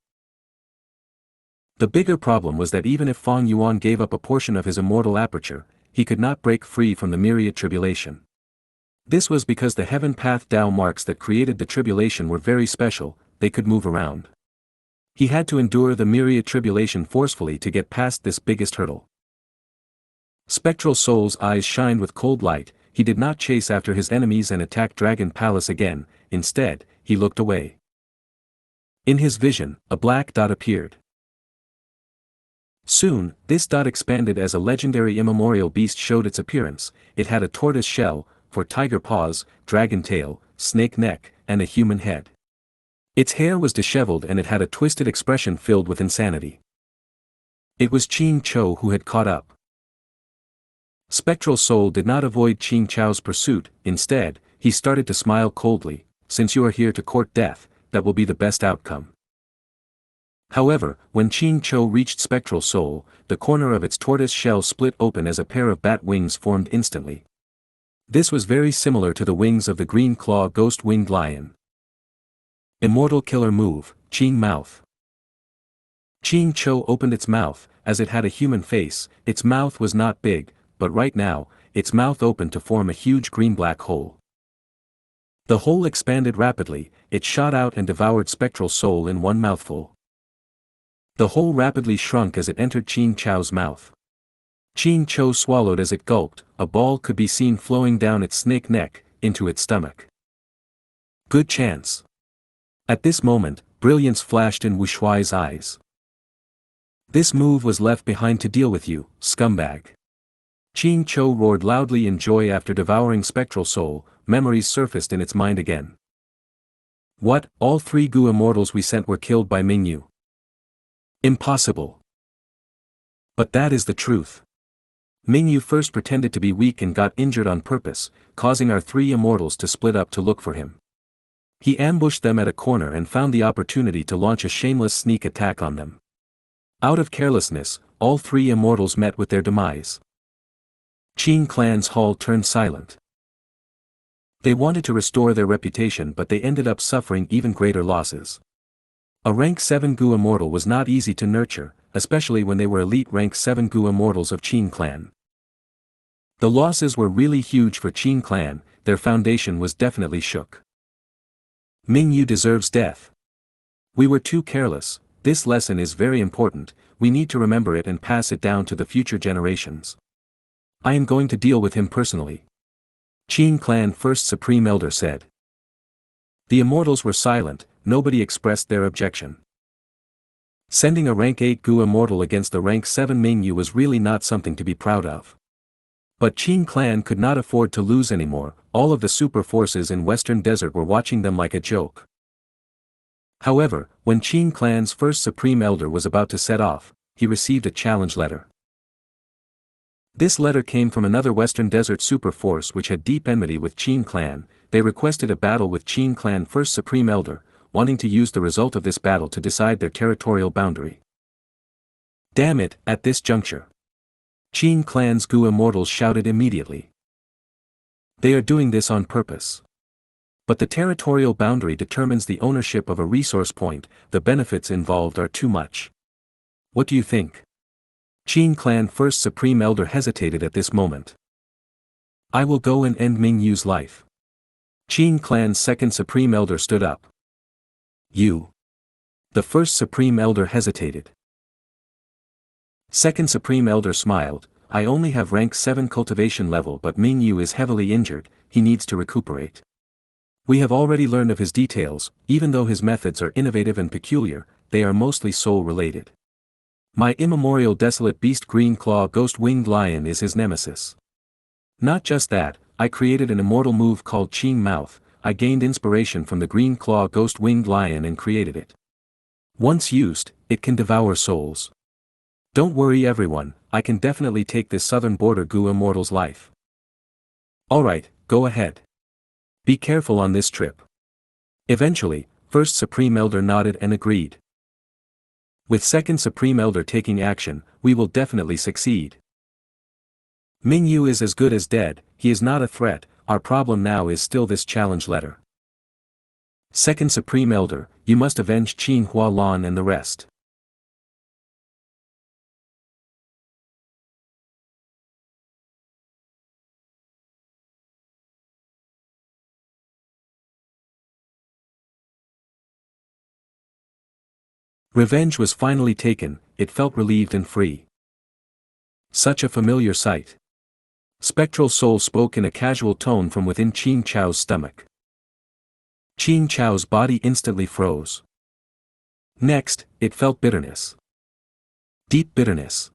The bigger problem was that even if Fang Yuan gave up a portion of his immortal aperture, he could not break free from the myriad tribulation. This was because the heaven path Dao marks that created the tribulation were very special. They could move around. He had to endure the myriad tribulation forcefully to get past this biggest hurdle. Spectral Soul's eyes shined with cold light. He did not chase after his enemies and attack Dragon Palace again. Instead, he looked away. In his vision, a black dot appeared. Soon, this dot expanded as a legendary immemorial beast showed its appearance. It had a tortoise shell, for tiger paws, dragon tail, snake neck, and a human head. Its hair was disheveled and it had a twisted expression filled with insanity. It was Qing Chou who had caught up. Spectral Soul did not avoid Qing Chou's pursuit. Instead, he started to smile coldly. Since you are here to court death, that will be the best outcome. However, when Qing Chou reached Spectral Soul, the corner of its tortoise shell split open as a pair of bat wings formed instantly. This was very similar to the wings of the green claw ghost-winged lion. Immortal killer move, Qing Mouth. Qing Chou opened its mouth. As it had a human face, its mouth was not big, but right now, its mouth opened to form a huge green-black hole. The hole expanded rapidly. It shot out and devoured Spectral Soul in one mouthful. The hole rapidly shrunk as it entered Qing Chou's mouth. Qing Chou swallowed as it gulped. A ball could be seen flowing down its snake neck, into its stomach. Good chance. At this moment, brilliance flashed in Wu Shuai's eyes. This move was left behind to deal with you, scumbag. Qing Cho roared loudly in joy after devouring Spectral Soul. Memories surfaced in its mind again. What, all 3 Gu immortals we sent were killed by Mingyu? Impossible. But that is the truth. Mingyu first pretended to be weak and got injured on purpose, causing our 3 immortals to split up to look for him. He ambushed them at a corner and found the opportunity to launch a shameless sneak attack on them. Out of carelessness, all 3 immortals met with their demise. Qing clan's hall turned silent. They wanted to restore their reputation, but they ended up suffering even greater losses. A rank 7 Gu immortal was not easy to nurture, especially when they were elite rank 7 Gu immortals of Qing clan. The losses were really huge for Qing clan, their foundation was definitely shook. Mingyu deserves death. We were too careless. This lesson is very important, we need to remember it and pass it down to the future generations. I am going to deal with him personally. Qing clan first supreme elder said. The immortals were silent, nobody expressed their objection. Sending a rank 8 Gu immortal against the rank 7 Mingyu was really not something to be proud of. But Qing clan could not afford to lose anymore, all of the super forces in Western Desert were watching them like a joke. However, when Qing clan's first supreme elder was about to set off, he received a challenge letter. This letter came from another Western Desert super force which had deep enmity with Qing clan. They requested a battle with Qing clan first supreme elder, wanting to use the result of this battle to decide their territorial boundary. Damn it, at this juncture. Qing clan's Gu immortals shouted immediately. They are doing this on purpose. But the territorial boundary determines the ownership of a resource point, the benefits involved are too much. What do you think? Qing clan first supreme elder hesitated at this moment. I will go and end Mingyu's life. Qing clan's second supreme elder stood up. You. The first supreme elder hesitated. Second supreme elder smiled. I only have rank 7 cultivation level, but Mingyu is heavily injured, he needs to recuperate. We have already learned of his details, even though his methods are innovative and peculiar, they are mostly soul-related. My immemorial desolate beast Green Claw Ghost Winged Lion is his nemesis. Not just that, I created an immortal move called Qing Mouth, I gained inspiration from the Green Claw Ghost Winged Lion and created it. Once used, it can devour souls. Don't worry everyone, I can definitely take this southern border Gu immortal's life. Alright, go ahead. Be careful on this trip. Eventually, first supreme elder nodded and agreed. With second supreme elder taking action, we will definitely succeed. Mingyu is as good as dead, he is not a threat, our problem now is still this challenge letter. Second supreme elder, you must avenge Qin Hualan and the rest. Revenge was finally taken, it felt relieved and free. Such a familiar sight. Spectral Soul spoke in a casual tone from within Qing Chao's stomach. Qing Chao's body instantly froze. Next, it felt bitterness. Deep bitterness.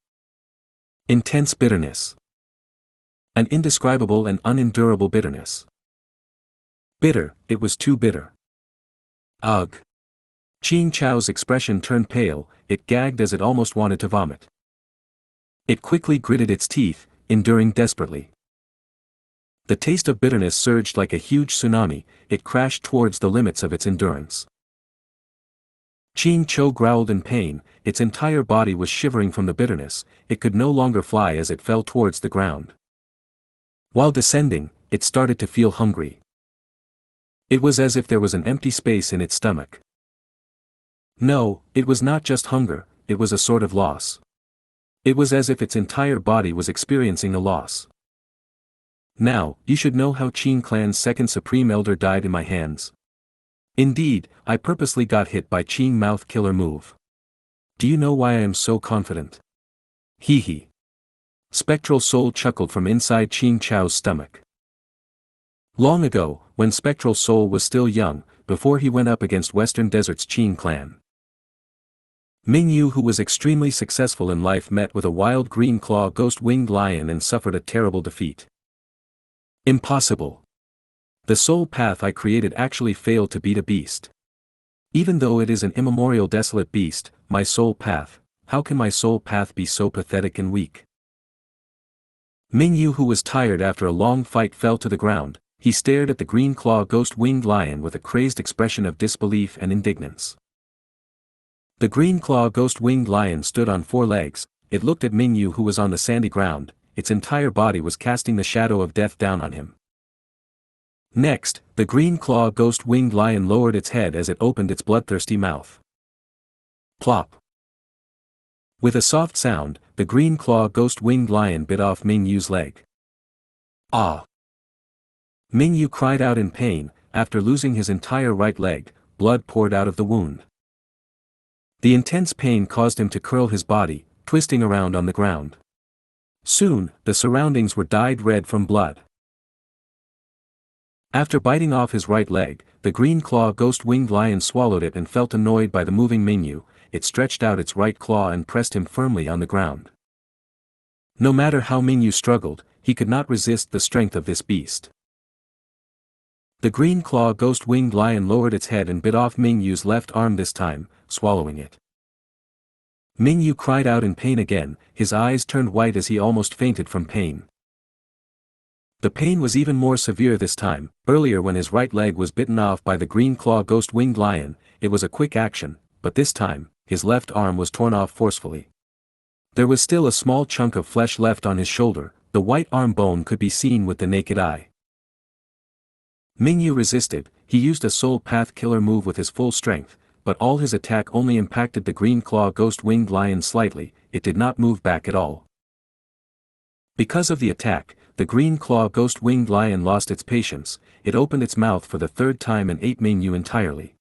Intense bitterness. An indescribable and unendurable bitterness. Bitter, it was too bitter. Ugh. Qing Chao's expression turned pale, it gagged as it almost wanted to vomit. It quickly gritted its teeth, enduring desperately. The taste of bitterness surged like a huge tsunami, it crashed towards the limits of its endurance. Qing Cho growled in pain, its entire body was shivering from the bitterness, it could no longer fly as it fell towards the ground. While descending, it started to feel hungry. It was as if there was an empty space in its stomach. No, it was not just hunger, it was a sort of loss. It was as if its entire body was experiencing a loss. Now, you should know how Qing Clan's second supreme elder died in my hands. Indeed, I purposely got hit by Qing Mouth killer move. Do you know why I am so confident? Hee hee. Spectral Soul chuckled from inside Qing Chao's stomach. Long ago, when Spectral Soul was still young, before he went up against Western Desert's Qing Clan. Mingyu, who was extremely successful in life, met with a wild green claw ghost-winged lion and suffered a terrible defeat. Impossible. The soul path I created actually failed to beat a beast. Even though it is an immemorial desolate beast, my soul path, how can my soul path be so pathetic and weak? Mingyu, who was tired after a long fight, fell to the ground. He stared at the green claw ghost-winged lion with a crazed expression of disbelief and indignance. The green claw ghost-winged lion stood on 4 legs. It looked at Mingyu, who was on the sandy ground. Its entire body was casting the shadow of death down on him. Next, the green claw ghost-winged lion lowered its head as it opened its bloodthirsty mouth. Plop. With a soft sound, the green claw ghost-winged lion bit off Mingyu's leg. Ah! Mingyu cried out in pain. After losing his entire right leg, blood poured out of the wound. The intense pain caused him to curl his body, twisting around on the ground. Soon, the surroundings were dyed red from blood. After biting off his right leg, the green claw ghost-winged lion swallowed it and felt annoyed by the moving Mingyu. It stretched out its right claw and pressed him firmly on the ground. No matter how Mingyu struggled, he could not resist the strength of this beast. The green claw ghost-winged lion lowered its head and bit off Mingyu's left arm, this time, swallowing it. Mingyu cried out in pain again. His eyes turned white as he almost fainted from pain. The pain was even more severe this time. Earlier, when his right leg was bitten off by the green claw ghost-winged lion, it was a quick action, but this time, his left arm was torn off forcefully. There was still a small chunk of flesh left on his shoulder. The white arm bone could be seen with the naked eye. Mingyu resisted. He used a soul path killer move with his full strength, but all his attack only impacted the green claw ghost-winged lion slightly. It did not move back at all. Because of the attack, the green claw ghost-winged lion lost its patience. It opened its mouth for the 3rd time and ate Mingyu entirely.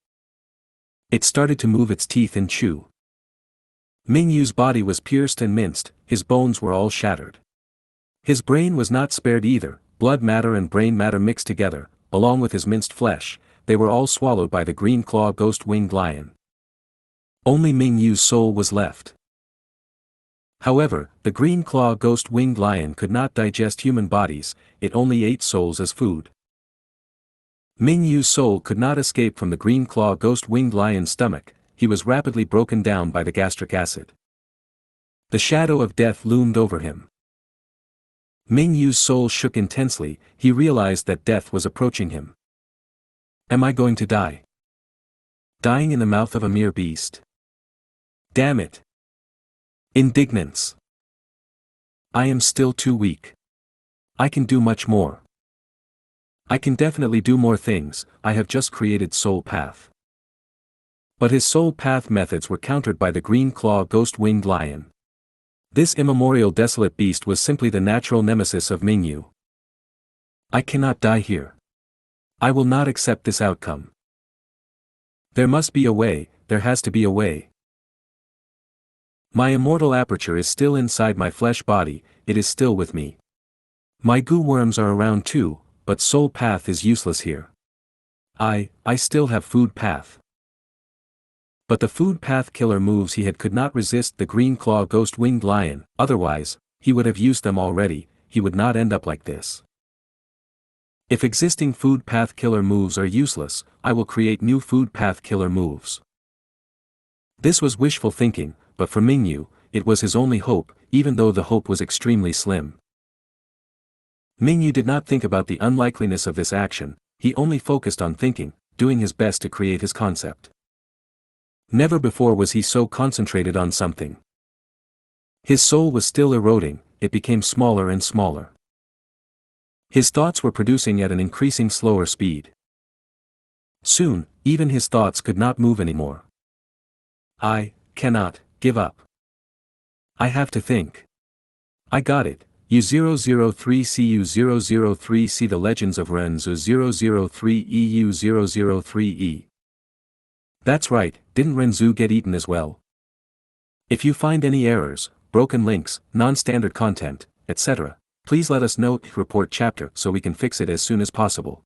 It started to move its teeth and chew. Mingyu's body was pierced and minced. His bones were all shattered. His brain was not spared either. Blood matter and brain matter mixed together, along with his minced flesh. They were all swallowed by the green claw ghost-winged lion. Only Mingyu's soul was left. However, the green claw ghost-winged lion could not digest human bodies. It only ate souls as food. Mingyu's soul could not escape from the green claw ghost-winged lion's stomach. He was rapidly broken down by the gastric acid. The shadow of death loomed over him. Mingyu's soul shook intensely. He realized that death was approaching him. Am I going to die? Dying in the mouth of a mere beast? Damn it! Indignance. I am still too weak. I can do much more. I can definitely do more things. I have just created soul path. But his soul path methods were countered by the green claw ghost-winged lion. This immemorial desolate beast was simply the natural nemesis of Mingyu. I cannot die here. I will not accept this outcome. There must be a way. There has to be a way. My immortal aperture is still inside my flesh body. It is still with me. My goo worms are around too, but soul path is useless here. I still have food path. But the food path killer moves he had could not resist the green claw ghost-winged lion. Otherwise, he would have used them already. He would not end up like this. If existing food path killer moves are useless, I will create new food path killer moves. This was wishful thinking, but for Mingyu, it was his only hope, even though the hope was extremely slim. Mingyu did not think about the unlikeliness of this action. He only focused on thinking, doing his best to create his concept. Never before was he so concentrated on something. His soul was still eroding. It became smaller and smaller. His thoughts were producing at an increasing slower speed. Soon, even his thoughts could not move anymore. I cannot give up. I have to think. I got it. U003CU003C The Legends of Renzu 003EU003E. That's right, didn't Renzu get eaten as well? If you find any errors, broken links, non-standard content, etc., please let us know. Report chapter so we can fix it as soon as possible.